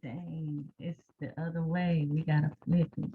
Dang, it's the other way. We gotta flip it.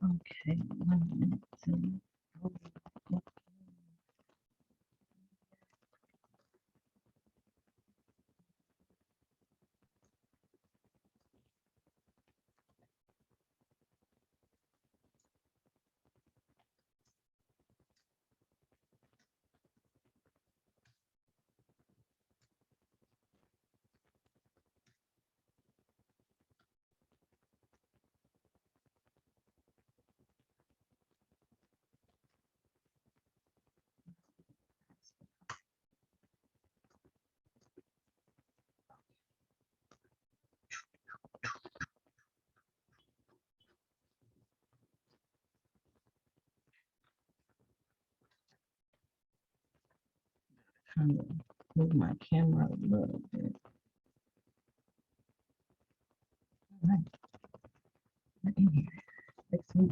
Okay, 1 minute. Kind of move my camera a little bit. All right, we're in here. Let's see.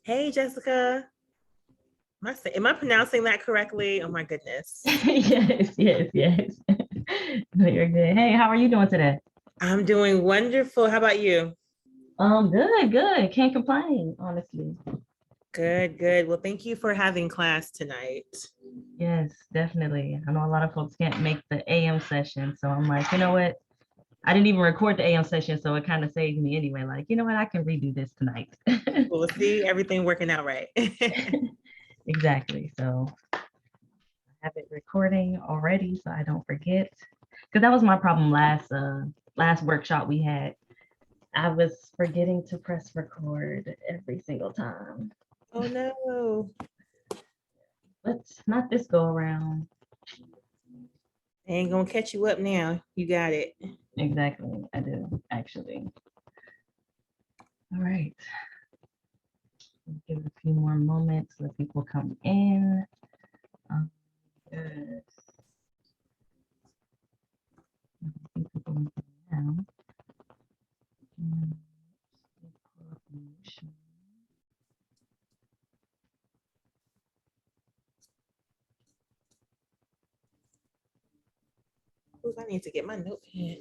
Hey, Jessica. Am I pronouncing that correctly? Oh my goodness. Yes. No, you're good. Hey, how are you doing today? I'm doing wonderful. How about you? Good. Can't complain, honestly. Good, good. Well, thank you for having class tonight. Yes, definitely. I know a lot of folks can't make the AM session, so I'm like, you know what? I didn't even record the AM session, so it kind of saved me anyway. Like, you know what? I can redo this tonight. We'll see everything working out right. Exactly. So I have it recording already so I don't forget. Because that was my problem last workshop we had. I was forgetting to press record every single time. Oh no. But not this go around. They ain't gonna catch you up now. You got it. Exactly, I do actually. All right. Give it a few more moments, let people come in. Yes. I think people are now. Ooh, I need to get my notepad.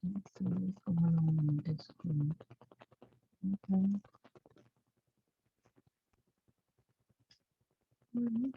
Let's see what's going on in Discord. Okay. Mhm.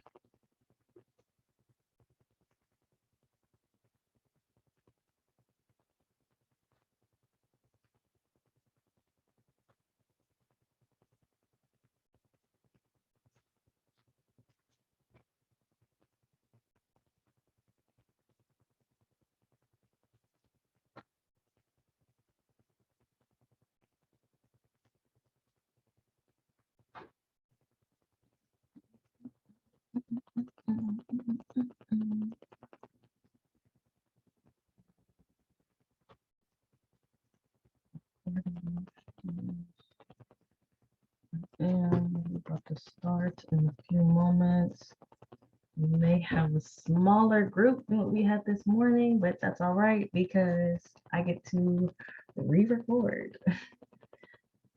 And we're about to start in a few moments. We may have a smaller group than what we had this morning, but that's all right because I get to re-record.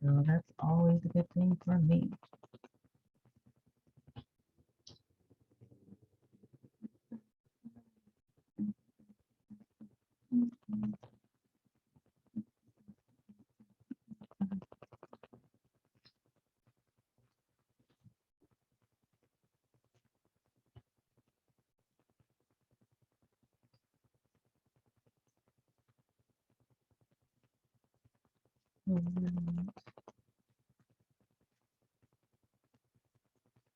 So that's always a good thing for me.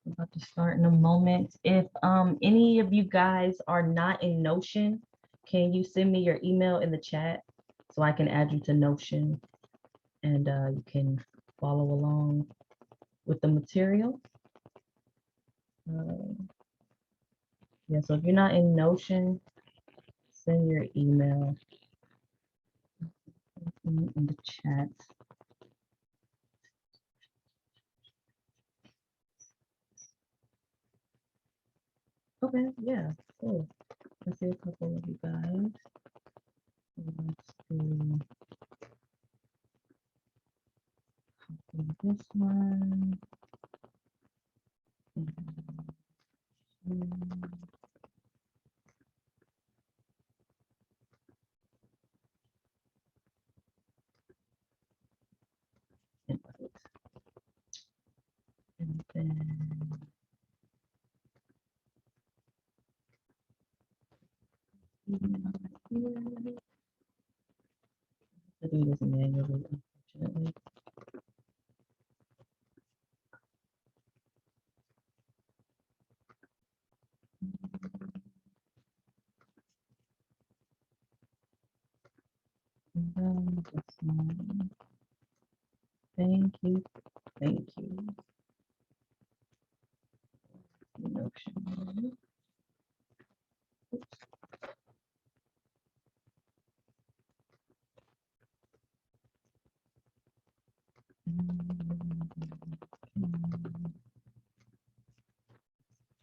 About to start in a moment. If any of you guys are not in Notion, can you send me your email in the chat so I can add you to Notion and you can follow along with the material? Yeah, so if you're not in Notion, send your email in the chat. Okay, yeah, cool. I see a couple of you guys. Let's do this one. Invite. And then email here. I do this manually, unfortunately. Thank you. Thank you. Notion.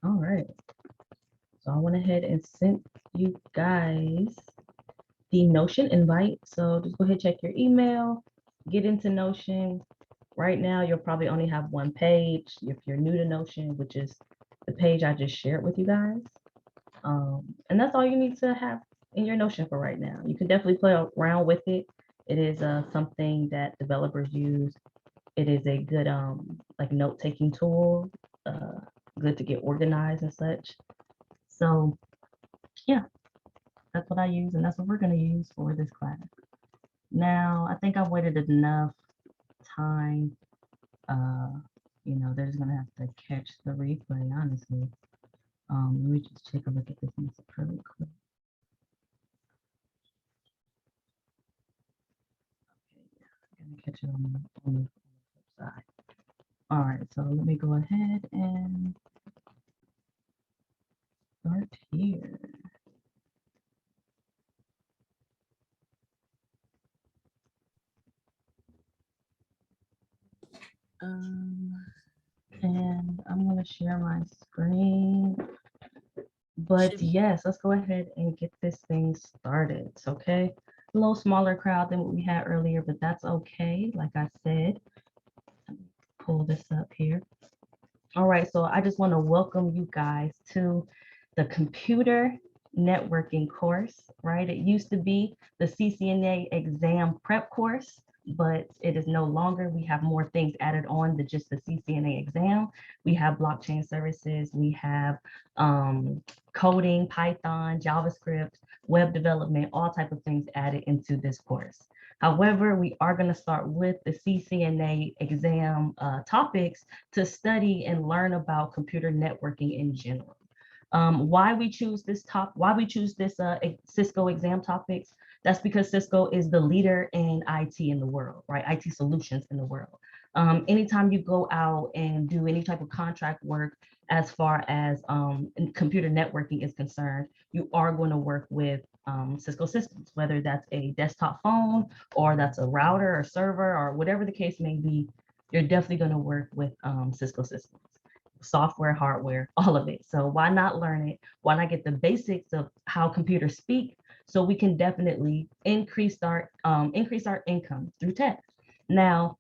All right. So I went ahead and sent you guys the Notion invite. So just go ahead, check your email, get into Notion. Right now, you'll probably only have one page if you're new to Notion, which is the page I just shared with you guys. And that's all you need to have in your Notion for right now. You can definitely play around with it. It is something that developers use. It is a good like note-taking tool, uh, good to get organized and such. So yeah, that's what I use, and that's what we're going to use for this class. Now, I think I've waited enough time. Uh, they're just going to have to catch the replay, honestly. Let me just take a look at this message really quick. Okay, I'm going to catch it on the flip side. All right, so let me go ahead and start here. And I'm going to share my screen. But yes, let's go ahead and get this thing started, okay? A little smaller crowd than what we had earlier, but that's okay. Like I said, pull this up here. All right, so I just want to welcome you guys to the computer networking course, right? It used to be the CCNA exam prep course, but it is no longer. We have more things added on than just the CCNA exam. We have blockchain services, we have coding, Python, JavaScript, web development, all type of things added into this course. However, we are going to start with the CCNA exam topics to study and learn about computer networking in general. Why we choose this Cisco exam topics, that's because Cisco is the leader in IT in the world, right? IT solutions in the world. Anytime you go out and do any type of contract work as far as computer networking is concerned, you are going to work with Cisco systems, whether that's a desktop phone or that's a router or server or whatever the case may be. You're definitely going to work with Cisco systems, software, hardware, all of it. So why not learn it? Why not get the basics of how computers speak so we can definitely increase our income through tech. Now,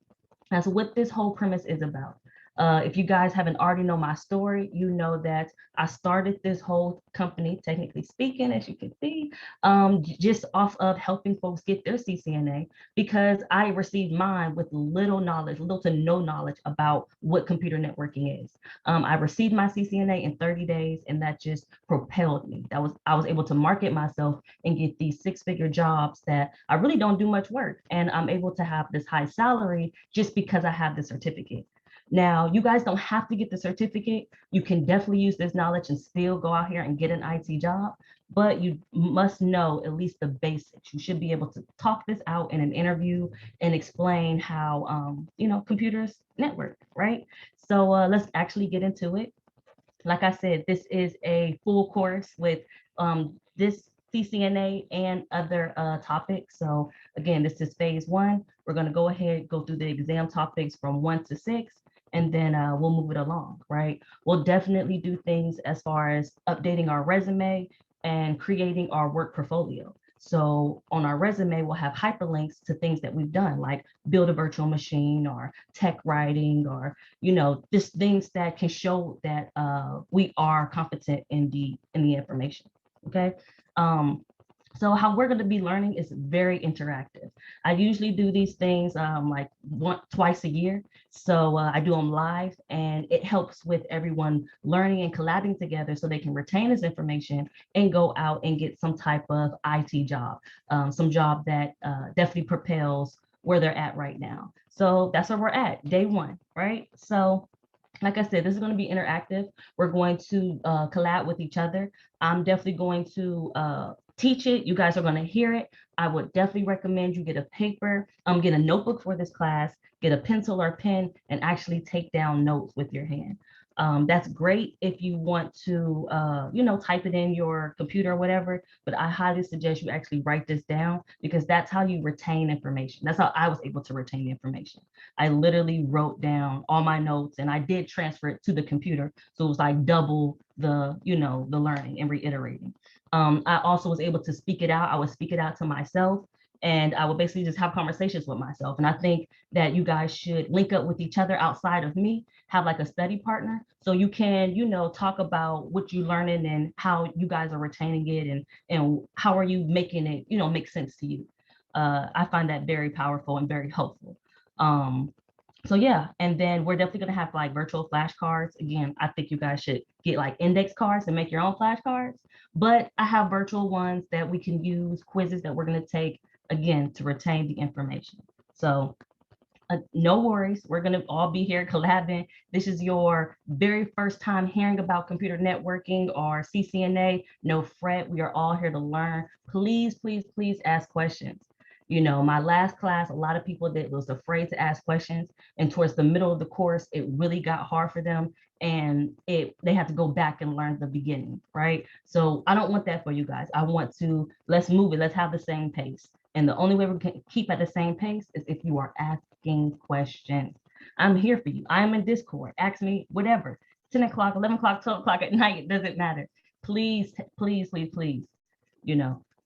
that's what this whole premise is about. If you guys haven't already know my story, you know that I started this whole company, technically speaking, as you can see, just off of helping folks get their CCNA because I received mine with little knowledge, little to no knowledge about what computer networking is. I received my CCNA in 30 days, and that just propelled me. I was able to market myself and get these six-figure jobs that I really don't do much work, and I'm able to have this high salary just because I have the certificate. Now, you guys don't have to get the certificate. You can definitely use this knowledge and still go out here and get an IT job, but you must know at least the basics. You should be able to talk this out in an interview and explain how, computers network, right? So let's actually get into it. Like I said, this is a full course with this CCNA and other topics. So again, this is phase one. We're going to go ahead, go through the exam topics from 1 to 6, and then we'll move it along, right? We'll definitely do things as far as updating our resume and creating our work portfolio. So on our resume, we'll have hyperlinks to things that we've done, like build a virtual machine or tech writing or just things that can show that we are competent in the information. Okay. So how we're going to be learning is very interactive. I usually do these things like twice a year. So I do them live, and it helps with everyone learning and collabing together so they can retain this information and go out and get some type of IT job, some job that definitely propels where they're at right now. So that's where we're at, day one, right? So like I said, this is going to be interactive. We're going to collab with each other. I'm definitely going to teach it. You guys are going to hear it. I would definitely recommend you get a paper, get a notebook for this class, get a pencil or pen, and actually take down notes with your hand. That's great if you want to, type it in your computer or whatever, but I highly suggest you actually write this down because that's how you retain information. That's how I was able to retain information. I literally wrote down all my notes and I did transfer it to the computer. So it was like double the learning and reiterating. I also was able to speak it out. I would speak it out to myself and I would basically just have conversations with myself. And I think that you guys should link up with each other outside of me, have like a study partner. So you can, talk about what you're learning and how you guys are retaining it and how are you making it, make sense to you. I find that very powerful and very helpful. So yeah, and then we're definitely gonna have like virtual flashcards. Again, I think you guys should get like index cards and make your own flashcards. But I have virtual ones that we can use, quizzes that we're gonna take again to retain the information. So no worries, we're gonna all be here collabing. This is your very first time hearing about computer networking or CCNA. No fret, we are all here to learn. Please, please, please ask questions. My last class, a lot of people that was afraid to ask questions, and towards the middle of the course, it really got hard for them, and they had to go back and learn the beginning, right? So I don't want that for you guys. I want to let's move it. Let's have the same pace. And the only way we can keep at the same pace is if you are asking questions. I'm here for you. I am in Discord. Ask me whatever. 10 o'clock, 11 o'clock, 12 o'clock at night, it doesn't matter. Please, please, please, please,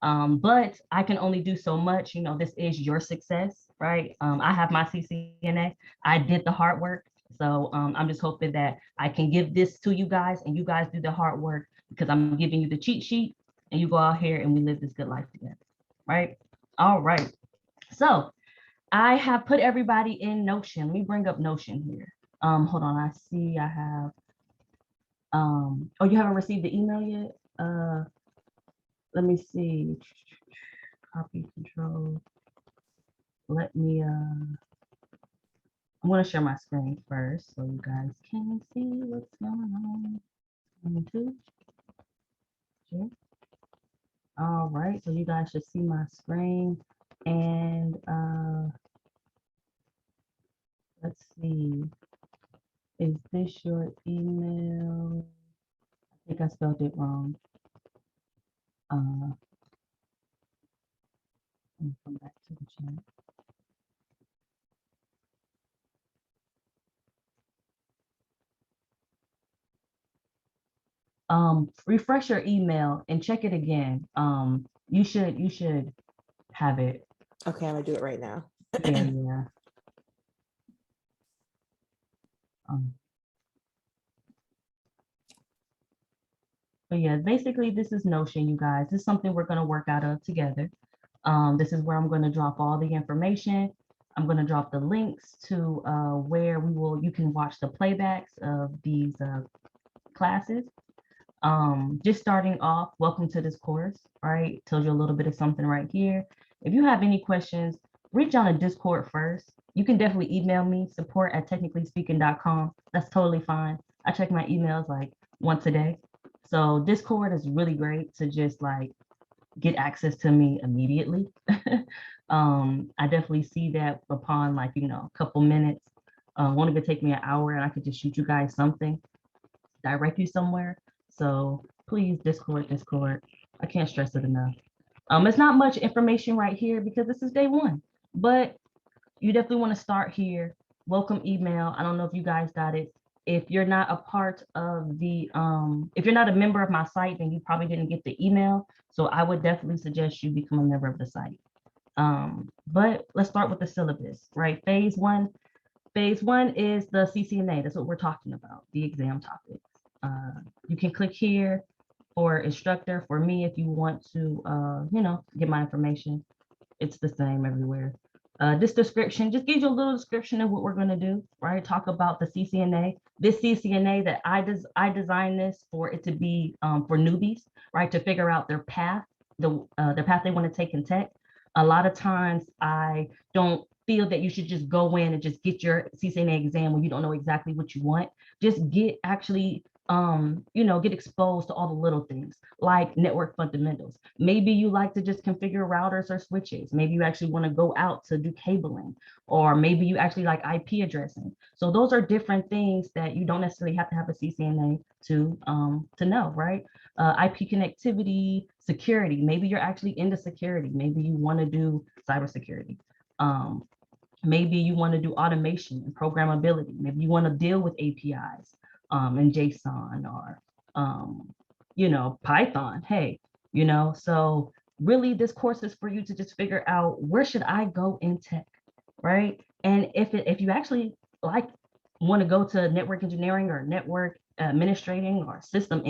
but I can only do so much. This is your success, right? I have my CCNA. I did the hard work. So I'm just hoping that I can give this to you guys and you guys do the hard work because I'm giving you the cheat sheet and you go out here and we live this good life together, right? All right. So I have put everybody in Notion. Let me bring up Notion here. Hold on. I see I have, oh, you haven't received the email yet? Let me see. Copy control. Let me, I'm going to share my screen first so you guys can see what's going on. 1, 2. Sure. All right, so you guys should see my screen and let's see. Is this your email? I think I spelled it wrong. Let me come back to the chat. Refresh your email and check it again. You should have it. Okay, I'm gonna do it right now. Yeah. But yeah, basically this is Notion, you guys. This is something we're gonna work out of together. This is where I'm gonna drop all the information. I'm gonna drop the links to where you can watch the playbacks of these classes. Just starting off, welcome to this course, right? Tells you a little bit of something right here. If you have any questions, reach out to Discord first. You can definitely email me, support@technicallyspeaking.com. That's totally fine. I check my emails like once a day. So Discord is really great to just like get access to me immediately. I definitely see that upon like, a couple minutes. Won't even take me an hour and I could just shoot you guys something, direct you somewhere. So please, Discord. I can't stress it enough. It's not much information right here because this is day one, but you definitely want to start here. Welcome email. I don't know if you guys got it. If you're not a part of the, if you're not a member of my site, then you probably didn't get the email. So I would definitely suggest you become a member of the site. But let's start with the syllabus, right? Phase one is the CCNA. That's what we're talking about, the exam topics. You can click here for instructor. For me, if you want to, get my information, it's the same everywhere. This description just gives you a little description of what we're going to do, right? Talk about the CCNA. This CCNA that I designed this for it to be for newbies, right? To figure out their path, their path they want to take in tech. A lot of times I don't feel that you should just go in and just get your CCNA exam when you don't know exactly what you want. Just actually get exposed to all the little things like network fundamentals. Maybe you like to just configure routers or switches. Maybe you actually want to go out to do cabling, or maybe you actually like IP addressing. So those are different things that you don't necessarily have to have a CCNA to know, right? IP connectivity, security. Maybe you're actually into security. Maybe you want to do cybersecurity. Um, Maybe you want to do automation and programmability. Maybe you want to deal with APIs and JSON or, Python. Hey, so really this course is for you to just figure out where should I go in tech, right? And if you actually like want to go to network engineering or network administrating or system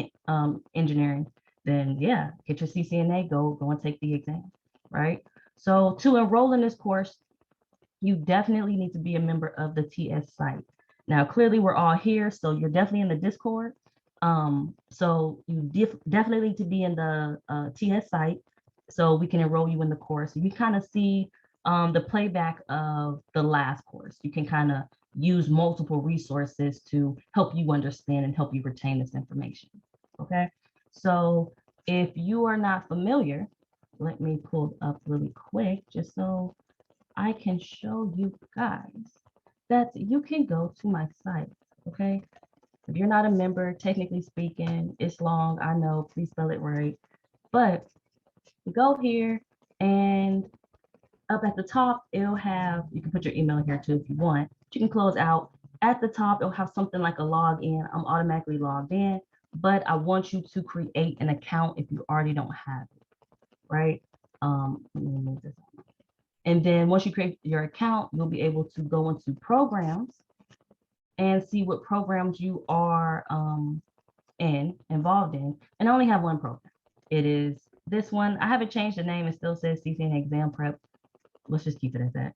engineering, then yeah, get your CCNA, go and take the exam, right? So to enroll in this course, you definitely need to be a member of the TS site. Now, clearly we're all here, so you're definitely in the Discord. So you definitely need to be in the TS site so we can enroll you in the course. You kind of see the playback of the last course. You can kind of use multiple resources to help you understand and help you retain this information, okay? So if you are not familiar, let me pull up really quick just so I can show you guys that you can go to my site, okay? If you're not a member, technically speaking, it's long, I know, please spell it right. But go here and up at the top, it'll have, you can put your email here too if you want. You can close out. At the top, it'll have something like a login. I'm automatically logged in, but I want you to create an account if you already don't have it, right? Let me move this on. And then once you create your account, you'll be able to go into programs and see what programs you are involved in. And I only have one program. It is this one. I haven't changed the name. It still says CCNA Exam Prep. Let's just keep it at that.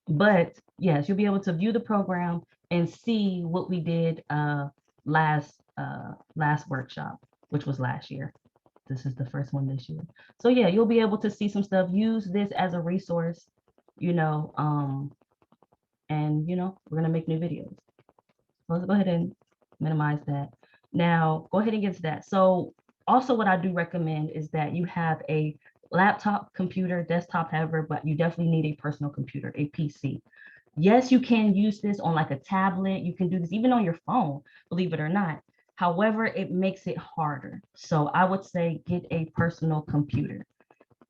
But yes, you'll be able to view the program and see what we did last workshop, which was last year. This is the first one this year. So yeah, you'll be able to see some stuff. Use this as a resource, and we're gonna make new videos. Let's go ahead and minimize that. Now, go ahead and get to that. So also what I do recommend is that you have a laptop, computer, desktop, however, but you definitely need a personal computer, a PC. Yes, you can use this on like a tablet. You can do this even on your phone, believe it or not. However, it makes it harder. So I would say get a personal computer.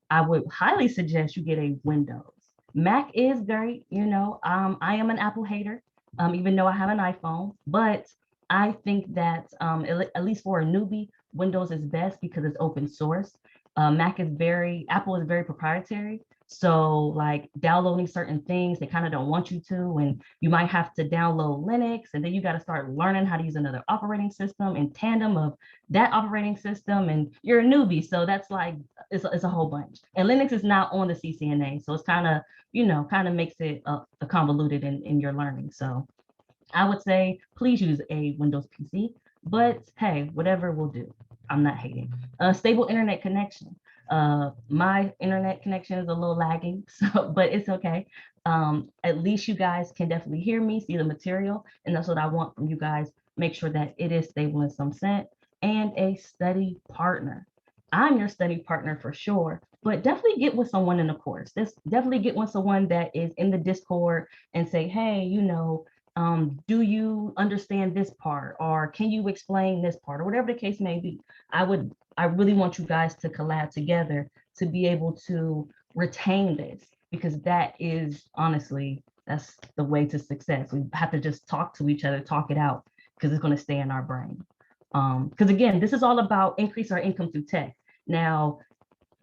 I would highly suggest you get a Windows. Mac is great, I am an Apple hater, even though I have an iPhone, but I think that at least for a newbie, Windows is best because it's open source. Apple is very proprietary. So like downloading certain things, they kind of don't want you to, and you might have to download Linux, and then you got to start learning how to use another operating system in tandem of that operating system, and you're a newbie. So that's like, it's a whole bunch. And Linux is not on the CCNA. So it's kind of makes it convoluted in your learning. So I would say, please use a Windows PC, but hey, whatever will do. I'm not hating. Stable internet connection. My internet connection is a little lagging, so but it's okay. At least you guys can definitely hear me, see the material, and that's what I want from you guys. Make sure that it is stable in some sense, and a study partner. I'm your study partner for sure, but definitely get with someone in the course. Definitely get with someone that is in the Discord and say, hey, do you understand this part, or can you explain this part, or whatever the case may be. I really want you guys to collab together to be able to retain this, because that is honestly, that's the way to success. We have to just talk to each other, talk it out, because it's going to stay in our brain. Because again, this is all about increase our income through tech. Now,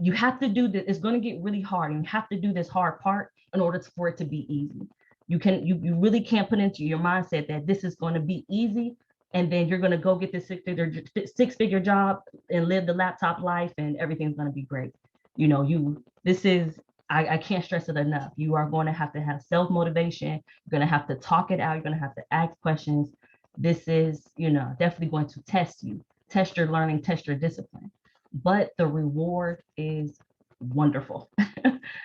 you have to do this. It's going to get really hard, and you have to do this hard part in order for it to be easy. You really can't put into your mindset that this is going to be easy, and then you're going to go get this six-figure job and live the laptop life, and everything's going to be great. I can't stress it enough. You are going to have self-motivation. You're going to have to talk it out. You're going to have to ask questions. This is, definitely going to test you, test your learning, test your discipline. But the reward is wonderful.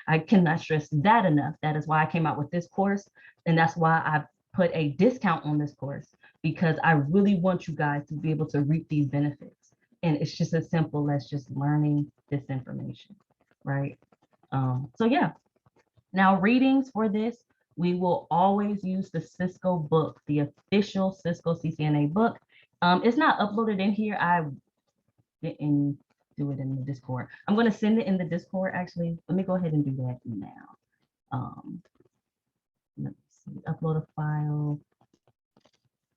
I cannot stress that enough. That is why I came out with this course. And that's why put a discount on this course because I really want you guys to be able to reap these benefits. And it's just as simple as just learning this information, right? So yeah, now readings for this, we will always use the Cisco book, the official Cisco CCNA book. It's not uploaded in here. I didn't do it in the Discord. I'm going to send it in the Discord, actually. Let me go ahead and do that now. Let's see, upload a file.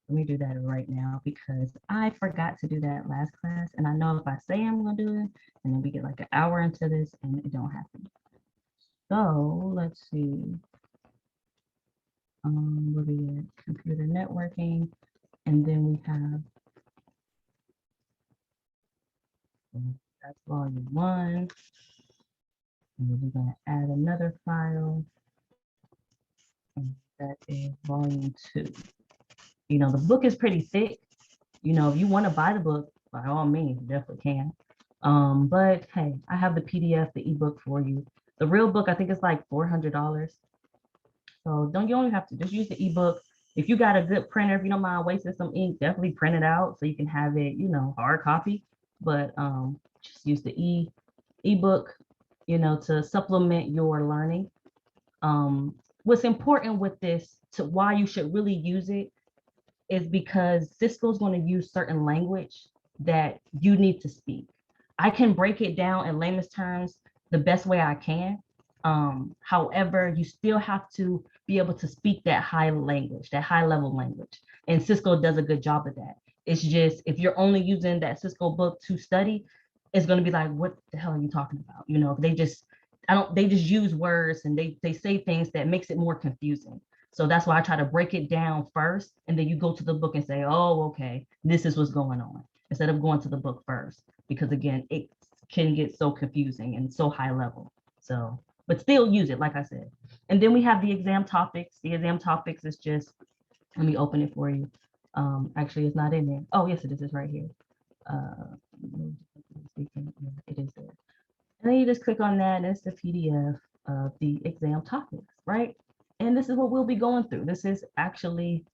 Let me do that right now because I forgot to do that last class. And I know if I say I'm going to do it, and then we get like an hour into this and it don't happen. So let's see. We'll be at computer networking, and then we have that's volume 1. And then we're going to add another file, and that is volume 2. You know, the book is pretty thick. You know, if you want to buy the book, by all means, you definitely can. But hey, I have the PDF, the ebook for you. The real book, I think it's like $400. So you only have to just use the ebook. If you got a good printer, if you don't mind wasting some ink, definitely print it out so you can have it, you know, hard copy. But just use the ebook, you know, to supplement your learning. What's important with this, to why you should really use it, is because Cisco's going to use certain language that you need to speak. I can break it down in layman's terms the best way I can. However, you still have to be able to speak that high language, that high level language. And Cisco does a good job of that. It's just, if you're only using that Cisco book to study, it's going to be like, what the hell are you talking about? You know, they just use words and they say things that makes it more confusing. So that's why I try to break it down first, and then you go to the book and say, oh, okay, this is what's going on, instead of going to the book first, because again, it can get so confusing and so high level. So, but still use it, like I said. And then we have the exam topics. The exam topics is just, let me open it for you. Actually, it's not in there. Oh, yes, it is. It's right here. It is there. And then you just click on that, and it's the PDF of the exam topics, right? And this is what we'll be going through. This is actually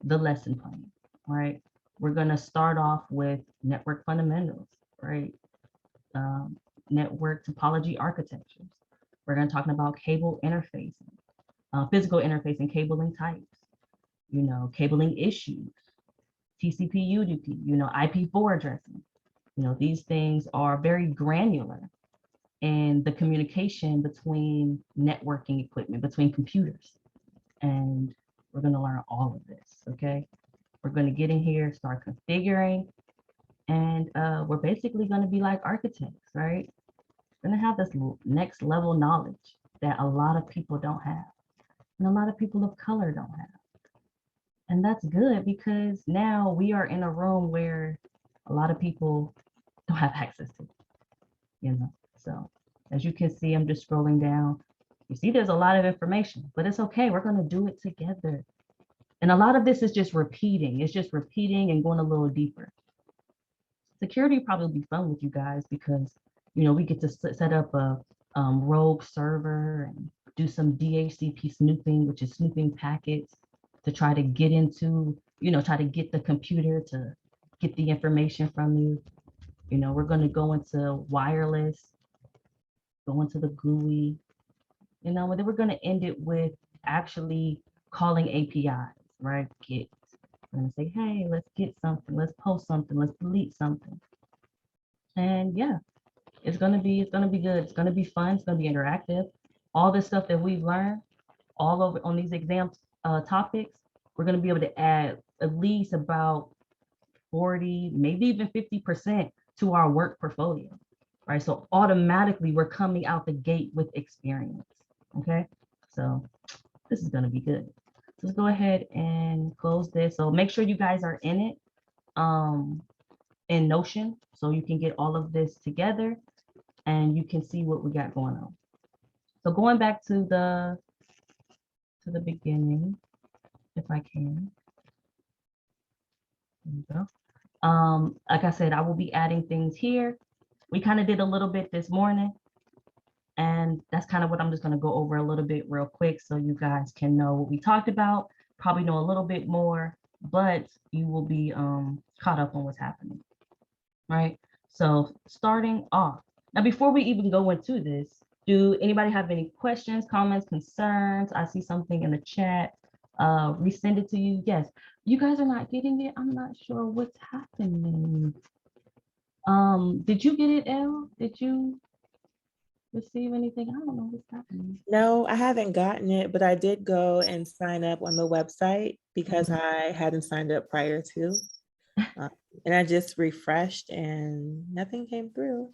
the lesson plan, right? We're going to start off with network fundamentals, right? Network topology architectures. We're going to talk about cable interfacing, physical interfacing, cabling types, you know, cabling issues, TCP, UDP, you know, IP4 addressing. You know, these things are very granular in the communication between networking equipment, between computers. And we're going to learn all of this, okay? We're going to get in here, start configuring, and we're basically going to be like architects, right? We're going to have this next level knowledge that a lot of people don't have, and a lot of people of color don't have. And that's good, because now we are in a room where a lot of people don't have access to, you know? So as you can see, I'm just scrolling down. You see, there's a lot of information, but it's okay. We're going to do it together. And a lot of this is just repeating. It's just repeating and going a little deeper. Security probably be fun with you guys because, you know, we get to set up a rogue server and do some DHCP snooping, which is snooping packets to try to get into, you know, try to get the computer to get the information from you. You know, we're going to go into wireless, go into the GUI, you know, and then we're going to end it with actually calling APIs, right? Get. We're going to say, hey, let's get something, let's post something, let's delete something. And yeah, it's going to be good. It's going to be fun. It's going to be interactive. All this stuff that we've learned all over on these exam topics, we're going to be able to add at least about 40, maybe even 50% to our work portfolio, right? So automatically we're coming out the gate with experience, okay? So this is going to be good. So let's go ahead and close this. So make sure you guys are in it in Notion, so you can get all of this together and you can see what we got going on. So going back to the beginning, if I can. There we go. Like I said, I will be adding things here. We kind of did a little bit this morning, and that's kind of what I'm just going to go over a little bit real quick so you guys can know what we talked about. probably know a little bit more, but you will be caught up on what's happening, right? So starting off, now before we even go into this, do anybody have any questions, comments, concerns? I see something in the chat. Resend it to you. Yes, you guys are not getting it. I'm not sure what's happening. Did you get it, Elle? Did you receive anything? I don't know what's happening. No, I haven't gotten it, but I did go and sign up on the website because I hadn't signed up prior to. And I just refreshed and nothing came through.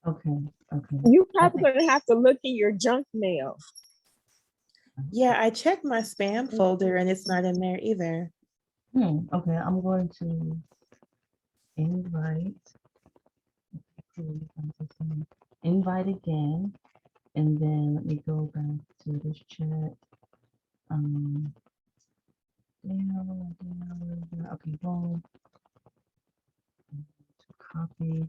Okay, okay. You probably gonna have to look in your junk mail. Yeah, I checked my spam folder and it's not in there either. Okay, I'm going to invite. Invite again, and then let me go back to this chat. Okay, boom. Copy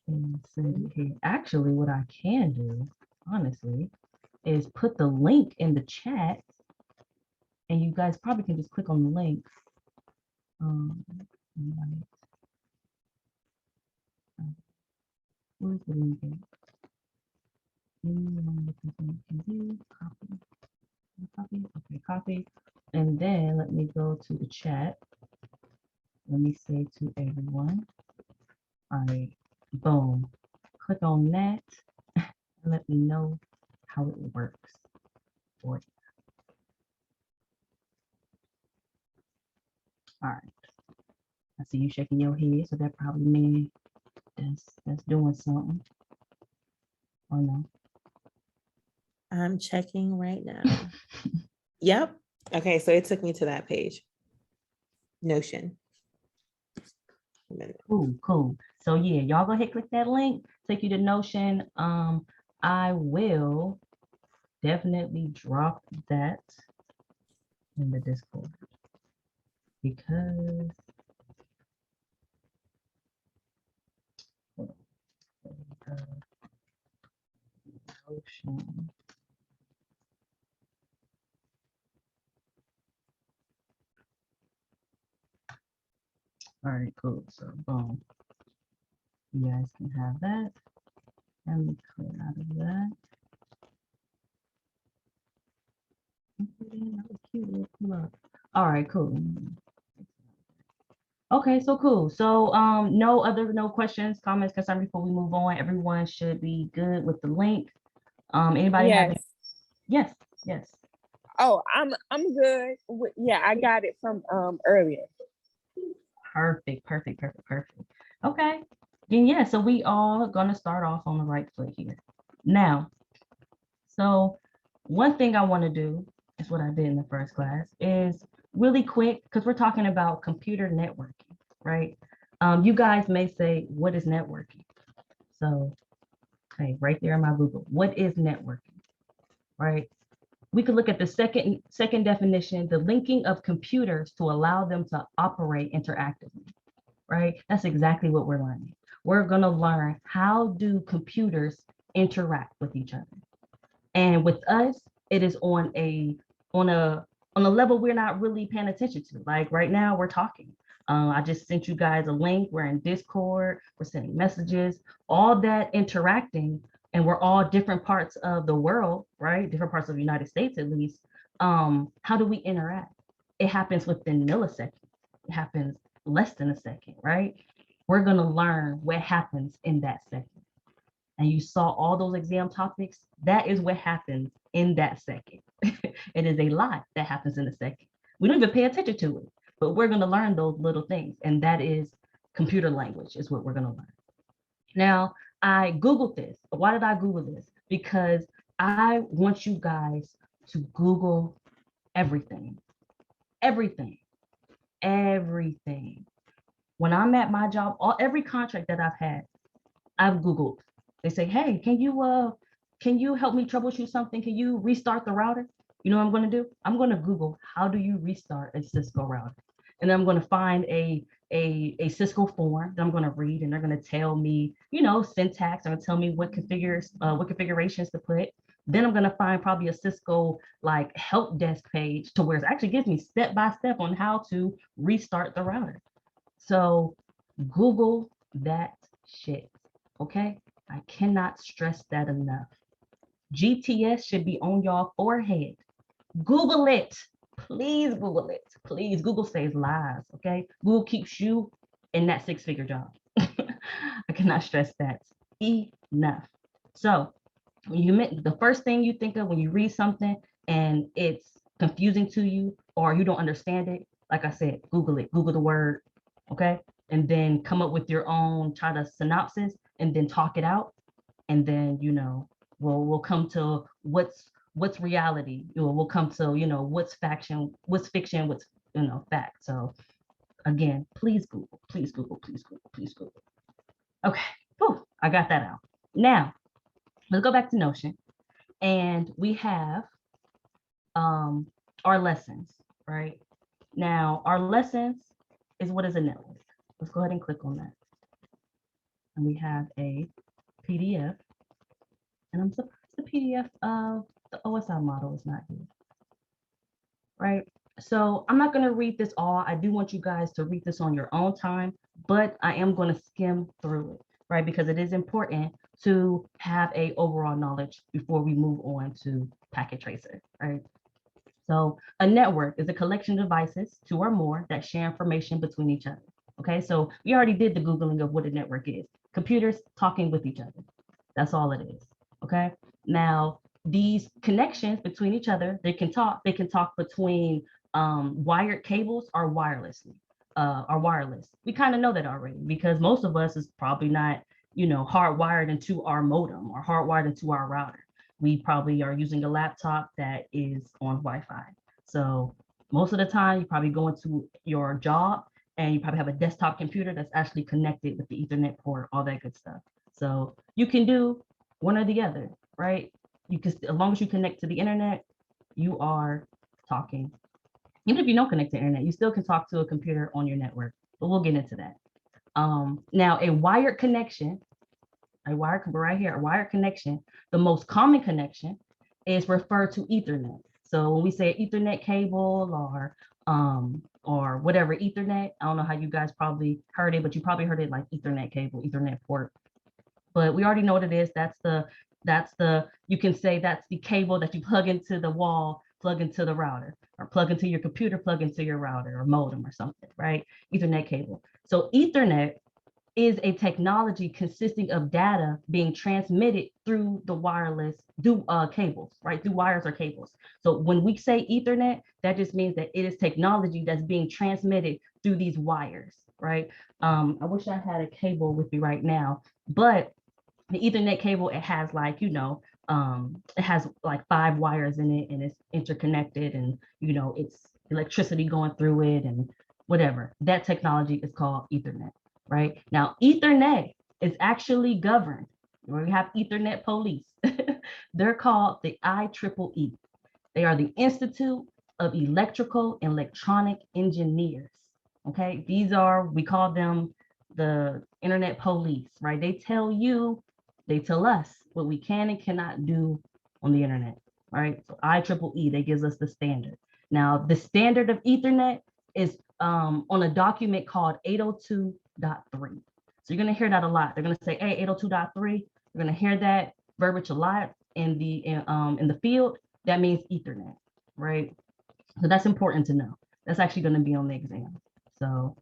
and send it here. Actually, what I can do, honestly, is put the link in the chat, and you guys probably can just click on the link. Invite. Where's the link at? Copy. Copy. Okay, copy. And then let me go to the chat. Let me say to everyone. All right, boom. Click on that and let me know how it works for you. All right. I see you shaking your head, so that probably means that's doing something. Or no? I'm checking right now. Yep. Okay, so it took me to that page. Notion. Cool. So yeah, y'all go ahead, click that link, take you to Notion. I will definitely drop that in the Discord because Notion. All right, cool. So boom. You guys can have that. Let me clear out of that. All right, cool. Okay, so cool. So no questions, comments, concerns before we move on. Everyone should be good with the link. Anybody have Yes. Yes, yes. Oh, I'm good. Yeah, I got it from earlier. Perfect. Okay. Then yeah, so we all gonna start off on the right foot here. Now, so one thing I want to do is what I did in the first class is really quick because we're talking about computer networking, right? You guys may say, what is networking? So, okay, right there in my Google, what is networking, right? We could look at the second definition, the linking of computers to allow them to operate interactively, right? That's exactly what we're learning. We're gonna learn how do computers interact with each other. And with us, it is on a level we're not really paying attention to. Like right now, we're talking. I just sent you guys a link. We're in Discord. We're sending messages. All that interacting, and we're all different parts of the world, right? Different parts of the United States, at least. How do we interact? It happens within milliseconds. It happens less than a second, right? We're gonna learn what happens in that second. And you saw all those exam topics, that is what happens in that second. It is a lot that happens in a second. We don't even pay attention to it, but we're going to learn those little things. And that is computer language is what we're going to learn. Now, I Googled this. Why did I Google this? Because I want you guys to Google everything. When I'm at my job, every contract that I've had, I've Googled. They say, hey, can you help me troubleshoot something? Can you restart the router? You know what I'm going to do? I'm going to Google, how do you restart a Cisco router? And then I'm going to find a a Cisco form that I'm going to read, and they're going to tell me, you know, syntax. They're going to tell me what configurations to put. Then I'm going to find probably a Cisco like help desk page to where it actually gives me step by step on how to restart the router. So Google that shit. Okay. I cannot stress that enough. GTS should be on your forehead. Google it. Please Google it. Please. Google saves lives. Okay. Google keeps you in that six-figure job. I cannot stress that enough. So when you the first thing you think of when you read something and it's confusing to you or you don't understand it, like I said, Google it. Google the word. Okay. And then come up with your own, try to synopsis and then talk it out. And then, you know, we'll come to what's reality. We'll come to, you know, what's fiction, what's, you know, fact. So again, please Google, please Google, please Google, please Google. Okay, whew, I got that out. Now, let's go back to Notion. And we have our lessons, right? Now, our lessons is what is a network. Let's go ahead and click on that. And we have a PDF. And I'm surprised the PDF of the OSI model is not here, right? So I'm not going to read this all. I do want you guys to read this on your own time, but I am going to skim through it, right? Because it is important to have a overall knowledge before we move on to Packet Tracer, right? So a network is a collection of devices, two or more, that share information between each other. Okay, so we already did the Googling of what a network is. Computers talking with each other. That's all it is. Okay, now these connections between each other, they can talk between wired cables or wirelessly, or wireless. We kind of know that already because most of us is probably not, you know, hardwired into our modem or hardwired into our router. We probably are using a laptop that is on Wi-Fi. So most of the time, you probably go into your job and you probably have a desktop computer that's actually connected with the Ethernet port, all that good stuff. So you can do one or the other, right? You can, as long as you connect to the internet, you are talking. Even if you don't connect to the internet, you still can talk to a computer on your network, but we'll get into that. Now, a wired connection, right here, a wired connection, the most common connection is referred to Ethernet. So when we say Ethernet cable or whatever Ethernet, I don't know how you guys probably heard it, but you probably heard it like Ethernet cable, Ethernet port. But we already know what it is. That's the you can say that's the cable that you plug into the wall, plug into the router, or plug into your computer, plug into your router or modem or something, right? Ethernet cable. So Ethernet is a technology consisting of data being transmitted through the wireless, through cables, right? Through wires or cables. So when we say Ethernet, that just means that it is technology that's being transmitted through these wires, right? I wish I had a cable with me right now, but the Ethernet cable, it has like, you know, it has like 5 wires in it and it's interconnected and, you know, it's electricity going through it and whatever. That technology is called Ethernet. Right now, Ethernet is actually governed. We have Ethernet police. They're called the IEEE. They are the Institute of Electrical and Electronic Engineers. Okay, these are, we call them the internet police, right? They tell us what we can and cannot do on the internet, right? So IEEE, they gives us the standard. Now, the standard of Ethernet is on a document called 802.3. So you're going to hear that a lot. They're going to say, hey, 802.3. You're going to hear that verbiage a lot in the field. That means Ethernet, right? So that's important to know. That's actually going to be on the exam. So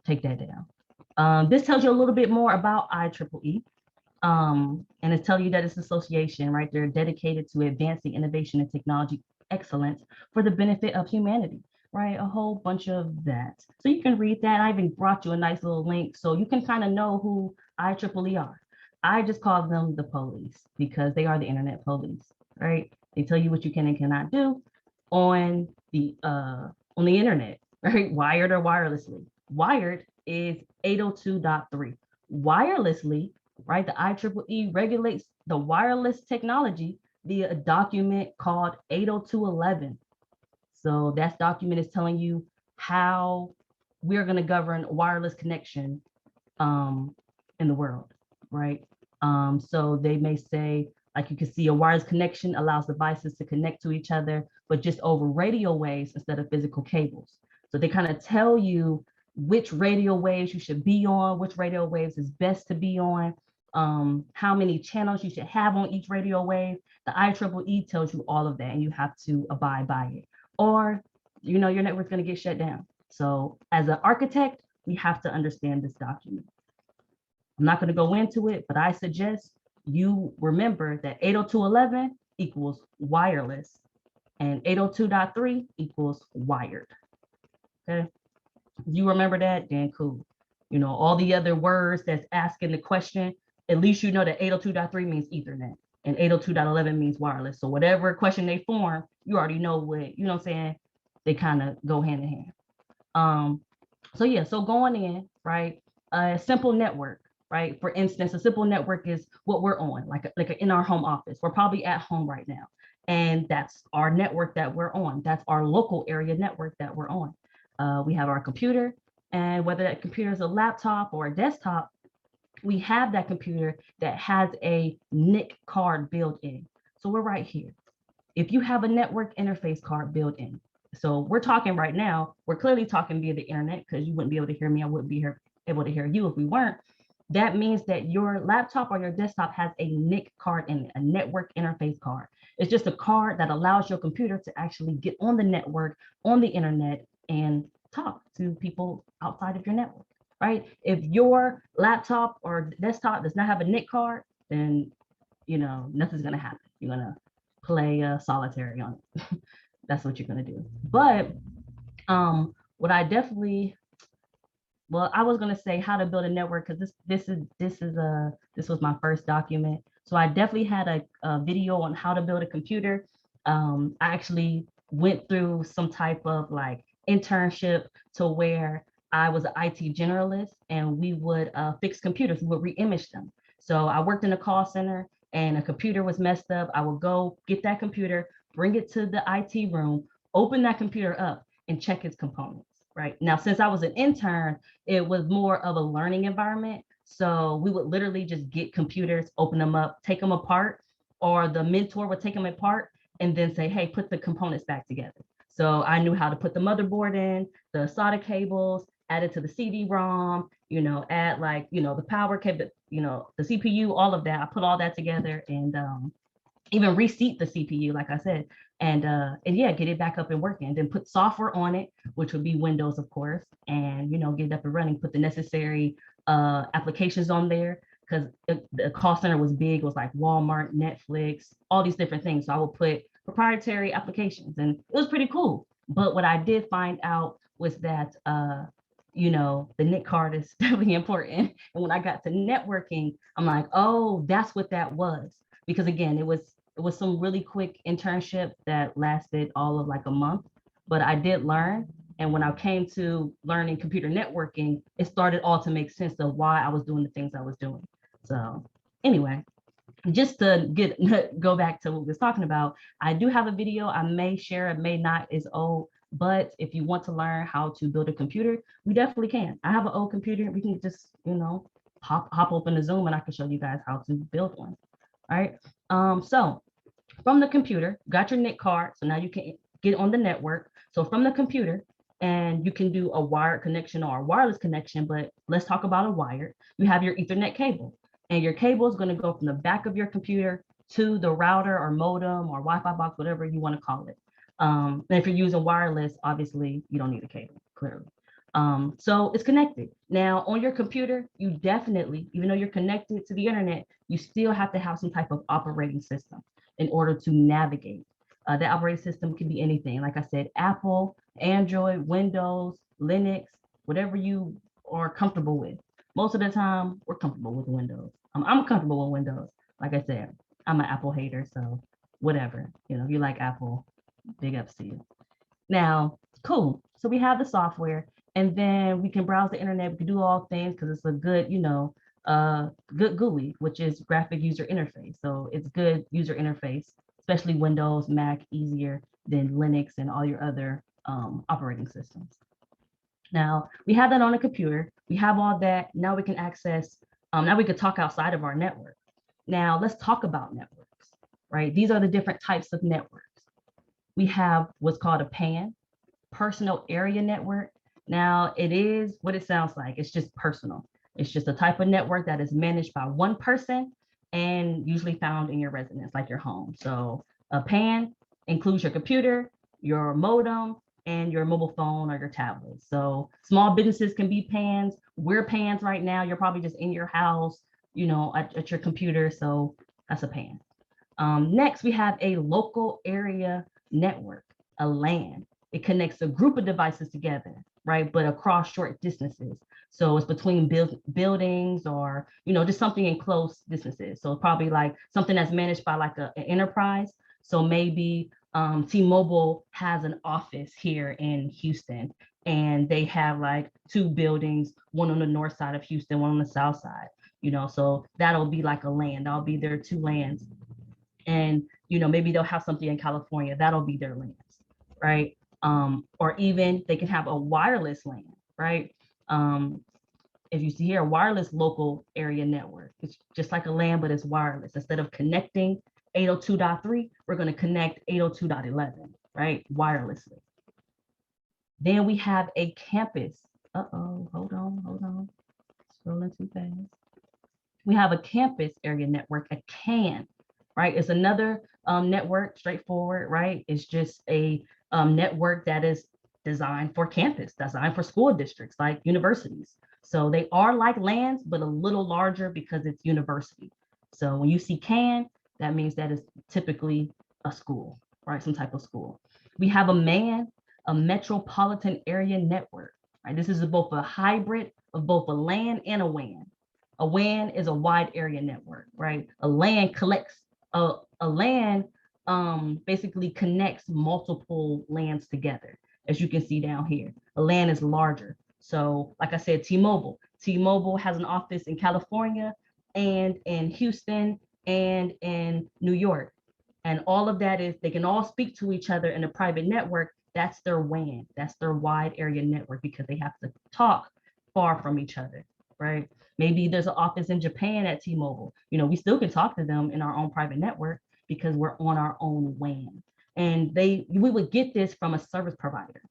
take that down. This tells you a little bit more about IEEE. And it's telling you that it's an association, right? They're dedicated to advancing innovation and technology excellence for the benefit of humanity. Right, a whole bunch of that. So you can read that. I even brought you a nice little link so you can kind of know who IEEE are. I just call them the police because they are the internet police, right? They tell you what you can and cannot do on the internet, right? Wired or wirelessly. Wired is 802.3. Wirelessly, right? The IEEE regulates the wireless technology via a document called 802.11. So that document is telling you how we're going to govern wireless connection in the world, right? So they may say, like you can see, a wireless connection allows devices to connect to each other, but just over radio waves instead of physical cables. So they kind of tell you which radio waves you should be on, which radio waves is best to be on, how many channels you should have on each radio wave. The IEEE tells you all of that, and you have to abide by it, or you know your network's going to get shut down. So as an architect, we have to understand this document. I'm not going to go into it, but I suggest you remember that 802.11 equals wireless and 802.3 equals wired. Okay. If you remember that, then cool. You know, all the other words that's asking the question, at least you know that 802.3 means Ethernet and 802.11 means wireless. So whatever question they form, you already know what, you know what I'm saying? They kind of go hand in hand. So yeah, so going in, right? A simple network, right? For instance, a simple network is what we're on, like in our home office. We're probably at home right now. And that's our network that we're on. That's our local area network that we're on. We have our computer, and whether that computer is a laptop or a desktop, we have that computer that has a NIC card built in. So we're right here. If you have a network interface card built in, so we're talking right now, we're clearly talking via the internet because you wouldn't be able to hear me. I wouldn't be able to hear you if we weren't. That means that your laptop or your desktop has a NIC card in it, a network interface card. It's just a card that allows your computer to actually get on the network, on the internet, and talk to people outside of your network, right? If your laptop or desktop does not have a NIC card, then you know nothing's gonna happen. You're gonna play solitary on it. That's what you're gonna do. But what I definitely, well, I was gonna say how to build a network because this was my first document. So I definitely had a video on how to build a computer. I actually went through some type of like internship to where I was an IT generalist, and we would fix computers, we would re-image them. So I worked in a call center, and a computer was messed up. I would go get that computer, bring it to the IT room, open that computer up, and check its components. Right now, since I was an intern, it was more of a learning environment. So we would literally just get computers, open them up, take them apart, or the mentor would take them apart and then say, hey, put the components back together. So I knew how to put the motherboard in, the SATA cables, add it to the CD-ROM, you know, add like, you know, the power cable, you know, the CPU, all of that. I put all that together and even reseat the CPU, like I said, and yeah, get it back up and working. And then put software on it, which would be Windows, of course, and you know, get it up and running. Put the necessary applications on there because the call center was big. It was like Walmart, Netflix, all these different things. So I would put proprietary applications, and it was pretty cool. But what I did find out was that you know, the NIC card is definitely important. And when I got to networking, I'm like, oh, that's what that was. Because again, it was some really quick internship that lasted all of like a month, but I did learn. And when I came to learning computer networking, it started all to make sense of why I was doing the things I was doing. So anyway, just to go back to what we was talking about, I do have a video I may share, it may not, is old, but if you want to learn how to build a computer, we definitely can. I have an old computer. We can just, you know, hop open the Zoom and I can show you guys how to build one. All right. So from the computer, got your NIC card. So now you can get on the network. So from the computer, and you can do a wired connection or a wireless connection, but let's talk about a wired. You have your Ethernet cable, and your cable is going to go from the back of your computer to the router or modem or Wi-Fi box, whatever you want to call it. And if you're using wireless, obviously you don't need a cable, clearly. So it's connected. Now on your computer, you definitely, even though you're connected to the internet, you still have to have some type of operating system in order to navigate. The operating system can be anything. Like I said, Apple, Android, Windows, Linux, whatever you are comfortable with. Most of the time, we're comfortable with Windows. I'm comfortable with Windows. Like I said, I'm an Apple hater, so whatever. You know, if you like Apple, big ups to you. Now, cool. So we have the software, and then we can browse the internet. We can do all things because it's a good, you know, good GUI, which is graphic user interface. So it's good user interface, especially Windows, Mac, easier than Linux and all your other operating systems. Now we have that on a computer. We have all that. Now we can access, now we could talk outside of our network. Now let's talk about networks, right? These are the different types of networks. We have what's called a PAN, personal area network. Now it is what it sounds like. It's just personal. It's just a type of network that is managed by one person and usually found in your residence, like your home. So a PAN includes your computer, your modem, and your mobile phone or your tablet. So small businesses can be PANs. We're PANs right now. You're probably just in your house, at your computer. So that's a PAN. Next, we have a local area network, a LAN. It connects a group of devices together, right? But across short distances. So it's between buildings or, just something in close distances. So probably like something that's managed by like an enterprise. So maybe T-Mobile has an office here in Houston, and they have like two buildings, one on the north side of Houston, one on the south side, so that'll be like a LAN. That'll be their two LANs. And maybe they'll have something in California, that'll be their LANs, right? Or even they can have a wireless LAN, right? If you see here, a wireless local area network, it's just like a LAN, but it's wireless. Instead of connecting 802.3, we're going to connect 802.11, right? Wirelessly. Then we have a campus. Hold on. Scrolling too fast. We have a campus area network, a CAN, right? It's another network, straightforward, right? It's just a network that is designed for campus, designed for school districts like universities. So they are like LANs, but a little larger because it's university. So when you see CAN, that means that is typically a school, right? Some type of school. We have a MAN, a metropolitan area network, right? This is both a hybrid of both a LAN and a WAN. A WAN is a wide area network, right? A LAN collects, a LAN basically connects multiple LANs together, as you can see down here. A LAN is larger. So like I said, T-Mobile. T-Mobile has an office in California and in Houston and in New York. And all of that is, they can all speak to each other in a private network. That's their WAN. That's their wide area network, because they have to talk far from each other, right? Maybe there's an office in Japan at T-Mobile. We still can talk to them in our own private network because we're on our own WAN. And we would get this from a service provider.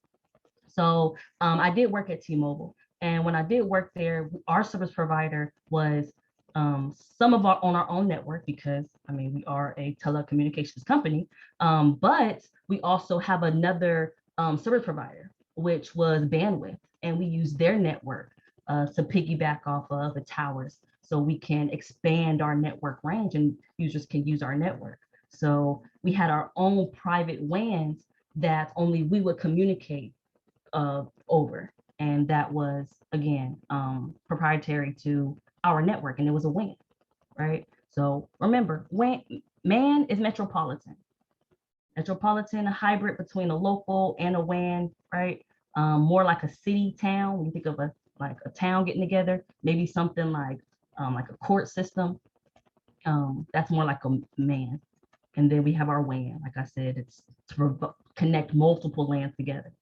So I did work at T-Mobile. And when I did work there, our service provider was some of our on our own network, because we are a telecommunications company, but we also have another service provider, which was Bandwidth, and we use their network to piggyback off of the towers, so we can expand our network range and users can use our network. So we had our own private WANs that only we would communicate over, and that was again proprietary to our network, and it was a WAN, right? So remember, MAN is metropolitan. Metropolitan, a hybrid between a local and a WAN, right? More like a city town. When you think of a town getting together, maybe something like a court system. That's more like a MAN. And then we have our WAN. Like I said, it's to connect multiple LANs together.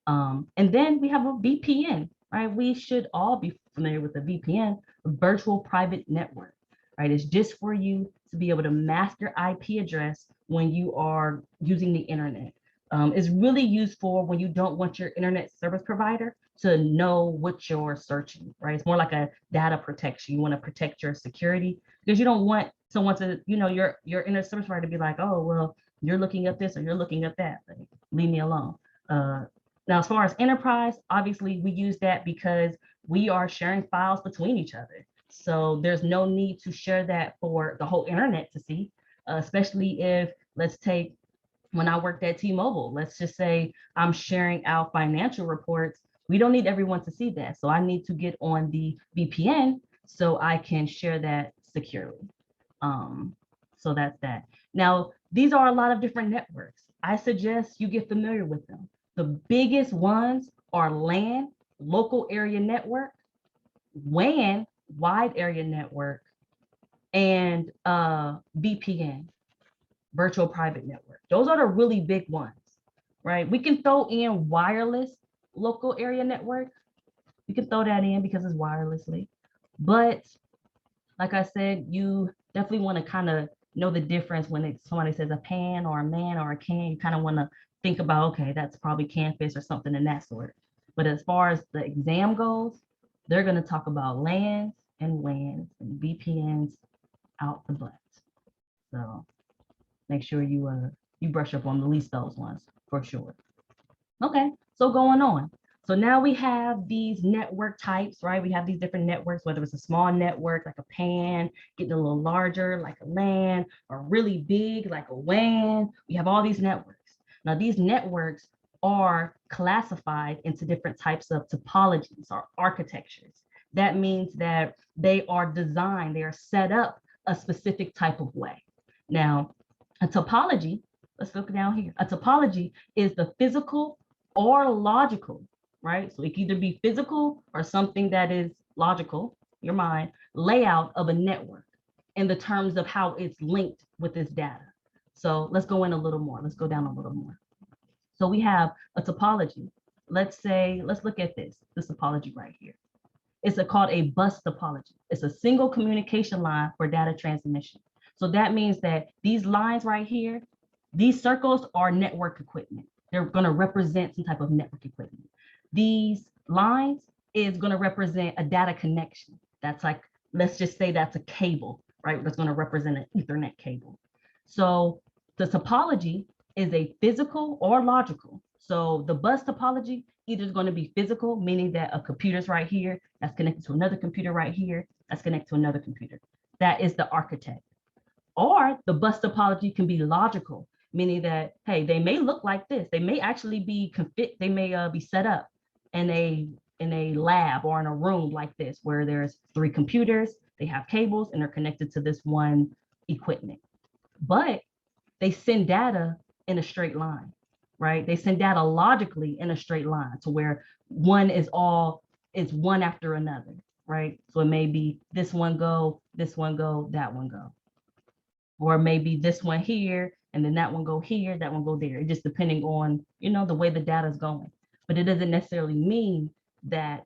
And then we have a VPN, right? We should all be familiar with the VPN, a virtual private network, right? It's just for you to be able to mask your IP address when you are using the internet. It's really used for when you don't want your internet service provider to know what you're searching, right? It's more like a data protection. You want to protect your security, because you don't want someone to, your internet service provider to be like, oh, well, you're looking up this or you're looking up that. Like, leave me alone. Now, as far as enterprise, obviously we use that because we are sharing files between each other. So there's no need to share that for the whole internet to see, especially if, let's take, when I worked at T-Mobile, let's just say I'm sharing out financial reports. We don't need everyone to see that. So I need to get on the VPN so I can share that securely. So that's that. Now, these are a lot of different networks. I suggest you get familiar with them. The biggest ones are LAN, local area network, WAN, wide area network, and VPN, virtual private network. Those are the really big ones, right? We can throw in wireless local area network. You can throw that in because it's wirelessly. But like I said, you definitely want to kind of know the difference when somebody says a pan or a man or a can. You kind of want to think about, okay, that's probably campus or something in that sort. But as far as the exam goes, they're going to talk about LANs and WANs and VPNs out the butt. So make sure you brush up on at least those ones for sure. Okay, so going on. So now we have these network types, right? We have these different networks, whether it's a small network like a PAN, getting a little larger like a LAN, or really big like a WAN. We have all these networks. Now these networks are classified into different types of topologies or architectures. That means that they are designed, they are set up a specific type of way. Now, a topology, let's look down here. A topology is the physical or logical, right? So it can either be physical or something that is logical, your mind, layout of a network in the terms of how it's linked with this data. So let's go in a little more. Let's go down a little more. So we have a topology. Let's look at this topology right here. It's called a bus topology. It's a single communication line for data transmission. So that means that these lines right here, these circles are network equipment. They're going to represent some type of network equipment. These lines is going to represent a data connection. That's like, let's just say that's a cable, right? That's going to represent an Ethernet cable. So the topology is a physical or logical. So the bus topology either is going to be physical, meaning that a computer's right here, that's connected to another computer right here, that's connected to another computer. That is the architect. Or the bus topology can be logical, meaning that, hey, they may look like this. They may actually be they may be set up in a lab or in a room like this, where there's 3 computers, they have cables, and they're connected to this one equipment. But they send data in a straight line, right? They send data logically in a straight line to where one is one after another, right? So it may be this one go, that one go. Or maybe this one here, and then that one go here, that one go there. It just depending on, the way the data is going. But it doesn't necessarily mean that,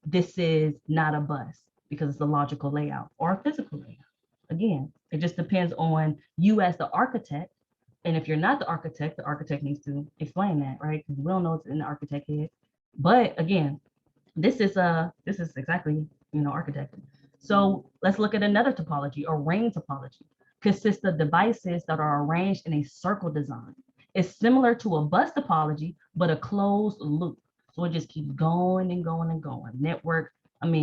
this is not a bus because it's a logical layout or a physical layout. Again, it just depends on you as the architect. And if you're not the architect needs to explain that, right? Because we don't know what's in the architect head. But again, this is exactly, architecting. So let's look at another topology, a ring topology. Consists of devices that are arranged in a circle design. It's similar to a bus topology, but a closed loop. So it just keeps going and going and going.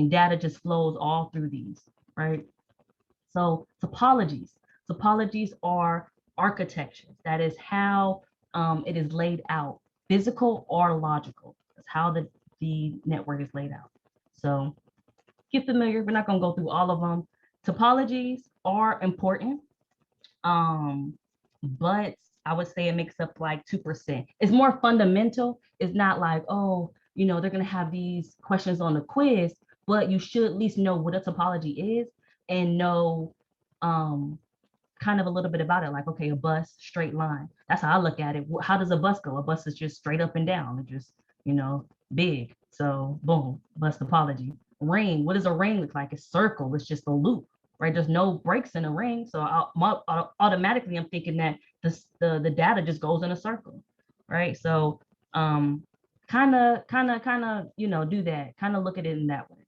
Data just flows all through these, right? So topologies are architectures. That is how it is laid out, physical or logical. That's how the network is laid out. So get familiar. We're not going to go through all of them. Topologies are important, but I would say it makes up like 2%. It's more fundamental. It's not like, they're going to have these questions on the quiz, but you should at least know what a topology is and know kind of a little bit about it. Like, okay, a bus, straight line. That's how I look at it. How does a bus go? A bus is just straight up and down. It's just, big. So boom, bus topology. Ring, what does a ring look like? It's circle, it's just a loop, right? There's no breaks in a ring. So automatically I'm thinking that the data just goes in a circle, right? So kind of, do that, kind of look at it in that way.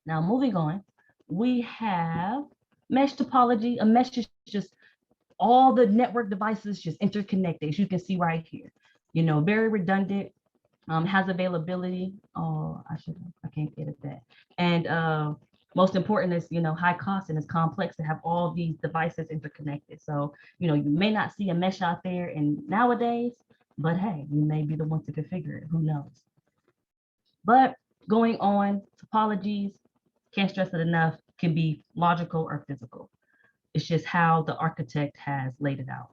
Now moving on, we have mesh topology. A mesh is just all the network devices just interconnected, as you can see right here. Very redundant, has availability. I can't get at that. And most important is, high cost, and it's complex to have all these devices interconnected. So, you may not see a mesh out there and nowadays, but hey, you may be the one to configure it, who knows? But going on, topologies, can't stress it enough, can be logical or physical. It's just how the architect has laid it out.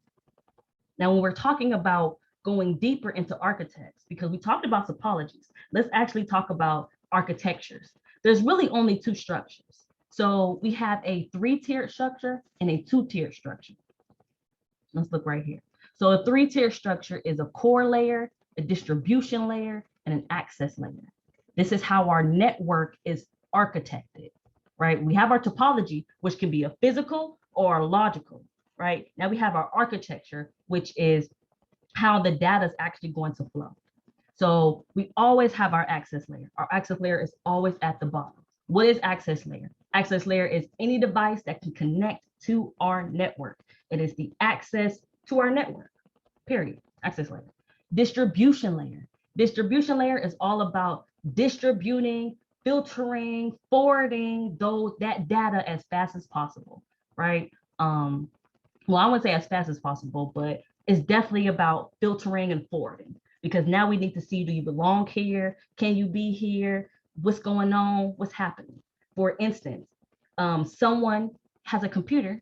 Now, when we're talking about going deeper into architects, because we talked about topologies, let's actually talk about architectures. There's really only 2 structures. So we have a 3-tiered structure and a 2-tiered structure. Let's look right here. So a 3-tiered structure is a core layer, a distribution layer, and an access layer. This is how our network is architected, right? We have our topology, which can be a physical or a logical, right? Now we have our architecture, which is how the data is actually going to flow. So we always have our access layer. Our access layer is always at the bottom. What is access layer? Access layer is any device that can connect to our network. It is the access to our network, period. Access layer. Distribution layer. Distribution layer is all about distributing, filtering, forwarding that data as fast as possible, right? Well, I wouldn't say as fast as possible, but it's definitely about filtering and forwarding, because now we need to see, do you belong here? Can you be here? What's going on? What's happening? For instance, someone has a computer,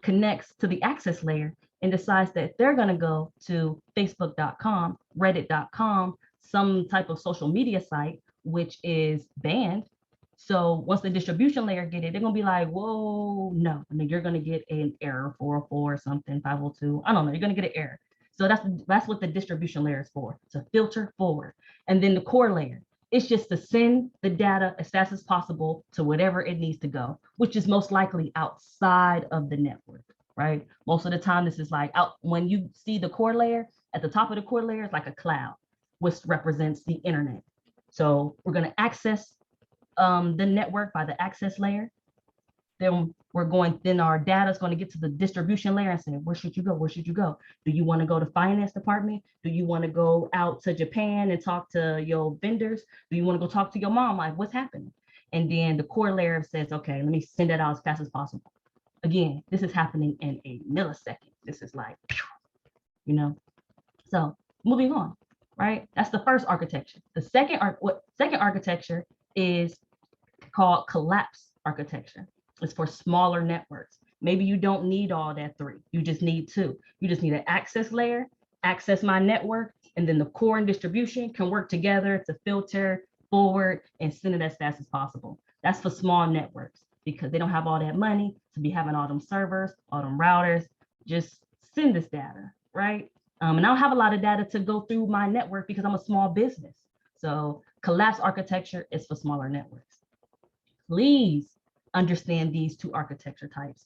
connects to the access layer, and decides that they're going to go to facebook.com, reddit.com, some type of social media site, which is banned. So once the distribution layer get it, they're gonna be like, whoa, no. And then you're gonna get an error, 404 or something, 502. I don't know, you're gonna get an error. So that's what the distribution layer is for, to filter forward. And then the core layer, it's just to send the data as fast as possible to whatever it needs to go, which is most likely outside of the network, right? Most of the time, this is like out when you see the core layer, at the top of the core layer is like a cloud, which represents the internet. So we're gonna access the network by the access layer. Then our data is going to get to the distribution layer and say, where should you go? Where should you go? Do you want to go to finance department? Do you want to go out to Japan and talk to your vendors? Do you want to go talk to your mom? Like, what's happening? And then the core layer says, okay, let me send it out as fast as possible. Again, this is happening in a millisecond. This is like, so moving on, right? That's the first architecture. The second architecture is called collapse architecture. It's for smaller networks. Maybe you don't need all that 3. You just need 2. You just need an access layer, access my network, and then the core and distribution can work together to filter, forward, and send it as fast as possible. That's for small networks because they don't have all that money to be having all them servers, all them routers. Just send this data, right? And I don't have a lot of data to go through my network because I'm a small business. So collapse architecture is for smaller networks. Please understand these 2 architecture types.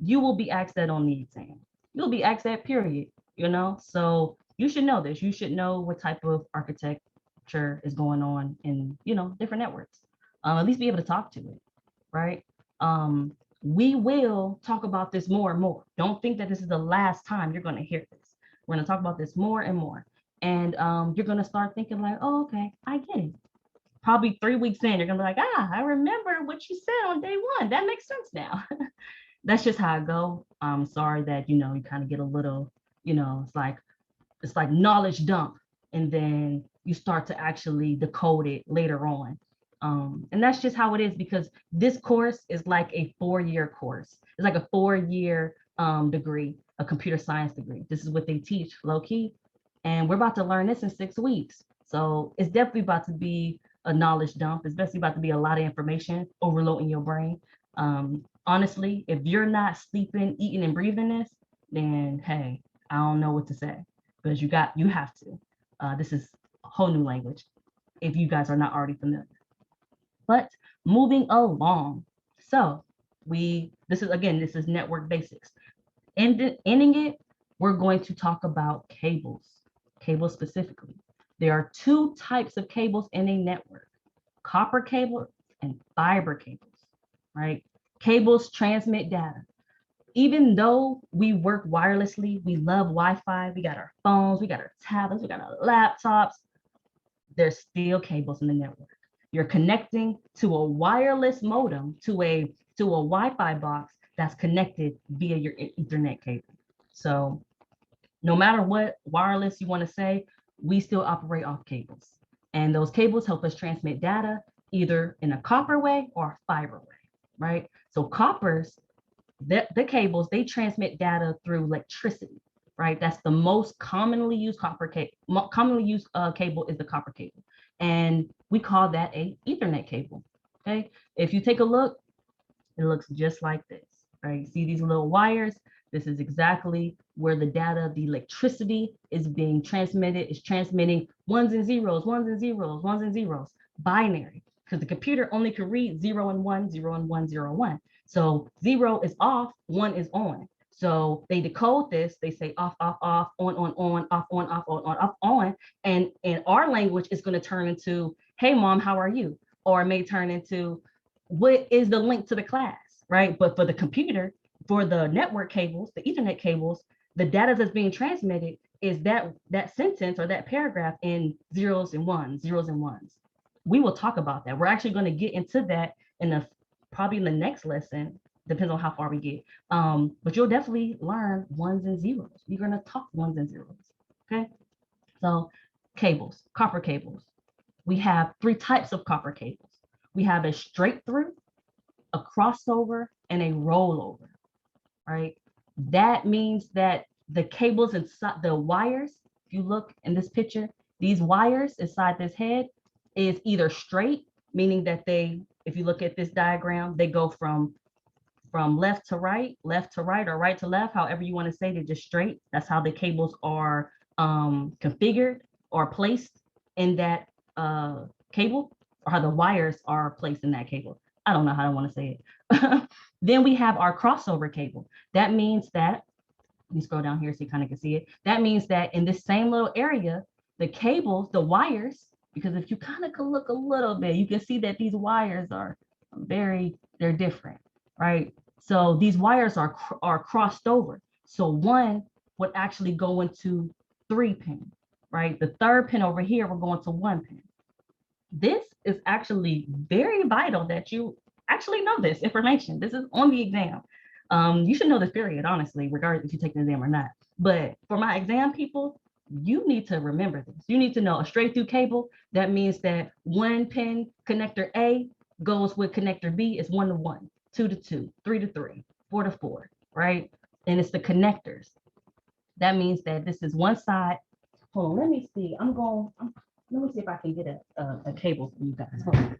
You will be asked that on the exam. You'll be asked that, period, So you should know this. You should know what type of architecture is going on in, different networks. At least be able to talk to it, right? We will talk about this more and more. Don't think that this is the last time you're going to hear this. We're going to talk about this more and more. And you're going to start thinking like, oh, okay, I get it. Probably 3 weeks in, you're gonna be like, I remember what you said on day 1. That makes sense now. That's just how I go. I'm sorry that, you kind of get a little, it's like knowledge dump. And then you start to actually decode it later on. And that's just how it is, because this course is like a 4-year course. It's like a 4-year degree, a computer science degree. This is what they teach, low key. And we're about to learn this in 6 weeks. So it's definitely about to be a knowledge dump. It's basically about to be a lot of information overloading your brain. Honestly, if you're not sleeping, eating, and breathing this, then hey, I don't know what to say, because you have to. This is a whole new language if you guys are not already familiar. But moving along. So this is network basics. Ending it, we're going to talk about cables specifically. There are 2 types of cables in a network: copper cable and fiber cables, right? Cables transmit data. Even though we work wirelessly, we love Wi-Fi, we got our phones, we got our tablets, we got our laptops, there's still cables in the network. You're connecting to a wireless modem to a Wi-Fi box that's connected via your Ethernet cable. So no matter what wireless you want to say, we still operate off cables. And those cables help us transmit data either in a copper way or a fiber way, right? So the cables, they transmit data through electricity, right? That's the most commonly used cable is the copper cable. And we call that a Ethernet cable, okay? If you take a look, it looks just like this, right? You see these little wires? This is exactly where the data, the electricity is being transmitted. It's transmitting ones and zeros, ones and zeros, ones and zeros, binary, because the computer only can read 0 and 1, 0 and 1, 0 and 1. So 0 is off, 1 is on. So they decode this, they say off, off, off, on, off, on, off, off, on. And in our language, it's going to turn into, hey, mom, how are you? Or it may turn into, what is the link to the class, right? But for the computer, for the network cables, the Ethernet cables, the data that's being transmitted is that sentence or that paragraph in zeros and ones, zeros and ones. We will talk about that. We're actually going to get into that probably in the next lesson. Depends on how far we get. But you'll definitely learn ones and zeros. You're going to talk ones and zeros. Okay. So cables, copper cables. We have 3 types of copper cables. We have a straight through, a crossover, and a rollover, right? That means that the cables inside the wires, if you look in this picture, these wires inside this head is either straight, meaning that if you look at this diagram, they go from left to right, or right to left, however you want to say, they're just straight. That's how the cables are configured or placed in that cable, or how the wires are placed in that cable. I don't know how I want to say it. Then we have our crossover cable. That means that, let me scroll down here so you kind of can see it. That means that in this same little area, the cables, the wires, because if you kind of can look a little bit, you can see that these wires are they're different, right? So these wires are crossed over. So one would actually go into 3 pin, right? The third pin over here will go into 1 pin. This is actually very vital that you actually know this information. This is on the exam. You should know this period, honestly, regardless if you take the exam or not. But for my exam people, you need to remember this. You need to know a straight through cable. That means that 1 pin connector A goes with connector B is 1 to 1, 2 to 2, 3 to 3, 4 to 4, right? And it's the connectors. That means that this is one side. Hold on, let me see. Let me see if I can get a cable for you guys. Hold on.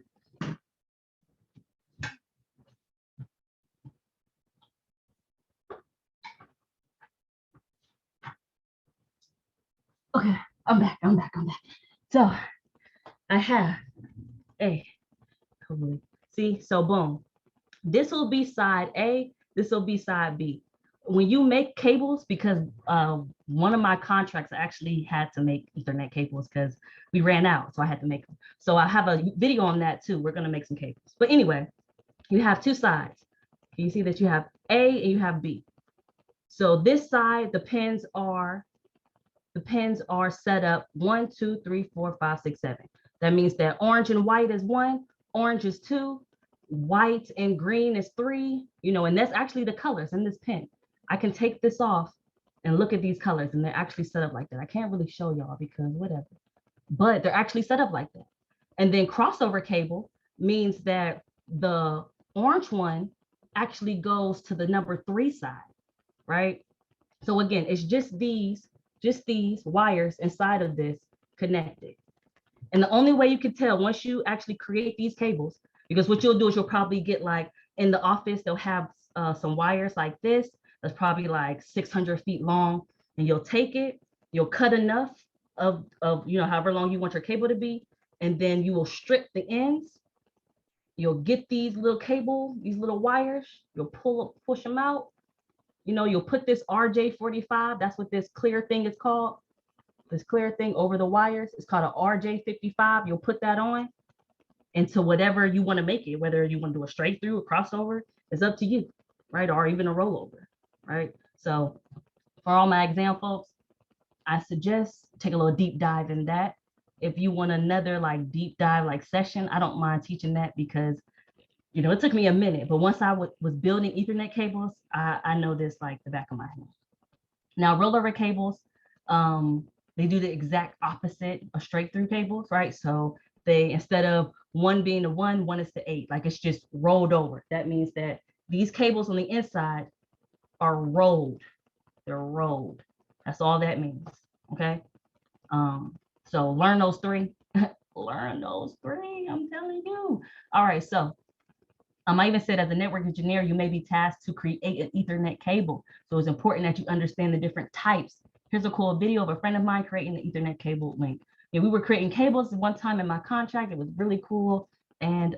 Okay, I'm back. So I have see, so boom. This will be side A, this will be side B. When you make cables, because one of my contracts, I actually had to make Ethernet cables because we ran out, so I had to make them. So I have a video on that too. We're gonna make some cables. But anyway, you have 2 sides. Can you see that you have A and you have B? So this side, the pins are set up 1, 2, 3, 4, 5, 6, 7. That means that orange and white is 1, orange is 2, white and green is 3, and that's actually the colors in this pin. I can take this off and look at these colors, and they're actually set up like that. I can't really show y'all because whatever, but they're actually set up like that. And then crossover cable means that the orange one actually goes to the number 3 side, right? So again, it's just these wires inside of this connected. And the only way you can tell once you actually create these cables, because what you'll do is you'll probably get, like, in the office, they'll have some wires like this, that's probably like 600 feet long, and you'll take it, you'll cut enough of however long you want your cable to be, and then you will strip the ends. You'll get these little wires, you'll push them out. You'll put this RJ45, that's what this clear thing is called. This clear thing over the wires is called an RJ55. You'll put that on into whatever you want to make it, whether you want to do a straight through, a crossover, it's up to you, right? Or even a rollover, right? So for all my exam folks, I suggest take a little deep dive in that. If you want another like deep dive like session, I don't mind teaching that because it took me a minute, but once I was building Ethernet cables, I know this like the back of my hand. Now, rollover cables, they do the exact opposite of straight through cables, right? So they, instead of 1 being to 1, 1 is to 8, like it's just rolled over. That means that these cables on the inside are rolled. They're rolled. That's all that means, okay? So learn those 3. Learn those 3, I'm telling you. All right, so I even said as a network engineer, you may be tasked to create an Ethernet cable. So it's important that you understand the different types. Here's a cool video of a friend of mine creating the Ethernet cable link. Yeah, we were creating cables one time in my contract. It was really cool. And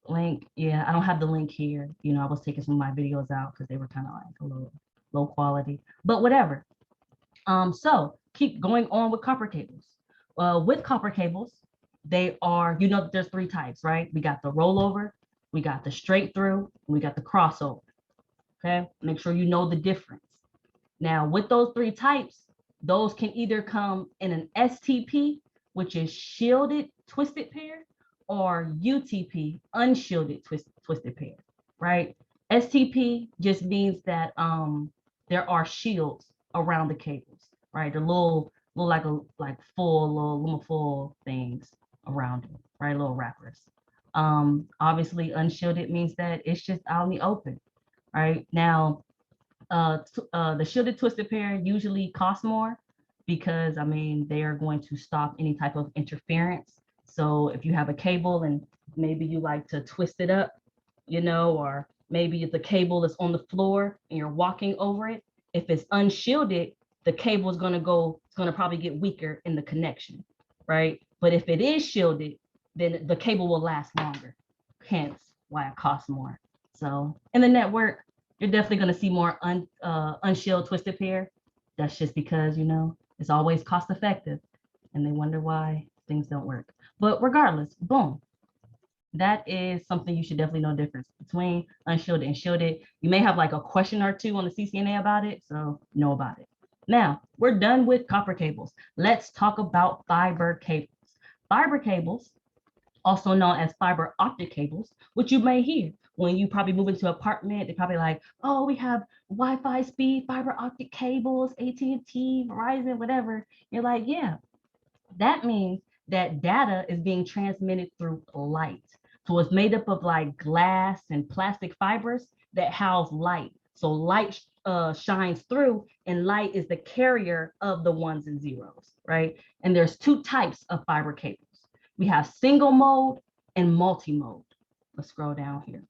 link, yeah, I don't have the link here. You know, I was taking some of my videos out because they were kind of like a little low quality, but whatever. So keep going on with copper cables. With copper cables, they are, you know, there's three types, right? We got the rollover, we got the straight through, and we got the crossover. Okay, make sure you know the difference. Now, with those three types, those can either come in an STP, which is shielded twisted pair, or UTP, unshielded twisted pair, right? STP just means that there are shields around the cables, right? They're little like full little lumifull things around it, right? Little wrappers. Obviously, unshielded means that it's just out in the open, right? Now, the shielded twisted pair usually cost more because I mean they are going to stop any type of interference. So if you have a cable and maybe you like to twist it up, you know, or maybe if the cable is on the floor and you're walking over it, if it's unshielded, the cable is going to go, it's going to probably get weaker in the connection, right? But if it is shielded, then the cable will last longer, hence why it costs more. So in the network, you're definitely going to see more unshielded twisted pair. That's just because, you know, it's always cost effective and they wonder why things don't work. But regardless, boom, that is something you should definitely know the difference between unshielded and shielded. You may have like a question or two on the CCNA about it, so know about it. Now, we're done with copper cables. Let's talk about fiber cables. Fiber cables, also known as fiber optic cables, which you may hear when you probably move into an apartment. They're probably like, oh, we have Wi-Fi speed fiber optic cables, AT&T, Verizon, whatever. You're like, yeah, that means that data is being transmitted through light. So it's made up of like glass and plastic fibers that house light. So light shines through, and light is the carrier of the ones and zeros, right? And there's two types of fiber cables. We have single mode and multi-mode. Let's scroll down here.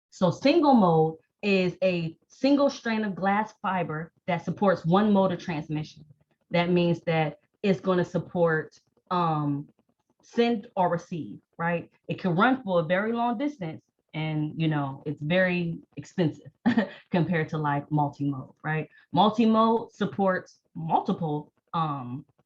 So single mode is a single strand of glass fiber that supports one mode of transmission. That means that it's going to support send or receive, right? It can run for a very long distance, and you know it's very expensive compared to like multi-mode, right? Multi-mode supports multiple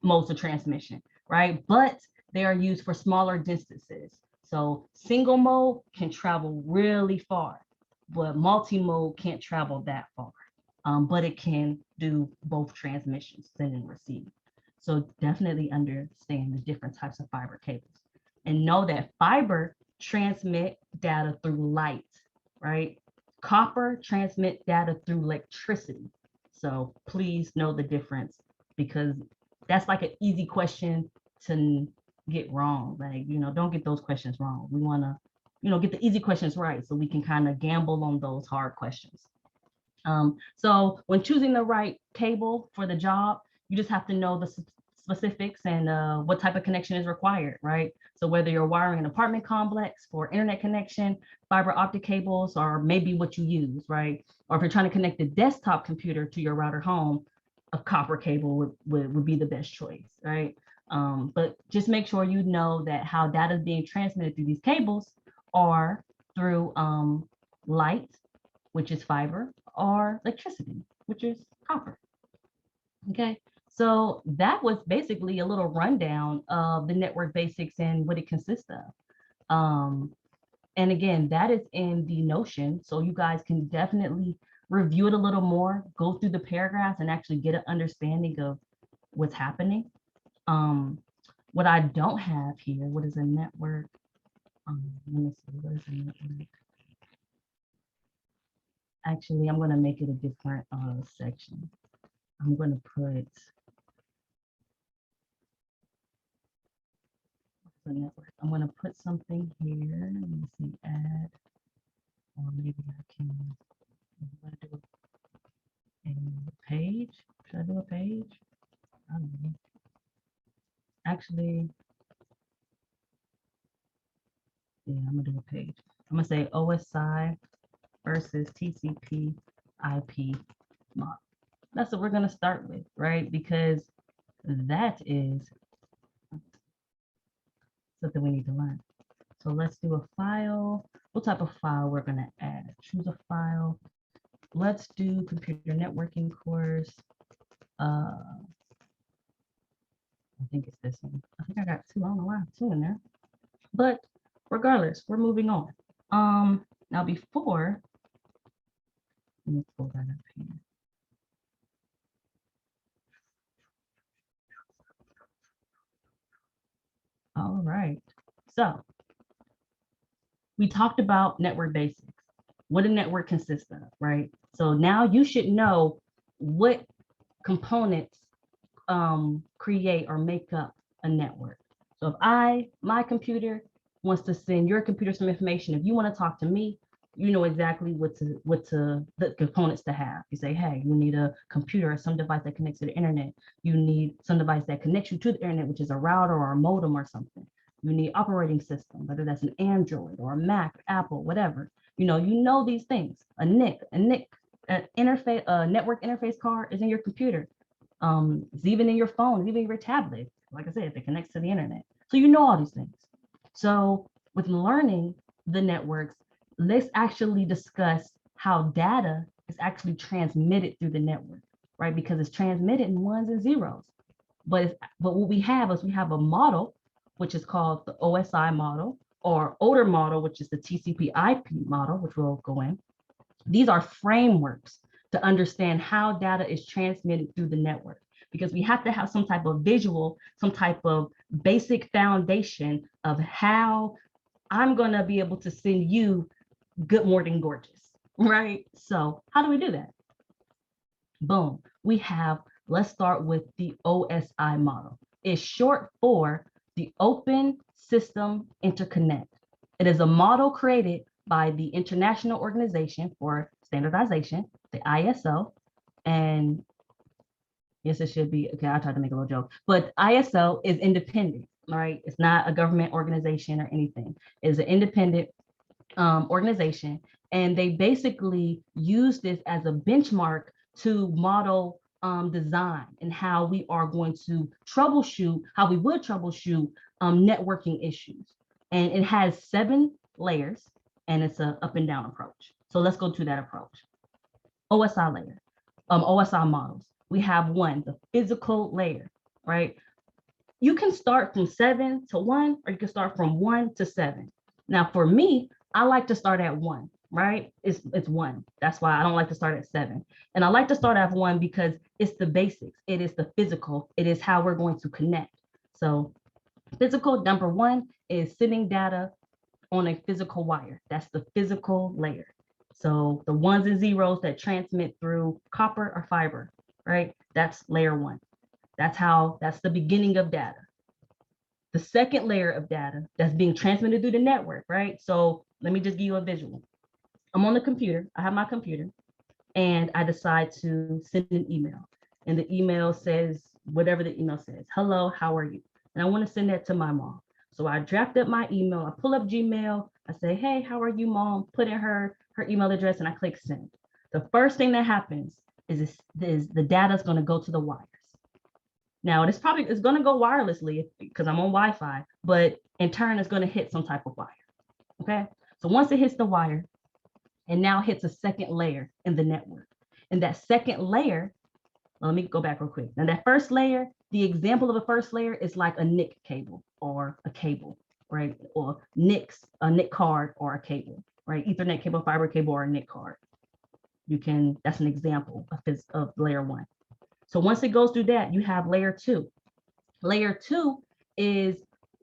modes of transmission, right? But they are used for smaller distances. So single mode can travel really far, but multi-mode can't travel that far. But it can do both transmissions, send and receive. So definitely understand the different types of fiber cables and know that fiber transmit data through light, right? Copper transmit data through electricity. So please know the difference because that's like an easy question to get wrong. Like, you know, don't get those questions wrong. We want to, you know, get the easy questions right so we can kind of gamble on those hard questions. So when choosing the right cable for the job, you just have to know the specifics and what type of connection is required, right? So whether you're wiring an apartment complex for internet connection, fiber optic cables, or maybe what you use, right? Or if you're trying to connect the desktop computer to your router home, a copper cable would be the best choice, right? But just make sure you know that how data is being transmitted through these cables are through light, which is fiber, or electricity, which is copper. Okay, so that was basically a little rundown of the network basics and what it consists of. And again, that is in the Notion, so you guys can definitely review it a little more, go through the paragraphs and actually get an understanding of what's happening. What I don't have here, what is a network? Let me see, what is a network? Actually, I'm going to make it a different section. I'm going to put the network. I'm going to put something here. Let me see, add, or maybe I can do a page. Should I do a page? I don't know. Actually, yeah, I'm going to do a page. I'm gonna say OSI versus TCP IP model. That's what we're gonna start with, right? Because that is something we need to learn. So let's do a file. What type of file we're gonna add? Choose a file. Let's do computer networking course. I think it's this one. I think I got two. I don't know why I have two in there. But regardless, we're moving on. Now before, let me pull that up here. All right. So we talked about network basics, what a network consists of, right? So now you should know what components create or make up a network. So if my computer wants to send your computer some information, if you want to talk to me, you know exactly what the components to have. You say, hey, you need a computer or some device that connects to the internet. You need some device that connects you to the internet, which is a router or a modem or something. You need operating system, whether that's an Android or a Mac, Apple, whatever. You know these things. A NIC, an interface, a network interface card is in your computer. It's even in your phone, it's even in your tablet. Like I said, if it connects to the internet. So you know all these things. So with learning the networks, let's actually discuss how data is actually transmitted through the network, right? Because it's transmitted in ones and zeros. But what we have is we have a model, which is called the OSI model, or older model, which is the TCP IP model, which we'll go in. These are frameworks to understand how data is transmitted through the network, because we have to have some type of visual, some type of basic foundation of how I'm going to be able to send you good morning gorgeous, right? So how do we do that? Boom, let's start with the OSI model. It's short for the Open System Interconnect. It is a model created by the International Organization for Standardization, the ISO, and yes, it should be, okay, I tried to make a little joke, but ISO is independent, right? It's not a government organization or anything. It's an independent organization, and they basically use this as a benchmark to model design and how we are going to troubleshoot, how we would troubleshoot networking issues. And it has 7 layers, and it's an up and down approach. So let's go to that approach. OSI layer, OSI models. We have one, the physical layer, right? You can start from 7 to 1, or you can start from 1 to 7. Now, for me, I like to start at 1, right? It's 1. That's why I don't like to start at 7. And I like to start at 1 because it's the basics. It is the physical. It is how we're going to connect. So physical, number 1 is sending data on a physical wire. That's the physical layer. So the ones and zeros that transmit through copper or fiber, right? That's layer 1. That's the beginning of data. The second layer of data that's being transmitted through the network, right? So let me just give you a visual. I'm on the computer, I have my computer, and I decide to send an email. And the email says, whatever the email says, hello, how are you? And I want to send that to my mom. So I draft up my email, I pull up Gmail, I say, hey, how are you, mom? Put in her email address, and I click send. The first thing that happens is the data is going to go to the wires. Now, it's going to go wirelessly because I'm on Wi-Fi, but in turn, it's going to hit some type of wire. Okay. So once it hits the wire, it now hits a second layer in the network. And that second layer, well, let me go back real quick. Now, that first layer, the example of a first layer is like a NIC cable or a cable, right? Or a NIC card or a cable, right? Ethernet cable, fiber cable, or a NIC card. That's an example of layer 1. So once it goes through that, you have layer 2. Layer 2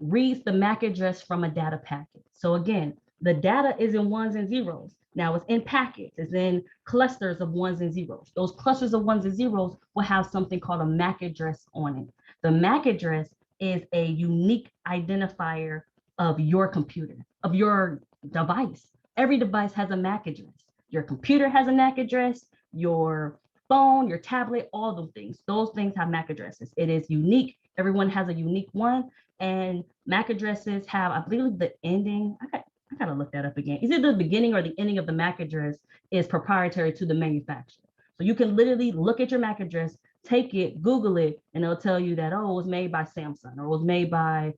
reads the MAC address from a data packet. So again, the data is in ones and zeros. Now it's in packets, it's in clusters of ones and zeros. Those clusters of ones and zeros will have something called a MAC address on it. The MAC address is a unique identifier of your computer, of your device. Every device has a MAC address. Your computer has a MAC address, your phone, your tablet, all those things have MAC addresses. It is unique. Everyone has a unique one, and MAC addresses have, I believe, the ending. I I gotta look that up again. Is it the beginning or the ending of the MAC address is proprietary to the manufacturer? So you can literally look at your MAC address, take it, Google it, and it'll tell you that, oh, it was made by Samsung or it was made by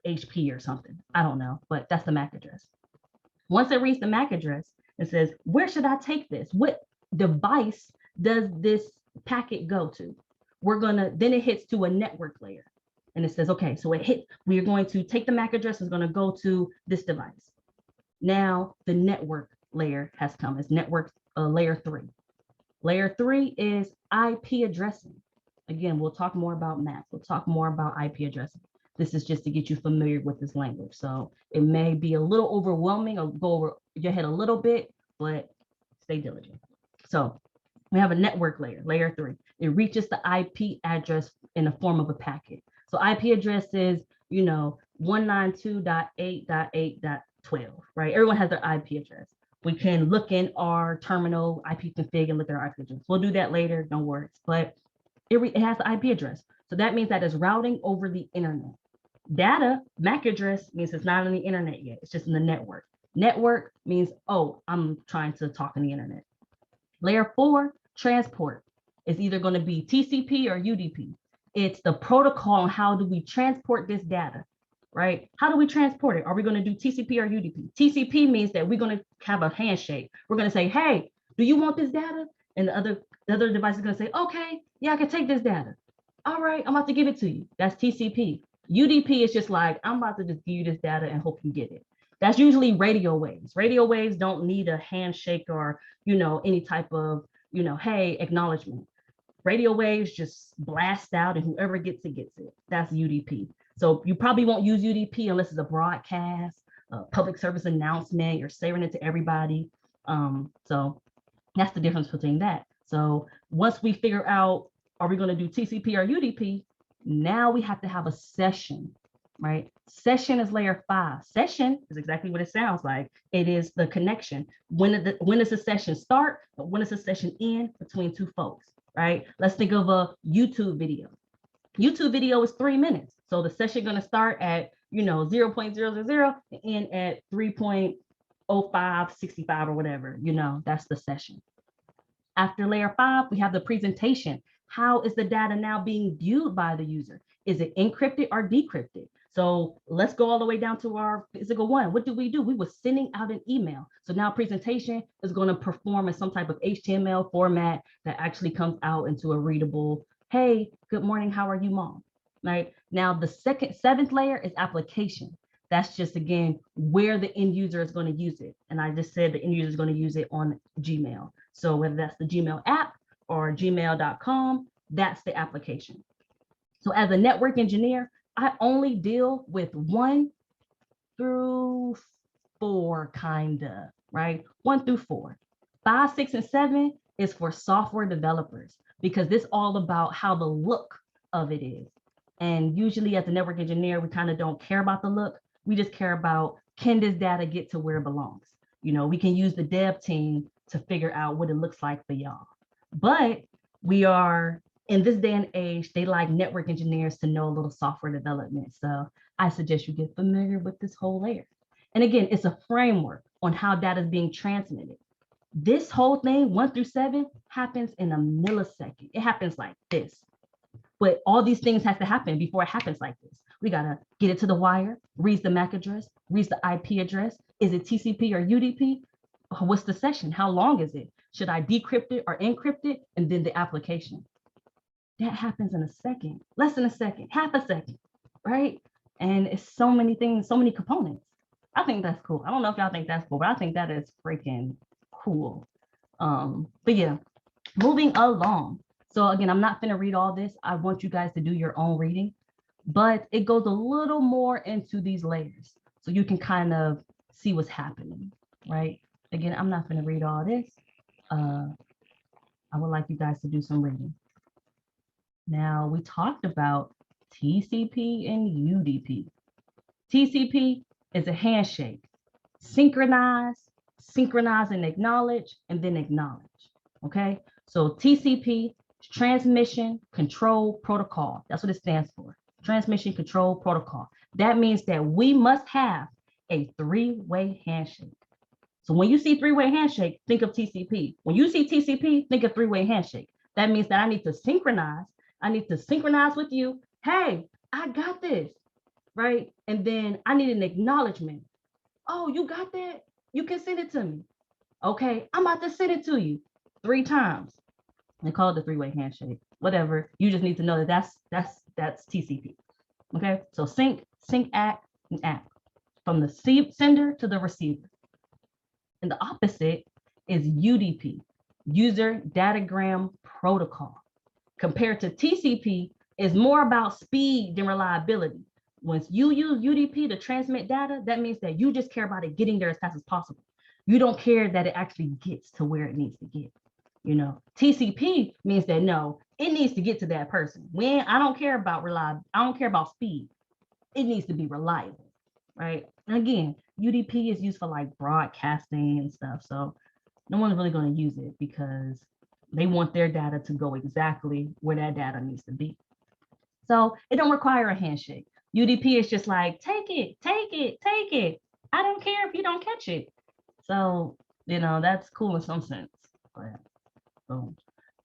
HP or something. I don't know, but that's the MAC address. Once it reads the MAC address, it says, where should I take this? What device does this packet go to? Then it hits to a network layer. And it says, okay, so we are going to take the MAC address, it's going to go to this device. Now the network layer has come. It's network layer 3. Layer 3 is IP addressing. Again, we'll talk more about MAC. We'll talk more about IP addressing. This is just to get you familiar with this language. So it may be a little overwhelming or go over your head a little bit, but stay diligent. So we have a network layer, layer 3. It reaches the IP address in the form of a packet. So IP address is, 192.8.8.12, right? Everyone has their IP address. We can look in our terminal IP config and look at our IP address. We'll do that later, don't worry. But it has the IP address. So that means that it's routing over the internet. Data, MAC address, means it's not on the internet yet. It's just in the network. Network means, oh, I'm trying to talk on the internet. Layer 4, transport, is either going to be TCP or UDP. It's the protocol on how do we transport this data, right? How do we transport it? Are we going to do TCP or UDP? TCP means that we're going to have a handshake. We're going to say, hey, do you want this data? And the other device is going to say, okay, yeah, I can take this data. All right, I'm about to give it to you. That's TCP. UDP is just like, I'm about to just give you this data and hope you get it. That's usually radio waves. Radio waves don't need a handshake or, any type of, hey, acknowledgement. Radio waves just blast out and whoever gets it, gets it. That's UDP. So you probably won't use UDP unless it's a broadcast, a public service announcement, you're sharing it to everybody. So that's the difference between that. So once we figure out, are we going to do TCP or UDP? Now we have to have a session, right? Session is layer 5. Session is exactly what it sounds like. It is the connection. When does the session start? When does the session end between two folks, right? Let's think of a YouTube video. YouTube video is 3 minutes. So the session going to start at, 0.000 and end at 3.0565 or whatever, that's the session. After layer 5, we have the presentation. How is the data now being viewed by the user? Is it encrypted or decrypted? So let's go all the way down to our physical one. What do? We were sending out an email. So now presentation is going to perform in some type of HTML format that actually comes out into a readable, hey, good morning, how are you, mom? Right? Now the seventh layer is application. That's just, again, where the end user is going to use it. And I just said the end user is going to use it on Gmail. So whether that's the Gmail app or gmail.com, that's the application. So as a network engineer, I only deal with 1 through 4, right? 1 through 4. 5, 6, and 7 is for software developers because this is all about how the look of it is. And usually as a network engineer, we kind of don't care about the look. We just care about, can this data get to where it belongs? We can use the dev team to figure out what it looks like for y'all. But we are, in this day and age, they like network engineers to know a little software development. So I suggest you get familiar with this whole layer. And again, it's a framework on how data is being transmitted. This whole thing, 1 through 7, happens in a millisecond. It happens like this. But all these things have to happen before it happens like this. We got to get it to the wire, reads the MAC address, reads the IP address. Is it TCP or UDP? What's the session? How long is it? Should I decrypt it or encrypt it? And then the application. That happens in a second, less than a second, half a second, right? And it's so many things, so many components. I think that's cool. I don't know if y'all think that's cool, but I think that is freaking cool. But yeah, moving along. So again, I'm not gonna read all this. I want you guys to do your own reading, but it goes a little more into these layers so you can kind of see what's happening, right? Again, I'm not gonna read all this. I would like you guys to do some reading. Now, we talked about TCP and UDP. TCP is a handshake. Synchronize and acknowledge, and then acknowledge, okay? So TCP is Transmission Control Protocol. That's what it stands for, Transmission Control Protocol. That means that we must have a three-way handshake. So when you see three-way handshake, think of TCP. When you see TCP, think of three-way handshake. That means that I need to synchronize. I need to synchronize with you. Hey, I got this, right? And then I need an acknowledgement. Oh, you got that? You can send it to me. Okay, I'm about to send it to you 3 times. They call it the three-way handshake. Whatever. You just need to know that that's TCP. Okay, so sync, act, and act from the sender to the receiver. And the opposite is UDP, User Datagram Protocol. Compared to TCP, is more about speed than reliability. Once you use UDP to transmit data, that means that you just care about it getting there as fast as possible. You don't care that it actually gets to where it needs to get. You know, TCP means that no, it needs to get to that person. I don't care about I don't care about speed. It needs to be reliable, right? And again, UDP is used for like broadcasting and stuff. So no one's really going to use it because they want their data to go exactly where that data needs to be. So it don't require a handshake. UDP is just like, take it. I don't care if you don't catch it. So, you know, that's cool in some sense. But, boom.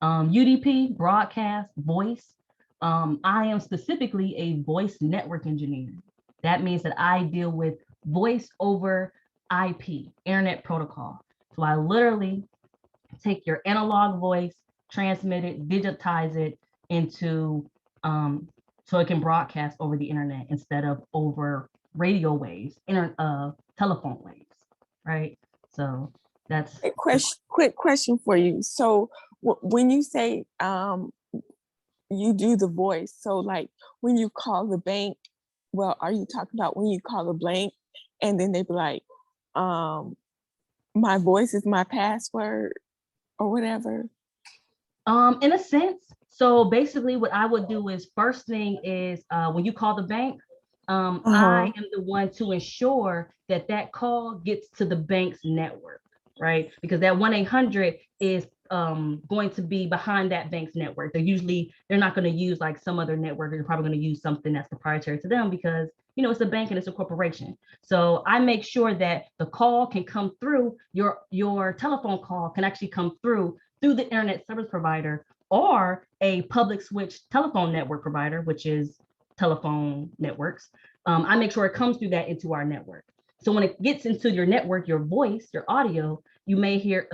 UDP, broadcast, voice. I am specifically a voice network engineer. That means that I deal with voice over IP, internet protocol. So I literally take your analog voice, transmit it, digitize it into, so it can broadcast over the internet instead of over radio waves, telephone waves, right? So that's quick question for you. So when you say you do the voice, so like when you call the bank, well, are you talking about when you call the bank and then they be like, my voice is my password or whatever? In a sense. So basically what I would do is first thing is when you call the bank, I am the one to ensure that that call gets to the bank's network, right? Because that 1-800 is going to be behind that bank's network. They're not going to use like some other network. They're probably going to use something that's proprietary to them because, you know, it's a bank and it's a corporation. So I make sure that the call can come through, your telephone call can actually come through the internet service provider or a public switch telephone network provider, which is telephone networks. I make sure it comes through that into our network. So when it gets into your network, your voice, your audio, you may hear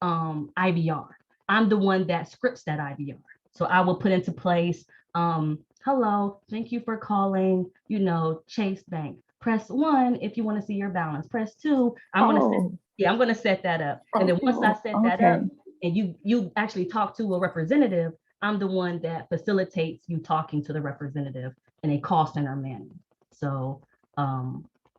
IVR. I'm the one that scripts that IVR. So I will put into place, hello, thank you for calling, you know, Chase Bank. Press 1 if you want to see your balance. Press 2. I'm going to set that up. And then once I set that up and you actually talk to a representative, I'm the one that facilitates you talking to the representative in a call center manner. So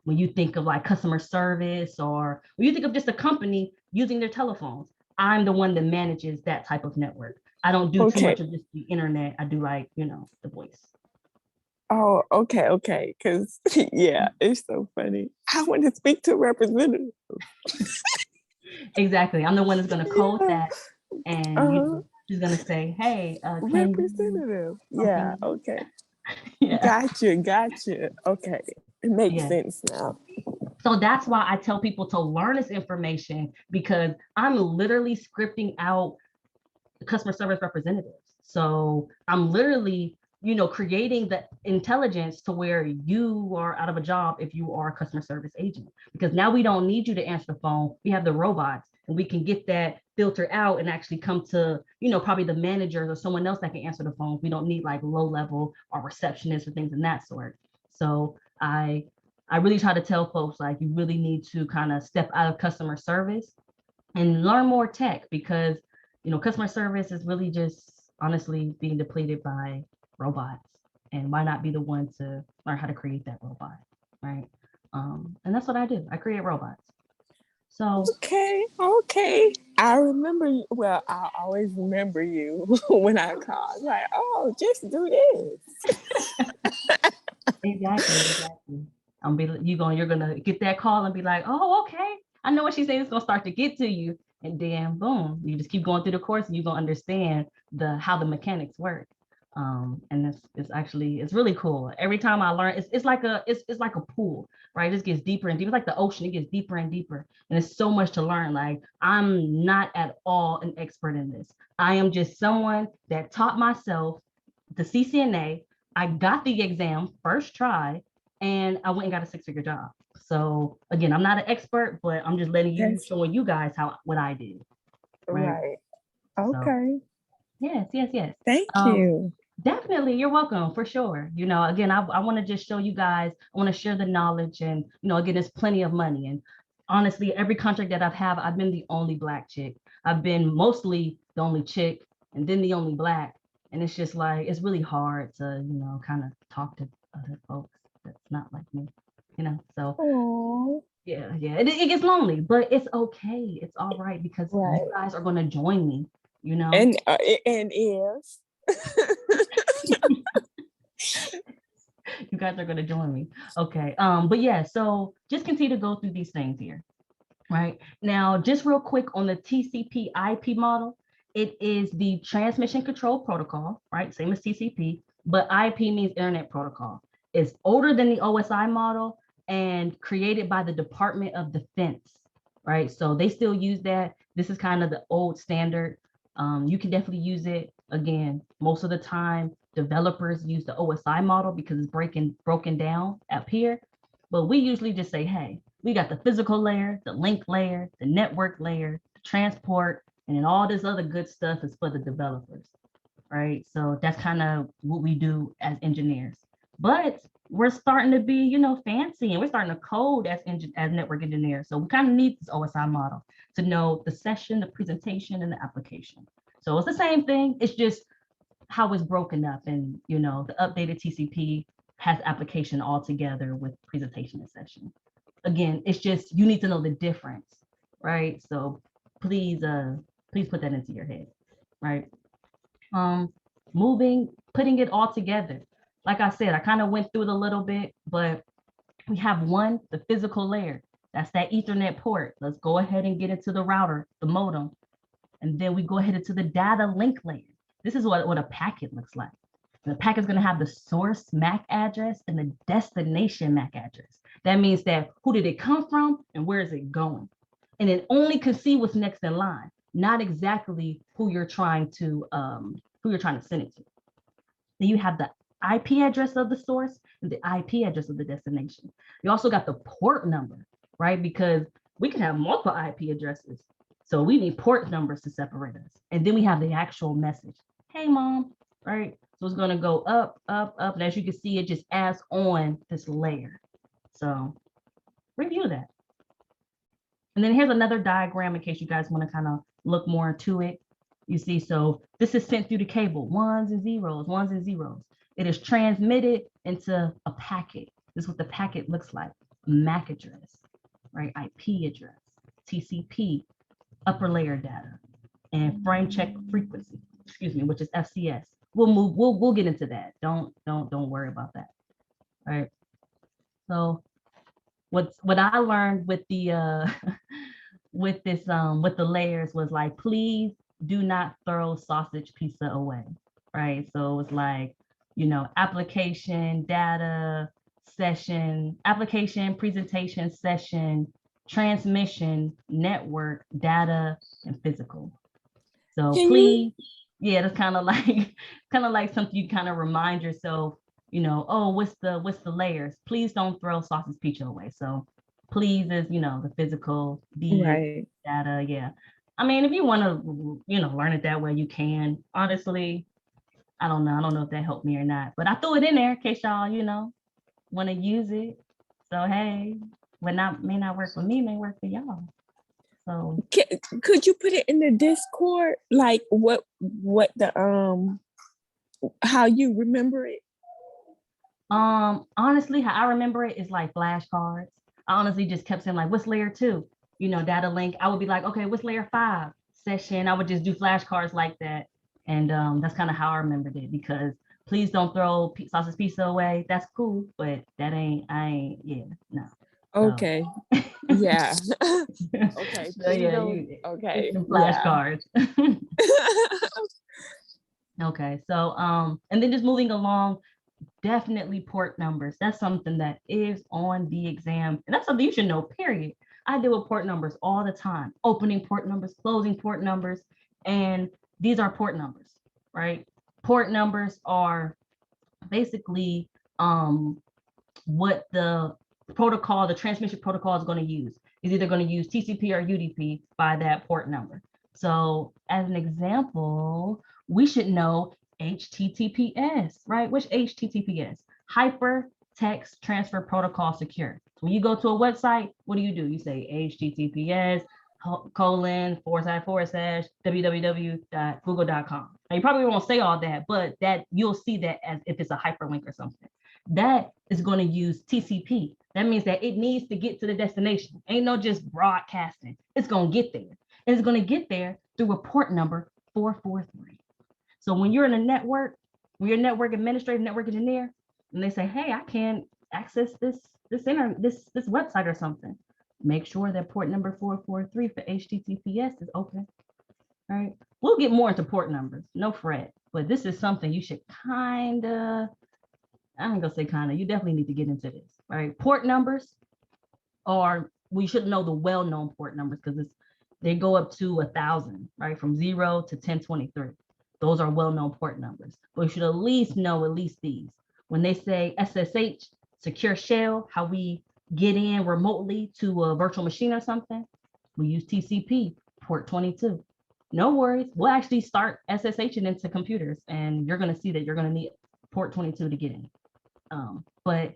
when you think of like customer service or when you think of just a company using their telephones, I'm the one that manages that type of network. I don't do too much of just the internet. I do like, you know, the voice. Oh, okay. Because yeah, it's so funny. I want to speak to a representative. Exactly. I'm the one that's going to code that and she's going to say, hey, representative. Yeah, okay. Yeah. Gotcha. Okay. It makes sense now. So that's why I tell people to learn this information because I'm literally scripting out customer service representatives. So I'm literally, you know, creating the intelligence to where you are out of a job if you are a customer service agent, because now we don't need you to answer the phone. We have the robots and we can get that filter out and actually come to, you know, probably the managers or someone else that can answer the phone. We don't need like low level or receptionists or things in that sort. So I really try to tell folks like you really need to kind of step out of customer service and learn more tech because, you know, customer service is really just honestly being depleted by robots. And why not be the one to learn how to create that robot, right? And that's what I do. I create robots. So okay. I remember you. Well, I always remember you when I call. Like, oh, just do this. Exactly. You're gonna get that call and be like, oh, okay. I know what she's saying. It's gonna start to get to you, and then boom, you just keep going through the course, and you're gonna understand how the mechanics work. And it's really cool. Every time I learn, it's like a pool, right? It just gets deeper and deeper. It's like the ocean, it gets deeper and deeper. And it's so much to learn. Like I'm not at all an expert in this. I am just someone that taught myself the CCNA. I got the exam first try, and I went and got a 6-figure job. So again, I'm not an expert, but I'm just letting you, Yes. showing you guys what I did. Right. Right. Okay. Yes. Thank Um, you. Definitely, you're welcome for sure. Again, I want to just show you guys, I want to share the knowledge, and again, there's plenty of money. And honestly, every contract that I've been the only Black chick. I've been mostly the only chick and then the only Black. And it's just like, it's really hard to, kind of talk to other folks that's not like me, so Oh, yeah, it gets lonely, but it's okay. It's all right because right. you guys are going to join me, And is. You guys are going to join me. Okay. But yeah, so just continue to go through these things here. Right now, just real quick on the TCP IP model, it is the transmission control protocol, right? Same as TCP, but IP means internet protocol. It's older than the OSI model and created by the Department of Defense, right? So they still use that. This is kind of the old standard. You can definitely use it. Again, most of the time, developers use the OSI model because it's broken down up here. But we usually just say, hey, we got the physical layer, the link layer, the network layer, the transport, and then all this other good stuff is for the developers, right? So that's kind of what we do as engineers. But we're starting to be, fancy, and we're starting to code as network engineers. So we kind of need this OSI model to know the session, the presentation, and the application. So it's the same thing. It's just how it's broken up, and the updated TCP has application all together with presentation and session. Again, it's just you need to know the difference, right? So please put that into your head, right? Putting it all together. Like I said, I kind of went through it a little bit, but we have the physical layer. That's that Ethernet port. Let's go ahead and get into the router, the modem. And then we go ahead into the data link layer. This is what a packet looks like. The packet is going to have the source MAC address and the destination MAC address. That means that who did it come from and where is it going? And it only can see what's next in line, not exactly who you're trying to send it to. Then you have the IP address of the source and the IP address of the destination. You also got the port number, right? Because we can have multiple IP addresses. So we need port numbers to separate us. And then we have the actual message. Hey, mom, right? So it's going to go up, up, up. And as you can see, it just adds on this layer. So review that. And then here's another diagram in case you guys want to kind of look more into it. You see, so this is sent through the cable, ones and zeros. It is transmitted into a packet. This is what the packet looks like. MAC address, right? IP address, TCP, upper layer data, and frame check frequency, which is FCS. We'll get into that. Don't worry about that. All right. So what I learned with the with the layers was like, please do not throw sausage pizza away. Right. So it's like, application, data, session, application, presentation, session, transmission, network, data, and physical. So please, yeah, that's kind of like something you kind of remind yourself, oh, what's the layers? Please don't throw sausage pizza away. So please is, the physical, the right. data. Yeah. I mean, if you want to, learn it that way, you can. Honestly, I don't know if that helped me or not, but I threw it in there in case y'all, want to use it. So, hey, what may not work for me may work for y'all. So could you put it in the Discord? Like what the how you remember it? Honestly, how I remember it is like flashcards. I honestly just kept saying like, what's layer 2? Data link. I would be like, okay, what's layer 5? Session. I would just do flashcards like that. And that's kind of how I remembered it, because please don't throw sausage pizza away. That's cool, but yeah, no. Okay. So. Yeah. Okay. So, yeah, okay. flashcards. Okay, so and then just moving along, definitely port numbers. That's something that is on the exam, and that's something you should know, period. I deal with port numbers all the time, opening port numbers, closing port numbers, and these are port numbers, right? Port numbers are basically what the protocol, the transmission protocol is going to use. Is either going to use TCP or UDP by that port number. So as an example, we should know HTTPS, right? Which HTTPS? Hypertext Transfer Protocol Secure. When you go to a website, what do? You say HTTPS :// www.google.com. Now you probably won't say all that, but that you'll see that as if it's a hyperlink or something. That is going to use TCP. That means that it needs to get to the destination. Ain't no just broadcasting. It's going to get there. And it's going to get there through a port number 443. So when you're in a network, when you're a network administrator, network engineer, and they say, hey, I can't access this website or something, make sure that port number 443 for HTTPS is open. All right. We'll get more into port numbers, no fret, but this is something you should I ain't gonna say you definitely need to get into this, right? Port numbers are, we should know the well-known port numbers because they go up to 1,000, right? From 0 to 1023. Those are well-known port numbers, but you should at least know these. When they say SSH, secure shell, how we get in remotely to a virtual machine or something, we use TCP, port 22. No worries, we'll actually start SSHing into computers, and you're gonna see that you're gonna need port 22 to get in. But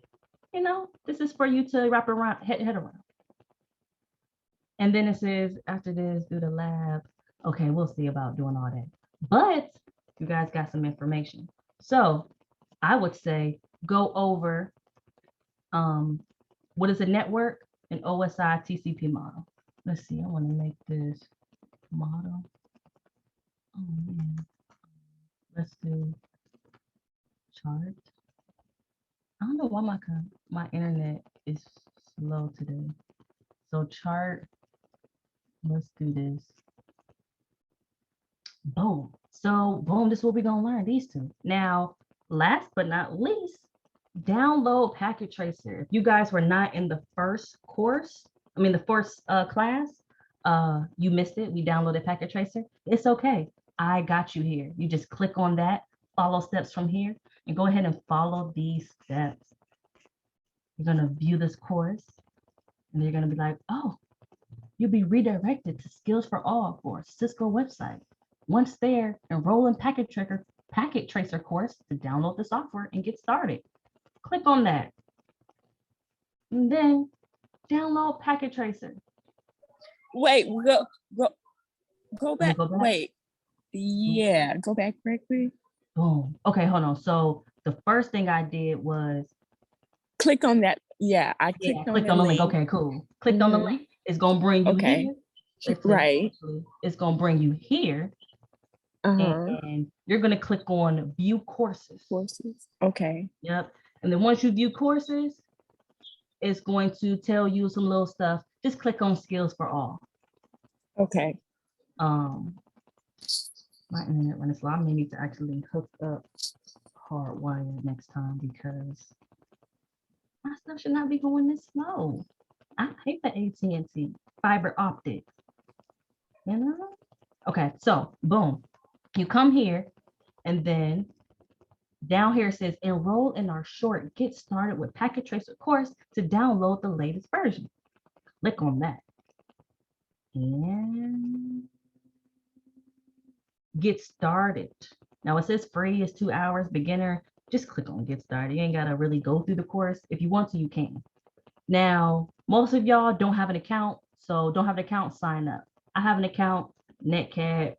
this is for you to wrap around, head around. And then it says after this, do the lab. Okay, we'll see about doing all that. But you guys got some information. So I would say go over what is a network, an OSI TCP model. Let's see, I want to make this model. Oh man. Let's do chart. I don't know why my internet is slow today. So chart, let's do this. Boom. So boom, this is what we're gonna learn, these two. Now, last but not least, download Packet Tracer. If you guys were not in the first course, the first class, you missed it. We downloaded Packet Tracer. It's okay. I got you here. You just click on that, follow steps from here, and go ahead and follow these steps. You're gonna view this course, and you're gonna be like, oh, you'll be redirected to Skills for All for Cisco website. Once there, enroll in Packet Tracer course to download the software and get started. Click on that. And then download Packet Tracer. Wait, go back. Wait. Yeah, go back quickly. Boom. Okay, hold on. So the first thing I did was click on that. Yeah, I clicked on the link. Okay, cool. Clicked on the link. It's gonna bring you here. Right. It's gonna bring you here. And you're gonna click on view courses. Okay. Yep. And then once you view courses, it's going to tell you some little stuff. Just click on Skills for All. Okay. My internet running slow. I may need to actually hook up hardwired next time because my stuff should not be going this slow. I hate the AT&T fiber optic. Okay, so boom. You come here, and then down here it says enroll in our short Get Started with Packet Tracer course to download the latest version. Click on that. And get started. Now it says free is 2 hours, beginner. Just click on Get Started. You ain't gotta really go through the course. If you want to, you can. Now, most of y'all don't have an account, so don't have an account, sign up. I have an account, Netcat,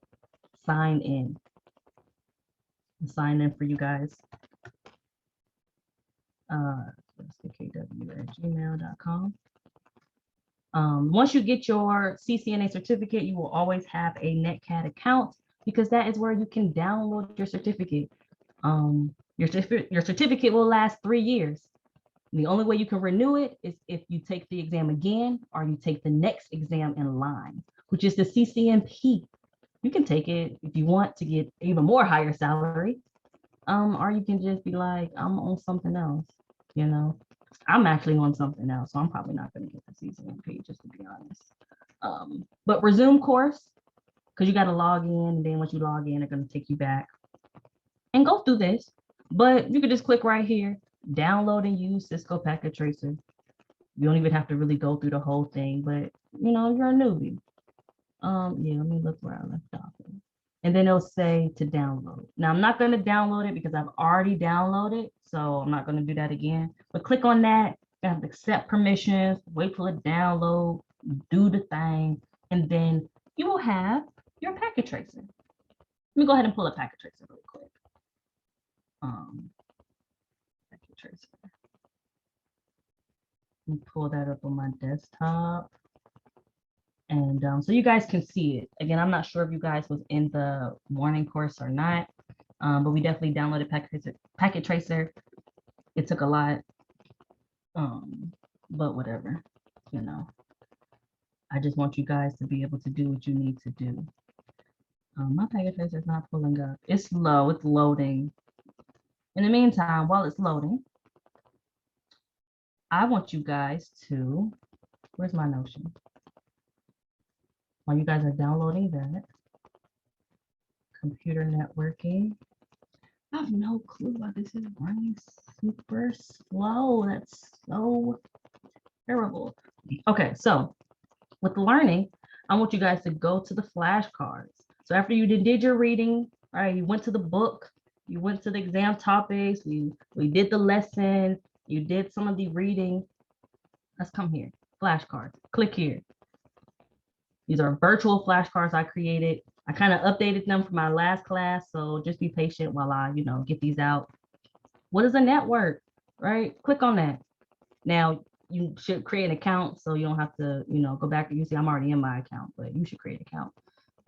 sign in. Sign in for you guys. KW@gmail.com. Once you get your CCNA certificate, you will always have a Netcat account because that is where you can download your certificate. Your certificate will last 3 years. The only way you can renew it is if you take the exam again or you take the next exam in line, which is the CCNP. You can take it if you want to get even more higher salary. Or you can just be like, I'm on something else, you know. I'm actually on something else, so I'm probably not going to get the season pay, just to be honest. But resume course, because you got to log in, and then once you log in, they're going to take you back and go through this. But you can just click right here, download and use Cisco Packet Tracer. You don't even have to really go through the whole thing, but you know, you're a newbie. Yeah, let me look where I left off. And then it'll say to download. Now I'm not going to download it because I've already downloaded, so I'm not going to do that again. But click on that, and accept permissions, wait till it download, do the thing, and then you will have your packet tracer. Let me go ahead and pull a packet tracer really quick. Packet tracer. Let me pull that up on my desktop. And so you guys can see it. Again, I'm not sure if you guys was in the morning course or not, but we definitely downloaded Packet Tracer. It took a lot, but whatever, you know. I just want you guys to be able to do what you need to do. My Packet Tracer is not pulling up. It's slow, it's loading. In the meantime, while it's loading, I want you guys to, where's my Notion? While you guys are downloading that, computer networking. I have no clue why this is running super slow. That's so terrible. Okay, so with learning, I want you guys to go to the flashcards. So after you did your reading, all right, you went to the book, you went to the exam topics, we did the lesson, you did some of the reading. Let's come here, flashcards, click here. These are virtual flashcards I created. I kind of updated them for my last class, so just be patient while I, you know, get these out. What is a network, right? Click on that. Now, you should create an account so you don't have to, you know, go back. You see, I'm already in my account, but you should create an account.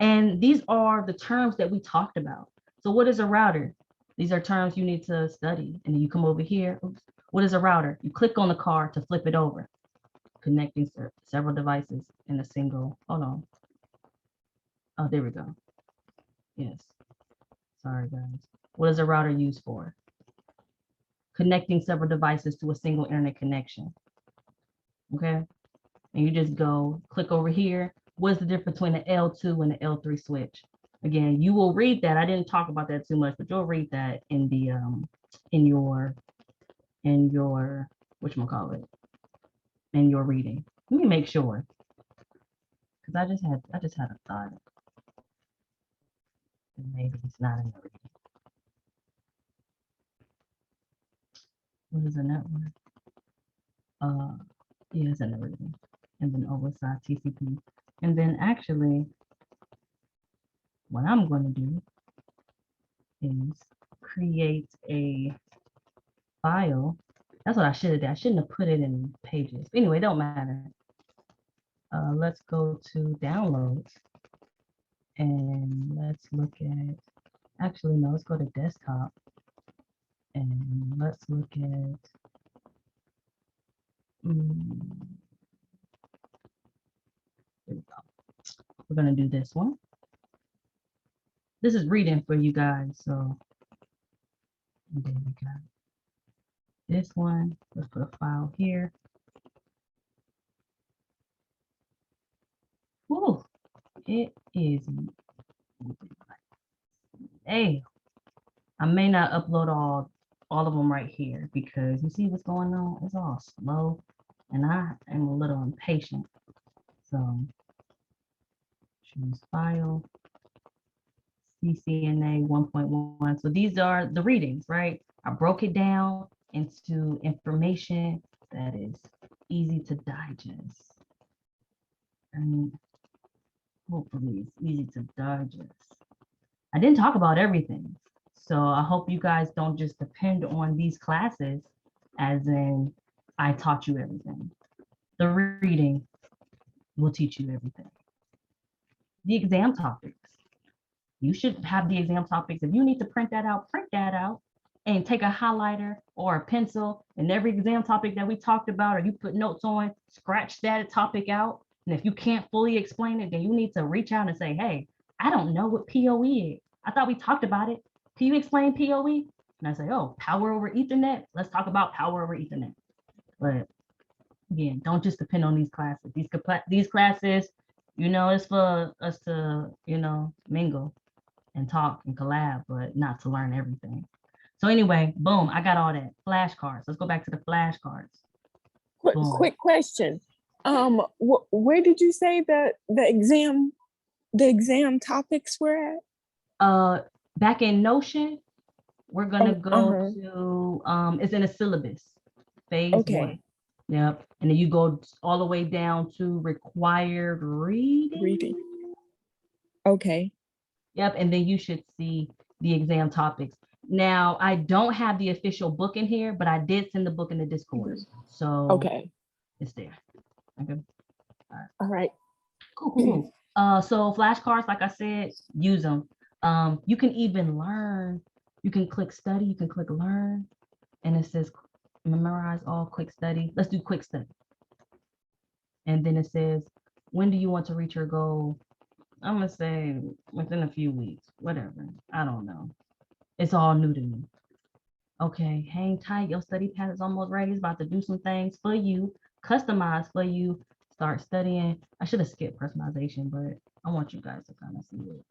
And these are the terms that we talked about. So what is a router? These are terms you need to study. And then you come over here. Oops. What is a router? You click on the card to flip it over. Connecting several devices in a single, hold on. Oh, there we go. Yes. Sorry, guys. What is a router used for? Connecting several devices to a single internet connection. Okay. And you just go click over here. What's the difference between an L2 and an L3 switch? Again, you will read that. I didn't talk about that too much, but you'll read that in the in your whatchamacallit, in your reading. Let me make sure. Because I just had a thought. Maybe it's not in the reading. What is a network? Yeah, it's in the reading. And then oversized TCP. And then actually, what I'm going to do is create a file. That's what I should have done. I shouldn't have put it in pages. Anyway, don't matter. Let's go to downloads. And let's look at, actually, no, let's go to desktop. And let's look at, there we go. We're going to do this one. This is reading for you guys, so there we go. This one, let's put a file here. Whoa, it is. Hey, I may not upload all of them right here because you see what's going on. It's all slow, and I am a little impatient. So choose file. CCNA 1.1. So these are the readings, right? I broke it down into information that is easy to digest. And hopefully it's easy to digest. I didn't talk about everything. So I hope you guys don't just depend on these classes as in I taught you everything. The reading will teach you everything. The exam topics. You should have the exam topics. If you need to print that out and take a highlighter or a pencil and every exam topic that we talked about or you put notes on, scratch that topic out. And if you can't fully explain it, then you need to reach out and say, hey, I don't know what PoE is. I thought we talked about it. Can you explain PoE? And I say, oh, power over Ethernet. Let's talk about power over Ethernet. But again, don't just depend on these classes. These classes, it's for us to, mingle and talk and collab, but not to learn everything. So anyway, boom, I got all that. Flashcards. Let's go back to the flashcards. Quick question. Where did you say the exam topics were at? Back in Notion, we're gonna go to it's in a syllabus, phase 1. Yep. And then you go all the way down to required reading. Okay. Yep. And then you should see the exam topics. Now, I don't have the official book in here, but I did send the book in the Discord. So okay, it's there. Okay. All right. Cool. So flashcards, like I said, use them. You can even learn. You can click study, you can click learn, and it says memorize all, quick study. Let's do quick study. And then it says, when do you want to reach your goal? I'm gonna say within a few weeks, whatever. I don't know. It's all new to me. Okay, hang tight. Your study path is almost ready. It's about to do some things for you, customize for you. Start studying. I should have skipped personalization, but I want you guys to kind of see it.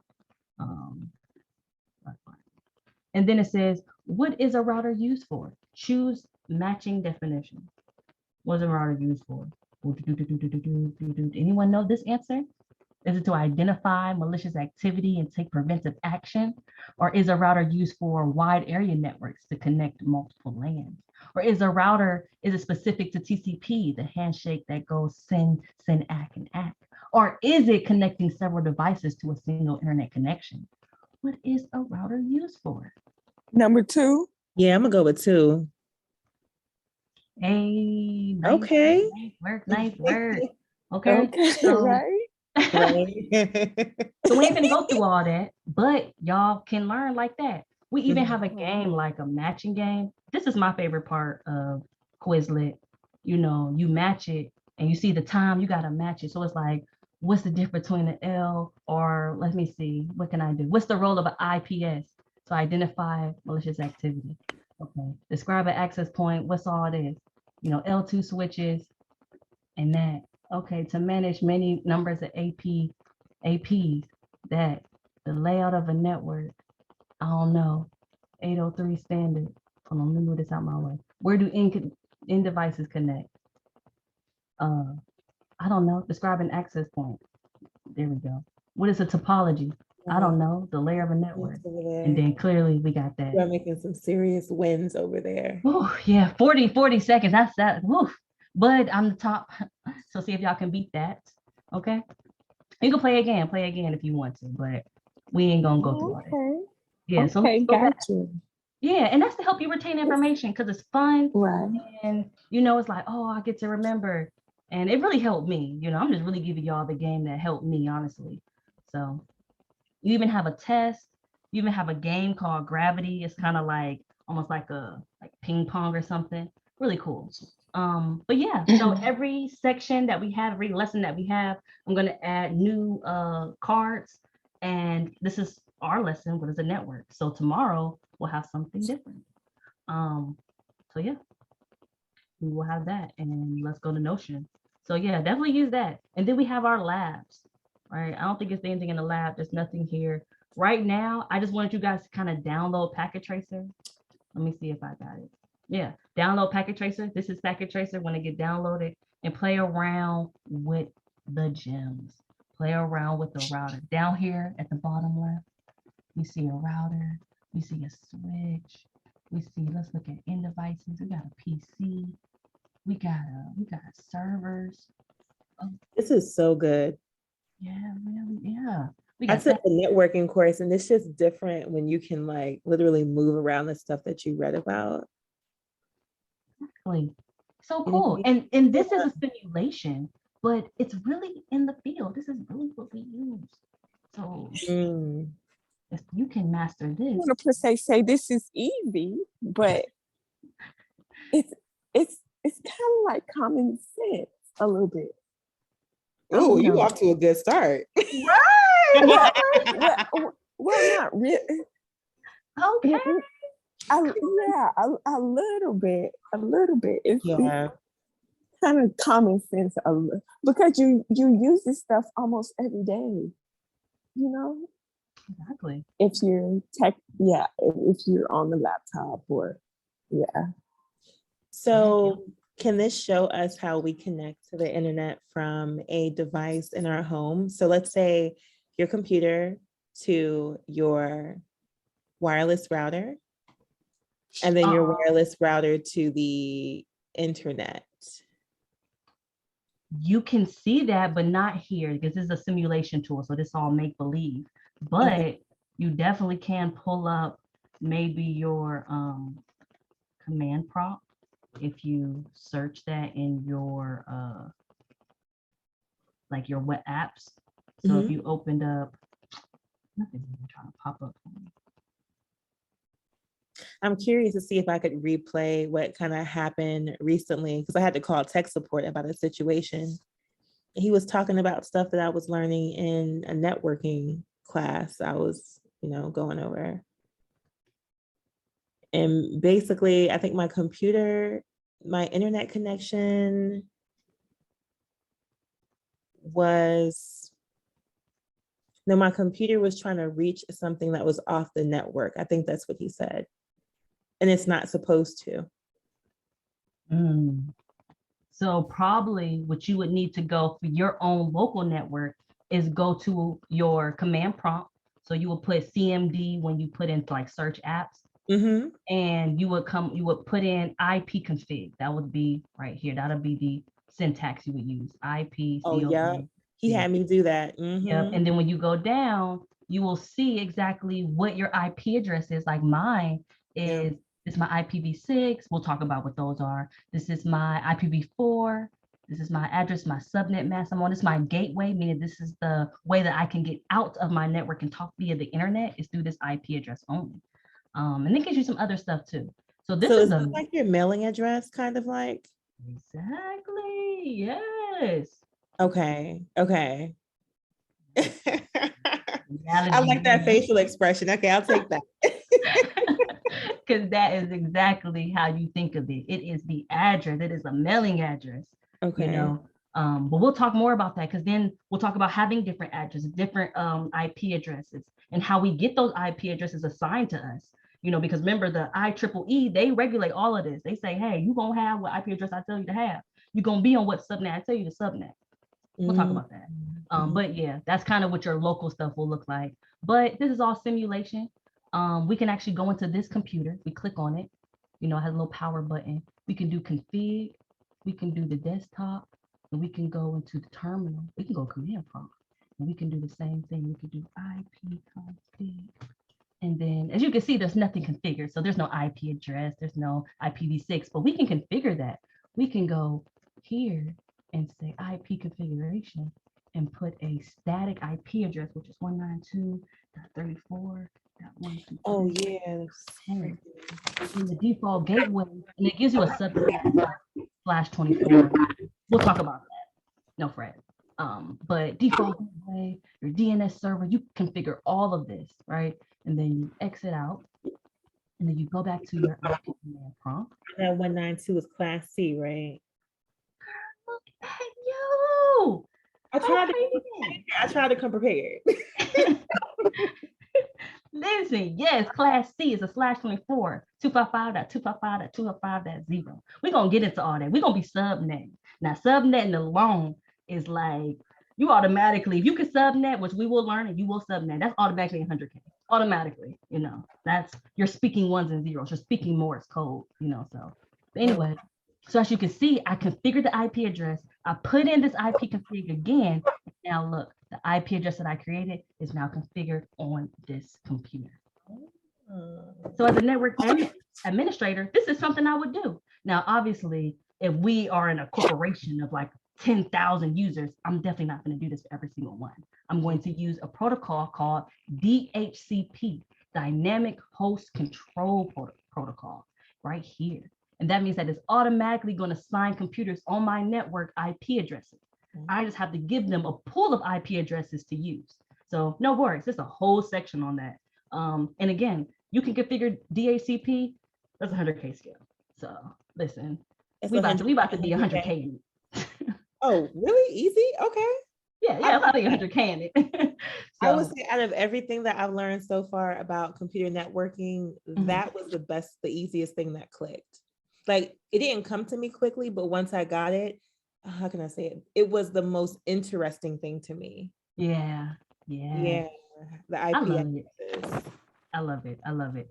And then it says, what is a router used for? Choose matching definition. What is a router used for? Anyone know this answer? Is it to identify malicious activity and take preventive action? Or is a router used for wide area networks to connect multiple LANs? Or is it specific to TCP, the handshake that goes send, ACK, and ACK? Or is it connecting several devices to a single internet connection? What is a router used for? Number 2. Yeah, I'm gonna go with 2. Hey, nice, Okay. Nice work. Okay. So, right. So we ain't gonna go through all that, but y'all can learn like that. We even have a game like a matching game. This is my favorite part of Quizlet. You match it and you see the time, you gotta match it. So it's like, what's the difference between an L or let me see, what can I do? What's the role of an IPS? So identify malicious activity. Okay. Describe an access point. What's all this? L2 switches and that. Okay, to manage many numbers of APs, that the layout of a network, I don't know, 803 standard. Hold on, let me move this out my way. Where do end devices connect? I don't know, describe an access point. There we go. What is a topology? I don't know, the layer of a network. And then clearly we got that. You're making some serious wins over there. Oh yeah, 40 seconds, that's that. Woo. But I'm the top. So see if y'all can beat that. Okay. You can play again if you want to, but we ain't gonna go through all that. Yeah. So got you. Yeah, and that's to help you retain information because it's fun. Right. And it's like, oh, I get to remember. And it really helped me. I'm just really giving y'all the game that helped me, honestly. So you even have a test. You even have a game called Gravity. It's kind of like almost like ping pong or something. Really cool. But yeah, so every section that we have, every lesson that we have, I'm going to add new cards. And this is our lesson, what is a network? So tomorrow we'll have something different. So yeah, we will have that, and let's go to Notion. So yeah, definitely use that. And then we have our labs, right? I don't think it's anything in the lab. There's nothing here. Right now, I just wanted you guys to kind of download Packet Tracer. Let me see if I got it. Yeah, download Packet Tracer. This is Packet Tracer when it get downloaded, and play around with the gems. Play around with the router. Down here at the bottom left, we see a router, we see a switch, we see, let's look at end devices. We got a PC, we got servers. Oh, this is so good. Yeah, really, yeah. I took a networking course, and it's just different when you can like literally move around the stuff that you read about. Exactly. So cool. And this is a simulation, but it's really in the field. This is really what we use. So if you can master this. I want to say this is easy, but it's kind of like common sense a little bit. Oh, you no. off to a good start. Right. Well, not really. Okay. Yeah, a little bit, It's Yeah. kind of common sense, because you use this stuff almost every day. You know, Exactly. if you're if you're on the laptop or yeah. So can this show us how we connect to the internet from a device in our home? So let's say your computer to your wireless router, and then your wireless router to the internet. You can see that, but not here because this is a simulation tool. So this all make believe, but Okay. you definitely can pull up maybe your command prompt if you search that in your like your web apps. So if Mhm. you opened up, nothing's even trying to pop up for me. I'm curious to see if I could replay what kind of happened recently because I had to call tech support about a situation. He was talking about stuff that I was learning in a networking class I was, going over. And basically, I think my internet connection my computer was trying to reach something that was off the network. I think that's what he said. And it's not supposed to. So probably what you would need to go for your own local network is go to your command prompt. So you will put CMD when you put in like search apps, Mm-hmm. and you would put in IP config. That would be right here. That'll be the syntax you would use. IP Oh, yeah. He had me do that. Mm-hmm. Yep. And then when you go down, you will see exactly what your IP address is. Like mine is, this is my IPv6. We'll talk about what those are. This is my IPv4. This is my address, my subnet mask I'm on. This is my gateway, meaning this is the way that I can get out of my network and talk via the internet is through this IP address only. And it gives you some other stuff too. So this is this like your mailing address, kind of like? Exactly. Yes. Okay. I Reality like that is- facial expression. Okay, I'll take that. Because that is exactly how you think of it. It is the address. It is a mailing address. Okay. But we'll talk more about that because then we'll talk about having different addresses, different IP addresses, and how we get those IP addresses assigned to us. Because remember the IEEE, they regulate all of this. They say, hey, you're gonna have what IP address I tell you to have. You're gonna be on what subnet I tell you to subnet. We'll talk about that. But yeah, that's kind of what your local stuff will look like. But this is all simulation. We can actually go into this computer. We click on it. It has a little power button. We can do config. We can do the desktop. And we can go into the terminal. We can go command prompt. And we can do the same thing. We can do IP config. And then, as you can see, there's nothing configured. So there's no IP address. There's no IPv6. But we can configure that. We can go here and say IP configuration and put a static IP address, which is 192.34.123. Oh yeah. In the default gateway, and it gives you a subnet /24. We'll talk about that. No fret. But default gateway, your DNS server, you configure all of this, right? And then you exit out, and then you go back to your IP command prompt. That 192 is class C, right? Look at you. I tried to come prepared. Listen, yes, class C is a /24, 255.255.255.0. We're going to get into all that. We're going to be subnetting. Now, subnetting alone is like, you automatically, if you can subnet, which we will learn and you will subnet, that's automatically 100K. Automatically, that's, you're speaking ones and zeros. You're speaking Morse code, so. But anyway, so as you can see, I configured the IP address. I put in this IP config again. Now look, the IP address that I created is now configured on this computer. So as a network administrator, this is something I would do. Now, obviously, if we are in a corporation of like 10,000 users, I'm definitely not going to do this for every single one. I'm going to use a protocol called DHCP, Dynamic Host Control Protocol, right here. And that means that it's automatically going to assign computers on my network IP addresses. I just have to give them a pool of IP addresses to use. So no worries, there's a whole section on that. And again, you can configure DHCP. That's 100K scale. So listen, It's we about to 100K. be 100K in it. Oh, really? Easy? Okay. Yeah, about to be 100K in it. I would So say out of everything that I've learned so far about computer networking, that was the easiest thing that clicked. Like it didn't come to me quickly, but once I got it, how can I say it? It was the most interesting thing to me. yeah. Yeah, the I IP love it. addresses. I love it. I love it.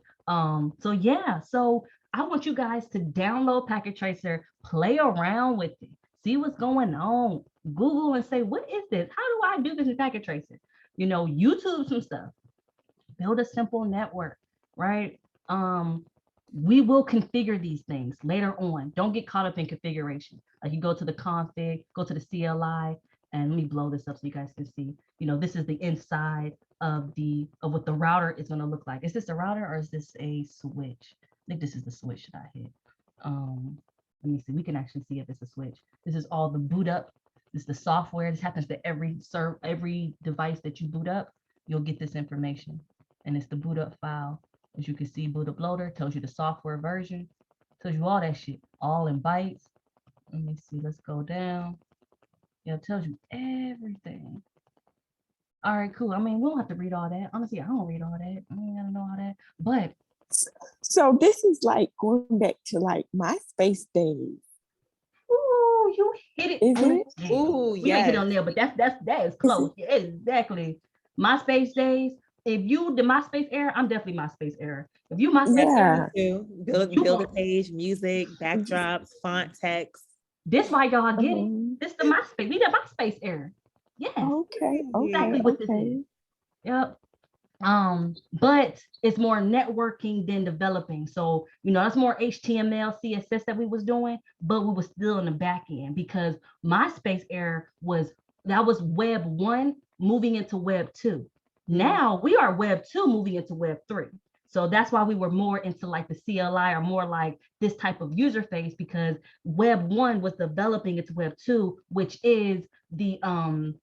So yeah, so I want you guys to download Packet Tracer, play around with it, see what's going on. Google and say, what is this? How do I do this in Packet Tracer? You know, YouTube some stuff. Build a simple network, right? We will configure these things later on. Don't get caught up in configuration. Like you go to the config, go to the CLI, and let me blow this up so you guys can see. You know, this is the inside of what the router is going to look like. Is this a router or is this a switch? I think this is the switch that I hit. Let me see. We can actually see if it's a switch. This is all the boot up. This is the software. This happens to every device that you boot up. You'll get this information, and it's the boot up file. As you can see, boot up loader tells you the software version, tells you all that shit, all in bytes. Let me see. Let's go down. Yeah, it tells you everything. All right, cool. I mean, we don't have to read all that. Honestly, I don't read all that. I ain't gotta know all that. But So this is like going back to like MySpace days. ooh, you hit it. Is on it? the nail. Ooh, We didn't hit yes. on there, but that is close. Yeah, exactly. MySpace days. If you the MySpace era, I'm definitely MySpace era. If you MySpace era, Too. Build You a want- page, music, backdrops, font, text. this why y'all get it. Mhm. This the MySpace. We the MySpace era. Yes, Okay, exactly okay, what this is. okay. Yep. But it's more networking than developing. So, you know, that's more HTML, CSS that we was doing, but we was still in the back end because MySpace era was web 1 moving into web 2. Now we are web 2 moving into web 3. So that's why we were more into like the CLI or more like this type of user face because web 1 was developing into web 2, which is the the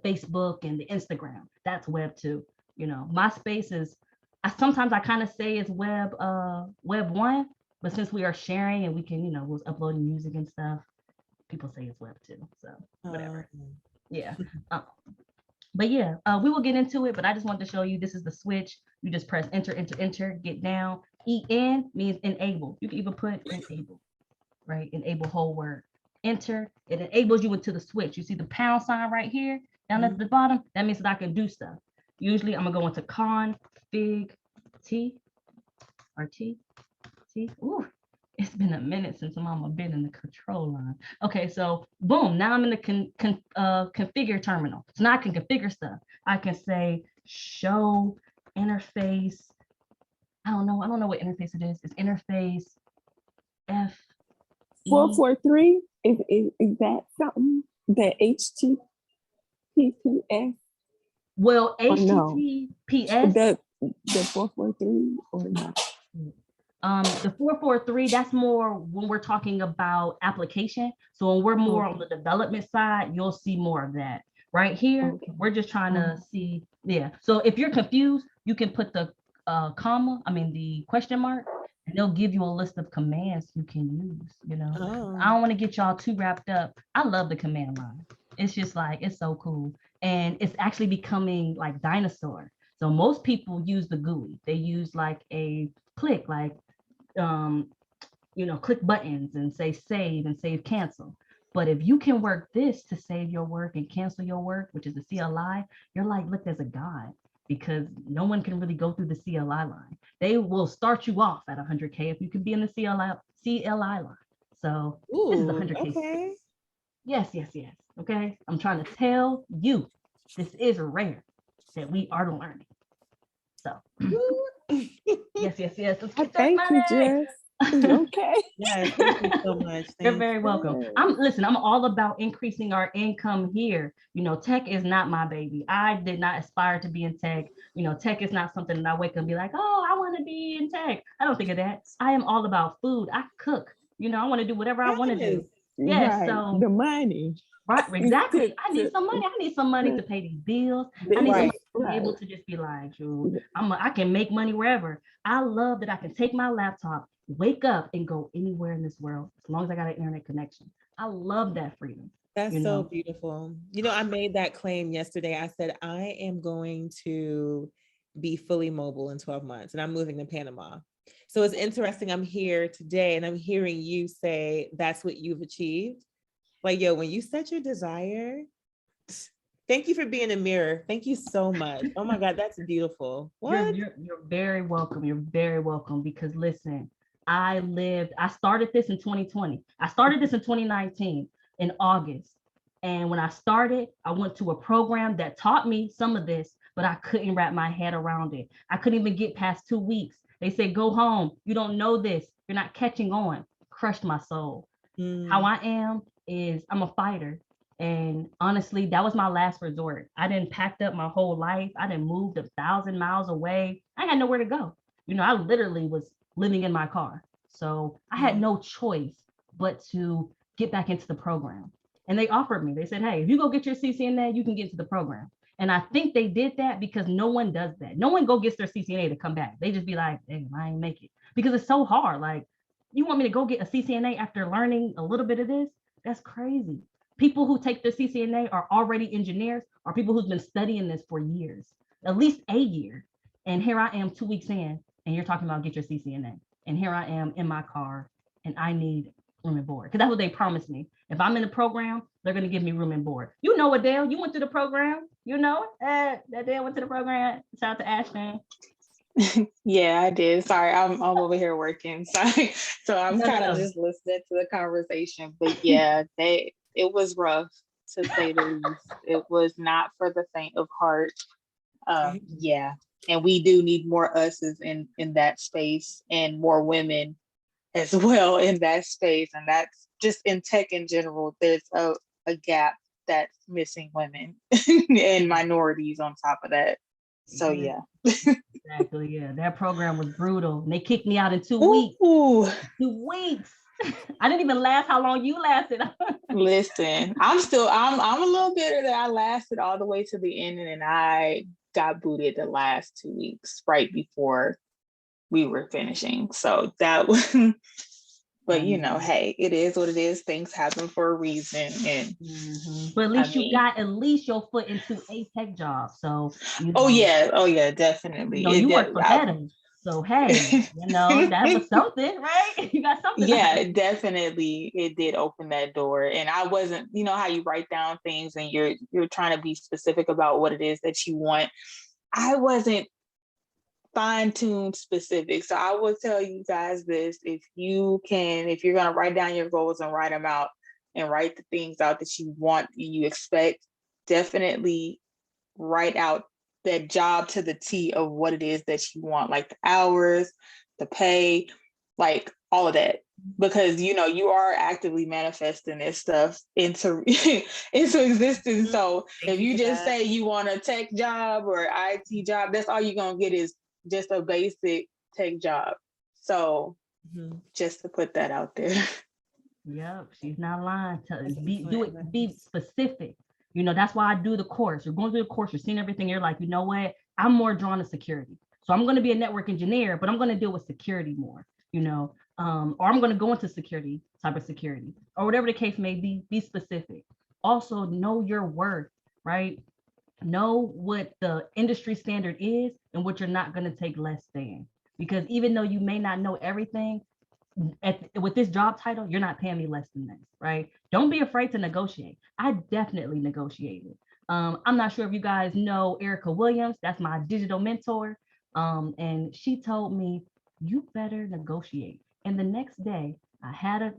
Facebook and the Instagram. That's web 2. You know, MySpace is sometimes I kind of say it's web 1, but since we are sharing and we can, you know, we're uploading music and stuff, people say it's web 2. So whatever. Yeah. But yeah, we will get into it, but I just wanted to show you this is the switch. You just press enter, enter, enter, get down. EN means enable. You can even put enable, right? Enable whole word. Enter, it enables you into the switch. You see the pound sign right here down at the bottom? That means that I can do stuff. Usually I'm gonna go into config T or T. Ooh, it's been a minute since Mama been in the control line. Okay, so boom, now I'm in the configure terminal. So now I can configure stuff. I can say show interface. I don't know what interface it is. It's interface F. 443 is that something that HTTPS? Well, Or no? HTTPS. The 443 or not? The 443, that's more when we're talking about application. So when we're more on the development side, you'll see more of that. Right here, we're just trying to see, yeah. So if you're confused, you can put the the question mark, and they'll give you a list of commands you can use, you know. I don't want to get y'all too wrapped up. I love the command line. It's just like, it's so cool. And it's actually becoming like dinosaur. So most people use the GUI. They use like a click, like you know, click buttons and say save and save cancel. But if you can work this to save your work and cancel your work, which is the CLI, you're like looked as a god because no one can really go through the CLI line. They will start you off at 100K if you can be in the CLI line. So this is 100K. Okay. Yes. Okay. I'm trying to tell you, this is rare that we are learning. So yes. Let's get that Thank you, money. Jess. Okay. Yes, thank you so much. You're very welcome. I'm all about increasing our income here. You know, tech is not my baby. I did not aspire to be in tech. You know, tech is not something that I wake up and be like, oh, I want to be in tech. I don't think of that. I am all about food. I cook. You know, I want to do whatever I want to do. Yeah, Right. so The money. right, exactly. To- I need to- some money. I need some money to pay these bills. I need Right. somebody to be Right. able to just be like, "Shoot, I can make money wherever." I love that I can take my laptop, wake up, and go anywhere in this world as long as I got an internet connection. I love that freedom. That's You so know, beautiful. I made that claim yesterday. I said, I am going to be fully mobile in 12 months and I'm moving to Panama. So it's interesting. I'm here today and I'm hearing you say that's what you've achieved. Like, yo, when you set your desire, thank you for being a mirror. Thank you so much. Oh my God, that's beautiful. What? you're very welcome. You're very welcome because listen, I started this in 2020. I started this in 2019 in August. And when I started, I went to a program that taught me some of this, but I couldn't wrap my head around it. I couldn't even get past 2 weeks. They said, go home. You don't know this. You're not catching on. Crushed my soul. How I am is I'm a fighter. And honestly, that was my last resort. I didn't packed up my whole life. I didn't moved 1,000 miles away. I had nowhere to go. I literally was living in my car. So I had no choice but to get back into the program. And they offered me, they said, hey, if you go get your CCNA, you can get into the program. And I think they did that because no one does that. No one go gets their CCNA to come back. They just be like, damn, I ain't make it. Because it's so hard. Like, you want me to go get a CCNA after learning a little bit of this? That's crazy. People who take their CCNA are already engineers or people who've been studying this for years, at least a year. And here I am 2 weeks in, and you're talking about get your CCNA. And here I am in my car, and I need room and board. Because that's what they promised me. If I'm in the program, they're going to give me room and board. You know, Adele, you went through the program. You know it. Adele went to the program. Shout out to Ashton. Yeah, I did. Sorry, I'm over here working. Sorry. So I'm No, kind no, of no. just listening to the conversation. But yeah, it was rough to say the least. It was not for the faint of heart. Yeah. And we do need more us's in that space and more women as well in that space. And that's just in tech in general, there's a gap that's missing women and minorities on top of that. So yeah. Exactly. Yeah. That program was brutal. And they kicked me out in 2 weeks. Ooh. 2 weeks. I didn't even last how long you lasted. Listen, I'm a little bitter that I lasted all the way to the end and I got booted the last 2 weeks right before we were finishing. So that was, but hey, it is what it is. Things happen for a reason. And but at least you got at least your foot into a tech job. So oh yeah, definitely. You work for Meta. So hey, that was something, right? You got something. Yeah, definitely. It did open that door. And I wasn't, how you write down things and you're trying to be specific about what it is that you want. I wasn't fine-tuned specific. So I will tell you guys this, if you're going to write down your goals and write them out and write the things out that you want and you expect, definitely write out that job to the T of what it is that you want, like the hours, the pay, like all of that, because you are actively manifesting this stuff into existence. So if you just say you want a tech job or IT job, that's all you're gonna get is just a basic tech job. So just to put that out there. Yep, she's not lying. Be specific. That's why I do the course. You're going through the course, you're seeing everything. You're like, you know what? I'm more drawn to security. So I'm going to be a network engineer, but I'm going to deal with security more, or I'm going to go into security, cybersecurity, or whatever the case may be. Be specific. Also, know your worth, right? Know what the industry standard is and what you're not going to take less than. Because even though you may not know everything, with this job title, you're not paying me less than this, right? Don't be afraid to negotiate. I definitely negotiated. I'm not sure if you guys know Erica Williams. That's my digital mentor. And she told me, you better negotiate. And the next day, I had a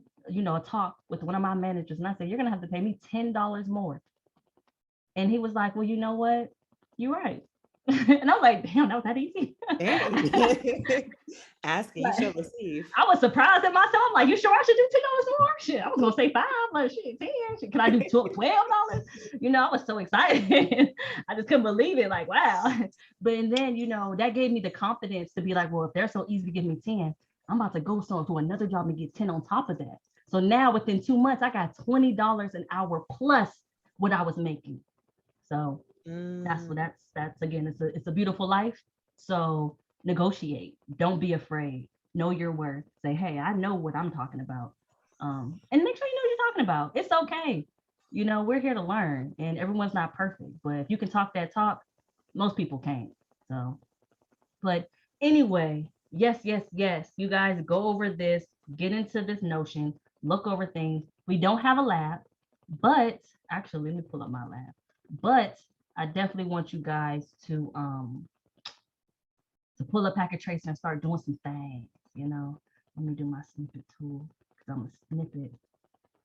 talk with one of my managers, and I said, you're gonna have to pay me $10 more. And he was like, well, you know what? You're right. And I was like, damn, that was that easy. Asking, you shall receive. I was surprised at myself. I'm like, you sure I should do $10 more? Shit, I was gonna say $5, but shit, 10. Shit, can I do $12? I was so excited. I just couldn't believe it. Like, wow. But and then, that gave me the confidence to be like, well, if they're so easy to give me 10, I'm about to go to another job and get 10 on top of that. So now within 2 months, I got $20 an hour plus what I was making. So that's what Mm. that's again, it's a beautiful life. So negotiate. Don't be afraid. Know your worth. Say, hey, I know what I'm talking about. And make sure you know what you're talking about. It's okay. You know, we're here to learn and everyone's not perfect. But if you can talk that talk, most people can't. So, but anyway, yes, yes, yes. You guys go over this, get into this notion, look over things. We don't have a lab, but actually, let me pull up my lab. But I definitely want you guys to pull a packet tracer and start doing some things. You know, let me do my snippet tool because I'm a snippet.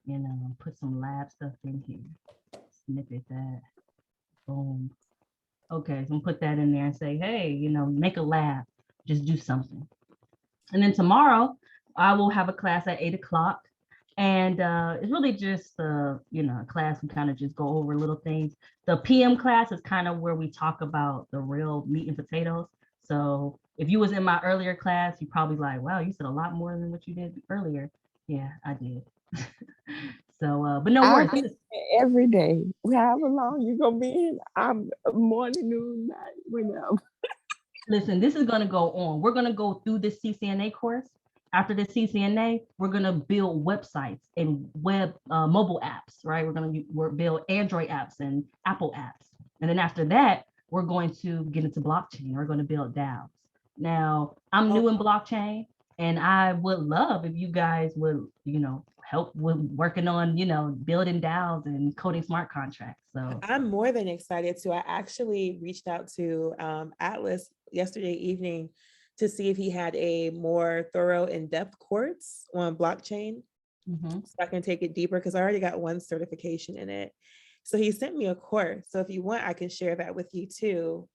You know, put some lab stuff in here. Snippet that. Boom. Okay, so I'm gonna put that in there and say, hey, you know, make a lab. Just do something. And then tomorrow, I will have a class at 8 o'clock. And it's really just, you know, a class we kind of just go over little things. The PM class is kind of where we talk about the real meat and potatoes. So if you was in my earlier class, you probably like, wow, you said a lot more than what you did earlier. Yeah, I did. So, but no I'll worries. be there every day. However long you gonna be in, I'm morning, noon, night, whenever. Listen, this is going to go on. We're going to go through this CCNA course. After the CCNA, we're going to build websites and web mobile apps, right? We're build Android apps and Apple apps. And then after that, we're going to get into blockchain. We're going to build DAOs. Now, I'm new in blockchain, and I would love if you guys would, you know, help with working on, you know, building DAOs and coding smart contracts. So I'm more than excited to. I actually reached out to Atlas yesterday evening to see if he had a more thorough, in-depth course on blockchain mhm, so I can take it deeper because I already got one certification in it. So he sent me a course. So if you want, I can share that with you too.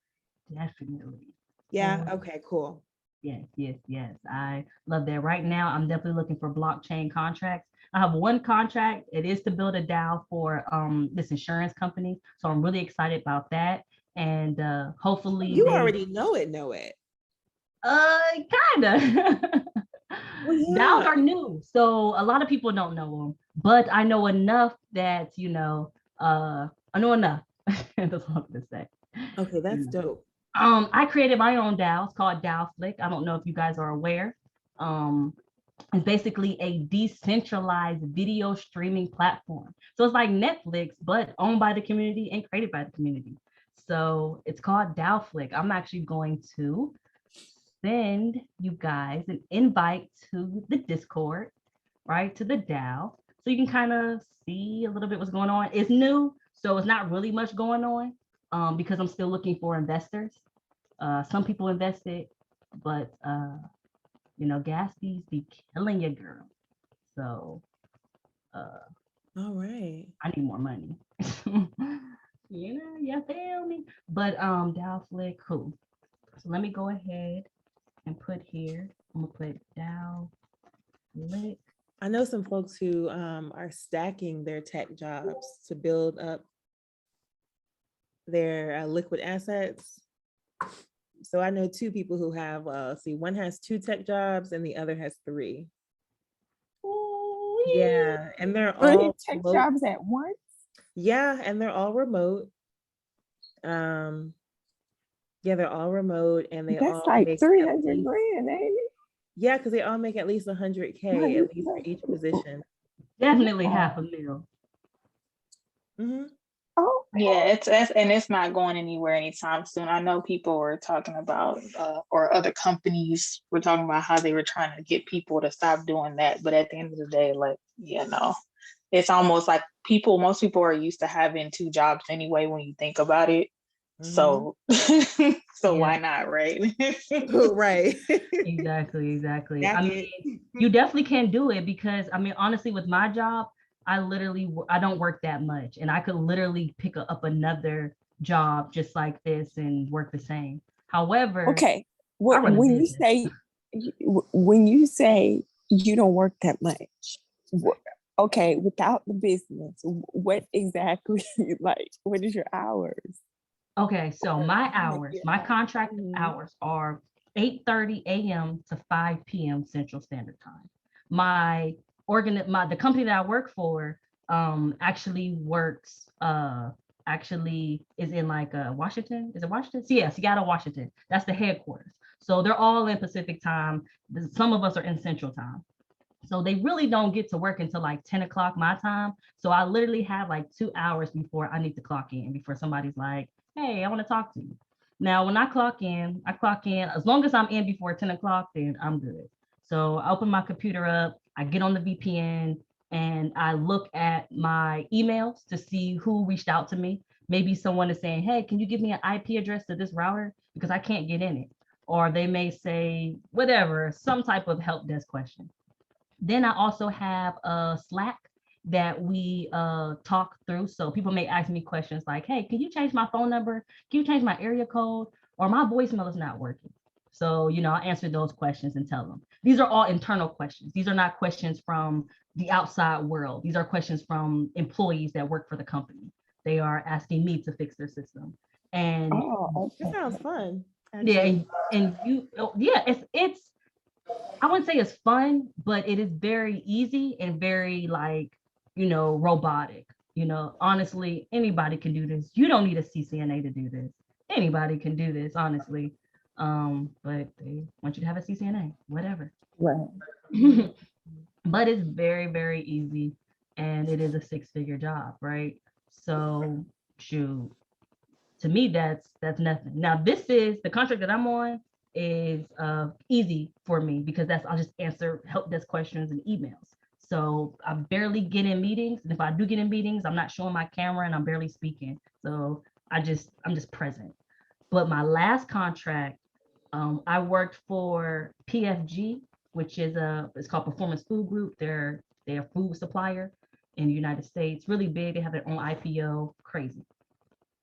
definitely. Yeah. Okay, cool. Yes, yes, yes. I love that. Right now, I'm definitely looking for blockchain contracts. I have one contract. It is to build a DAO for this insurance company. So I'm really excited about that. And hopefully You they already know it. kinda. Well, DAOs yeah. are new. So a lot of people don't know them, but I know enough that, you know, I know enough. That's what I'm gonna say. Okay, You that's know. dope. I created my own DAO. It's called DAO Flick. I don't know if you guys are aware. Um, it's basically a decentralized video streaming platform. So it's like Netflix, but owned by the community and created by the community. So it's called DAO Flick. I'm actually going to send you guys an invite to the Discord, right? To the DAO. So you can kind of see a little bit what's going on. It's new, so it's not really much going on because I'm still looking for investors. Some people invested, but you know, gas fees be killing you, girl. So All right. I need more money. You know, you feel me? But Dow Flick, cool. So let me go ahead and put here. I'm gonna put Dow Flick. I know some folks who are stacking their tech jobs to build up their liquid assets. So I know two people who have, one has 2 tech jobs and the other has 3. Ooh-wee. Yeah, and they're 3 all tech remote. jobs at once. Yeah, and they're all remote. Yeah, they're all remote and they That's all like make 300 grand, ain't it? yeah, because they all make at least 100K at least for each position. Definitely Yeah. half a mil. Mm-hmm. Oh, Yeah, it's not going anywhere anytime soon. I know people were talking about, or other companies were talking about how they were trying to get people to stop doing that. But at the end of the day, like, yeah, no, it's almost like most people are used to having 2 jobs anyway when you think about it. So, so Yeah. why not, right? Right. Exactly. Back I it. mean, you definitely can do it because I mean, honestly, with my job, I don't work that much, and I could literally pick up another job just like this and work the same. However, okay. I run a When you business. say when you say you don't work that much, okay, without the business, what exactly like? What is your hours? Okay, so my hours, Yeah. my contract Mhm. hours are 8:30 a.m. to 5 p.m. Central Standard Time. My the company that I work for actually works actually is in like Washington. Is it Washington? Yeah, Seattle, Washington. That's the headquarters. So they're all in Pacific time. Some of us are in Central time. So they really don't get to work until like 10 o'clock my time. So I literally have like 2 hours before I need to clock in, before somebody's like, hey, I want to talk to you. Now, when I clock in, as long as I'm in before 10 o'clock, then I'm good. So I open my computer up, I get on the VPN, and I look at my emails to see who reached out to me. Maybe someone is saying, hey, can you give me an IP address to this router? Because I can't get in it. Or they may say, whatever, some type of help desk question. Then I also have a Slack that we talk through. So people may ask me questions like, hey, can you change my phone number? Can you change my area code? Or my voicemail is not working. So, I answer those questions and tell them. These are all internal questions. These are not questions from the outside world. These are questions from employees that work for the company. They are asking me to fix their system. And Oh, That okay. sounds fun. yeah, actually. and it's I wouldn't say it's fun, but it is very easy and very like, robotic. Honestly, anybody can do this. You don't need a CCNA to do this. Anybody can do this, honestly. But they want you to have a CCNA, whatever. Right. But it's very, very easy and it is a six-figure job, right? So shoot, to me that's nothing. Now this is the contract that I'm on is easy for me because I'll just answer help desk questions and emails. So I barely get in meetings, and if I do get in meetings, I'm not showing my camera and I'm barely speaking. So I'm just present. But my last contract, I worked for PFG, which is it's called Performance Food Group. They're a food supplier in the United States, really big. They have their own IPO, crazy.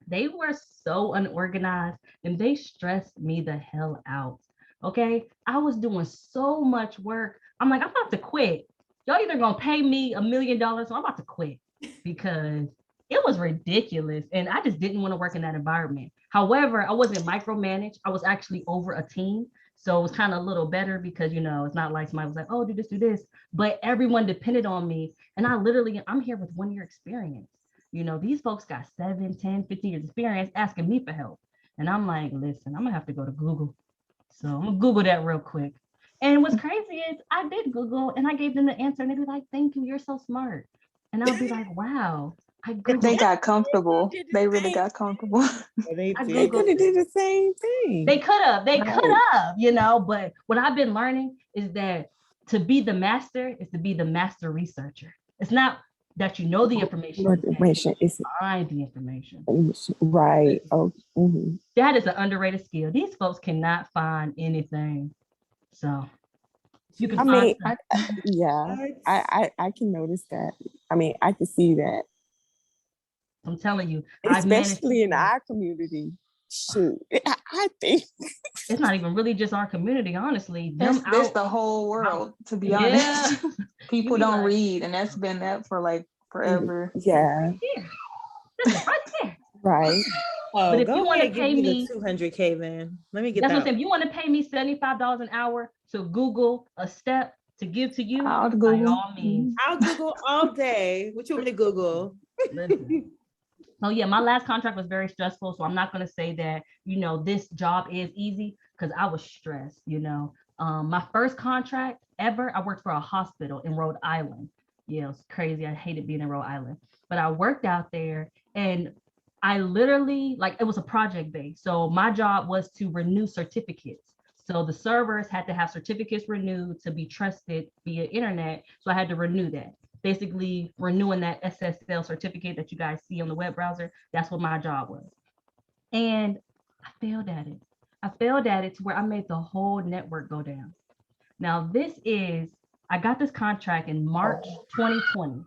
They were so unorganized and they stressed me the hell out. Okay. I was doing so much work. I'm like, I'm about to quit. Y'all either gonna pay me $1 million or I'm about to quit because it was ridiculous. And I just didn't want to work in that environment. However, I wasn't micromanaged. I was actually over a team. So it was kind of a little better because, it's not like somebody was like, oh, do this. But everyone depended on me. And I'm here with 1 year experience. These folks got 7, 10, 15 years experience asking me for help. And I'm like, listen, I'm gonna have to go to Google. So I'm gonna Google that real quick. And what's crazy is I did Google and I gave them the answer and they'd be like, thank you, you're so smart. And I'll be like, wow, I Googled. They got comfortable. They really got comfortable. They I did. They Googled could have did the same thing. They could have, Right. but what I've been learning is that to be the master is to be the master researcher. It's not that you know the information, What information is find the information. right? Oh, mhm. That is an underrated skill. These folks cannot find anything. So you can I find mean, stuff. yeah, I can notice that. I mean, I can see that, I'm telling you, I've managed. especially in our community. Shoot, I think It's not even really just our community, honestly. That's Them this out. the whole world, to be Yeah. honest. People be don't like, read, and that's been that for like forever. yeah, Here. Listen, right there. right. Oh, But if you go want ahead to and pay give me me, the 200K then. Let me get that's what I'm that. saying. If you want to pay me $75 an hour to Google a step to give to you, Out of by Google. all means. I'll Google all day. What you want me to Google? Listen. So yeah, my last contract was very stressful. So I'm not gonna say that, this job is easy because I was stressed, My first contract ever, I worked for a hospital in Rhode Island. Yeah, it's crazy. I hated being in Rhode Island. But I worked out there and I literally, like, it was a project base. So my job was to renew certificates. So the servers had to have certificates renewed to be trusted via internet. So I had to renew that. Basically renewing that SSL certificate that you guys see on the web browser. That's what my job was. And I failed at it. I failed at it to where I made the whole network go down. Now I got this contract in March 2020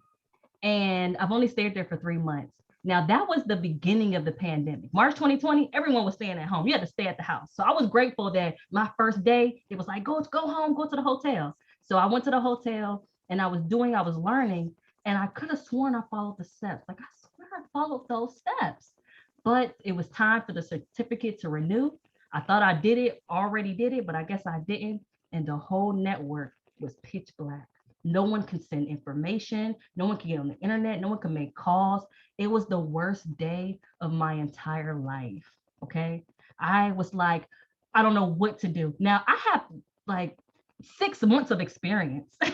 and I've only stayed there for 3 months. Now that was the beginning of the pandemic. March 2020, everyone was staying at home. You had to stay at the house. So I was grateful that my first day, it was like, go home, go to the hotel. So I went to the hotel and I was learning, and I could have sworn I followed the steps. Like I swear I followed those steps, but it was time for the certificate to renew. I thought I already did it, but I guess I didn't. And the whole network was pitch black. No one could send information. No one could get on the internet. No one could make calls. It was the worst day of my entire life. Okay. I was like, I don't know what to do. Now I have like 6 months of experience. I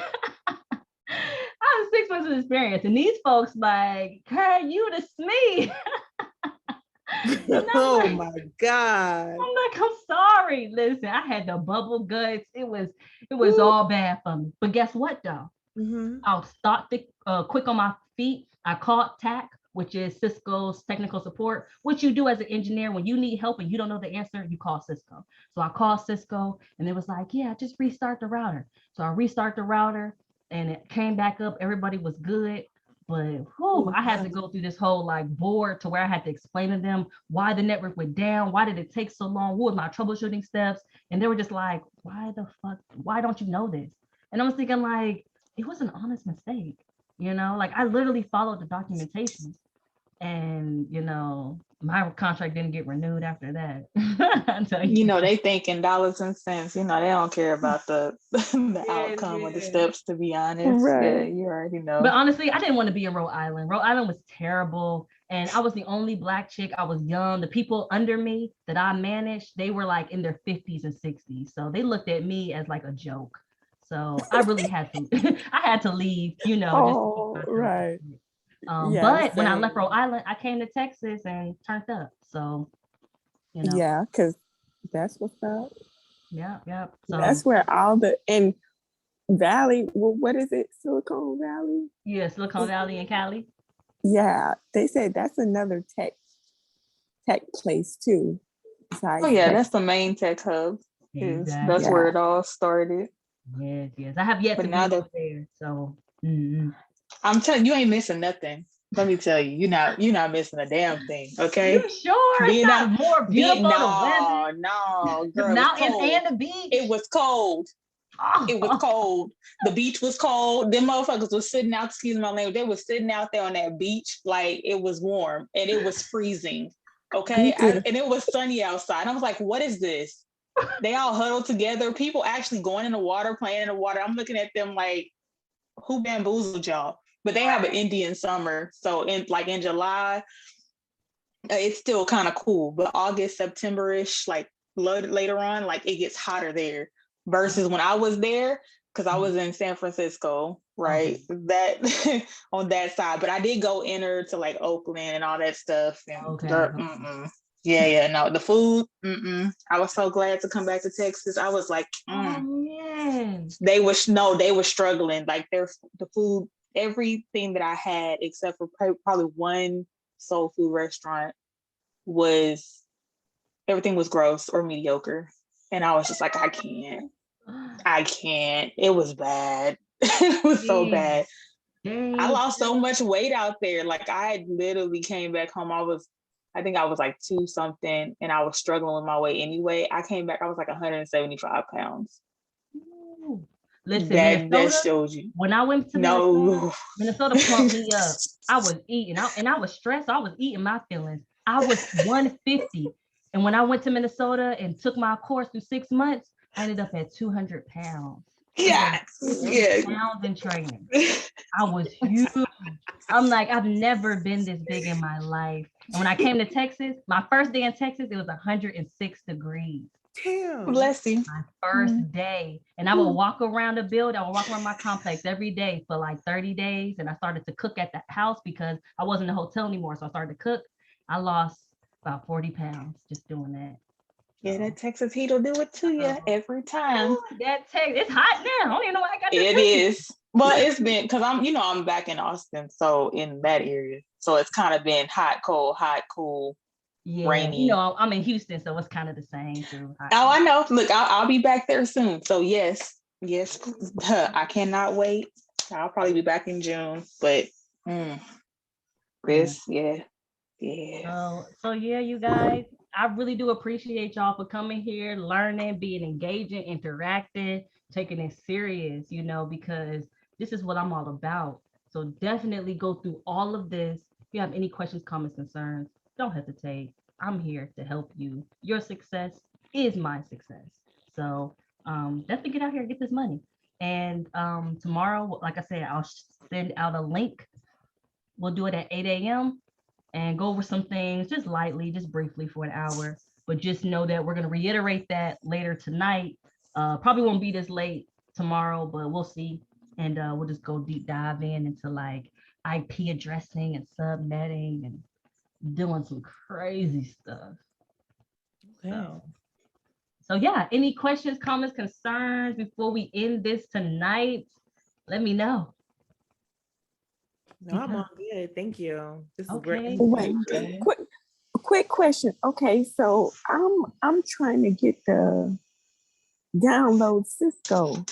have 6 months of experience. And these folks like, hey, you this me. Oh like, my God. I'm like, I'm sorry. Listen, I had the bubble guts. It was all bad for me. But guess what though? Mhm. I'll start quick on my feet. I called TAC, which is Cisco's technical support, which you do as an engineer when you need help and you don't know the answer, you call Cisco. So I called Cisco and it was like, yeah, just restart the router. So I restart the router and it came back up. Everybody was good. But I had to go through this whole like board to where I had to explain to them why the network went down, why did it take so long, what was my troubleshooting steps, and they were just like, "Why the fuck? Why don't you know this?" And I was thinking like, it was an honest mistake, like I literally followed the documentation, and my contract didn't get renewed after that. I tell you. They thinking dollars and cents. They don't care about the the Yes, outcome or the yes. steps, to be honest. Yeah, Right. you already But know. honestly, I didn't want to be in Rhode Island. Rhode Island was terrible. And I was the only Black chick. I was young. The people under me that I managed, they were like in their 50s and 60s. So they looked at me as like a joke. So I really had to, I had to leave, just to keep Oh, myself right. afloat. Yeah, But when I left same. Rhode Island, I came to Texas and turned up. So, Yeah, because that's what's up. yeah. So That's where all the and Valley. Well, what is it? Silicon Valley. yeah, Silicon Valley and Cali. Yeah, they said that's another tech place too. Besides Oh yeah, Texas. that's the main tech hub. That's Exactly. where it all started. Yes. I have yet But to be now over there. So I'm telling you, you ain't missing nothing. Let me tell you, you're not missing a damn thing. Okay, you sure it's being not out, more beautiful the weather, no, the girl, it was mountains cold. and the beach? It was cold. It was Oh, cold. The beach was cold. Them motherfuckers was sitting out, excuse my language, they was sitting out there on that beach like it was warm and it was freezing. Okay. Me too. And it was sunny outside. I was like, what is this? They all huddled together. People actually going in the water, playing in the water. I'm looking at them like, who bamboozled y'all? But they have an Indian summer. So in July, it's still kind of cool. But August, September-ish, like later on, like it gets hotter there versus when I was there, because I was in San Francisco, right? That on that side. But I did go inner to like Oakland and all that stuff. And okay. yeah, no, the food. I was so glad to come back to Texas. I was like, Oh man. they were struggling. Like the food, everything that I had except for probably one soul food restaurant was everything was gross or mediocre. And I was just like, I can't. It was bad. It was so bad. I lost so much weight out there. Like I literally came back home. I think I was like 2 something and I was struggling with my weight anyway. I came back, I was like 175 pounds. Listen, That shows you. When I went to Minnesota plumped me up. I was eating and I was stressed. I was eating my feelings. I was 150. And when I went to Minnesota and took my course through 6 months, I ended up at 200 pounds. Yeah. Pounds in training. I was huge. I'm like, I've never been this big in my life. And when I came to Texas, my first day in Texas, it was 106 degrees. Damn. Bless you. My first day. And I would walk around the building. I would walk around my complex every day for like 30 days. And I started to cook at the house because I wasn't in a hotel anymore. So I started to cook. I lost about 40 pounds just doing that. Yeah, that Texas heat will do it to you every time. Ooh, it's hot now. I don't even know why I got this. It is. Well, it's been because I'm back in Austin, so in that area. So it's kind of been hot, cool, yeah, rainy. I'm in Houston, so it's kind of the same too. Oh, I know. Look, I'll be back there soon. So yes, I cannot wait. I'll probably be back in June, but this, yeah. So yeah, you guys, I really do appreciate y'all for coming here, learning, being engaging, interacting, taking it serious, because this is what I'm all about. So definitely go through all of this. If you have any questions, comments, concerns, don't hesitate. I'm here to help you. Your success is my success. So definitely get out here and get this money. And tomorrow, like I said, I'll send out a link. We'll do it at 8 a.m. and go over some things just lightly, just briefly for an hour. But just know that we're going to reiterate that later tonight. Probably won't be this late tomorrow, but we'll see. And we'll just go deep dive into like IP addressing and subnetting and doing some crazy stuff. Okay. So yeah, any questions, comments, concerns before we end this tonight? Let me know. No, I'm all good. Thank you. This is great. Okay. Wait, quick question. Okay, so I'm trying to get the download Cisco.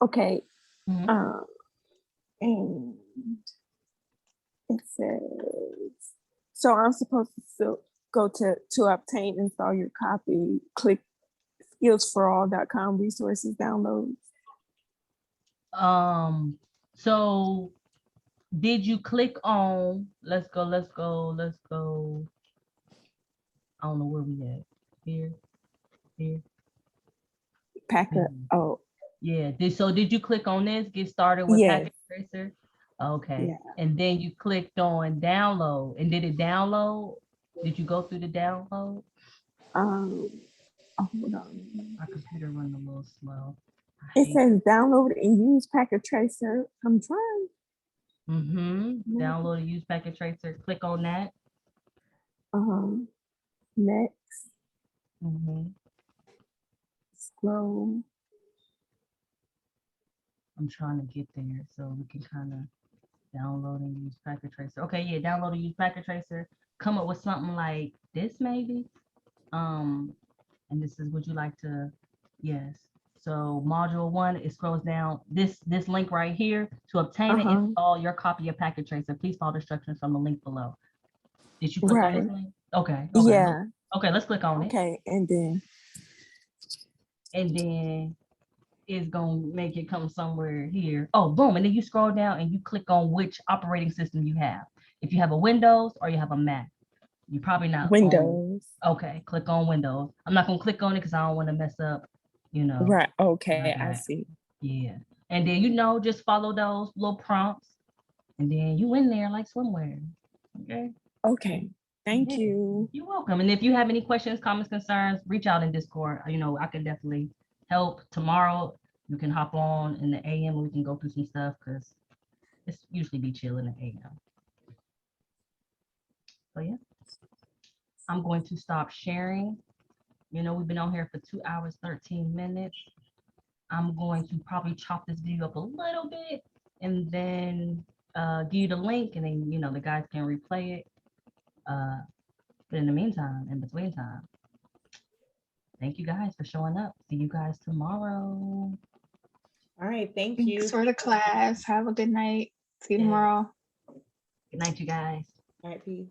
Okay, Mhm. and it says so I'm supposed to go to obtain, install your copy, click skillsforall.com resources downloads. So did you click on, let's go. I don't know where we at. Here. Packer. Mhm. Oh, Yeah. Did you click on this? Get started with yes. Packet Tracer? Okay. Yeah. And then you clicked on download. And did it download? Did you go through the download? Hold on. My computer running a little slow. It says download and use Packet Tracer. I'm trying. Download and use Packet Tracer. Click on that. Next, Mhm. scroll. I'm trying to get there so we can kind of download and use Packet Tracer. Okay, yeah, download and use Packet Tracer. Come up with something like this, maybe. And this is, would you like to? Yes. So module 1, it scrolls down. This link right here, to obtain and install your copy of Packet Tracer, please follow the instructions from the link below. Did you click on this link? Okay. Yeah. Okay, let's click on it. Okay, and then It's gonna make it come somewhere here. Oh, boom. And then you scroll down and you click on which operating system you have. If you have a Windows or you have a Mac. You're probably not Windows. Okay, click on Windows. I'm not gonna click on it because I don't want to mess up, Right. Okay, I see. Yeah. And then just follow those little prompts. And then you in there like swimwear. Okay. Okay. Thank Yeah. you. You're welcome. And if you have any questions, comments, concerns, reach out in Discord. I can definitely help. Tomorrow you can hop on in the AM and we can go through some stuff because it's usually be chill in the AM. So yeah. I'm going to stop sharing. We've been on here for 2 hours, 13 minutes. I'm going to probably chop this video up a little bit and then give you the link and then, the guys can replay it. But in the meantime, in between time, thank you guys for showing up. See you guys tomorrow. All right. Thank you. Thanks for the class. Have a good night. See you tomorrow. Good night, you guys. All right. Peace.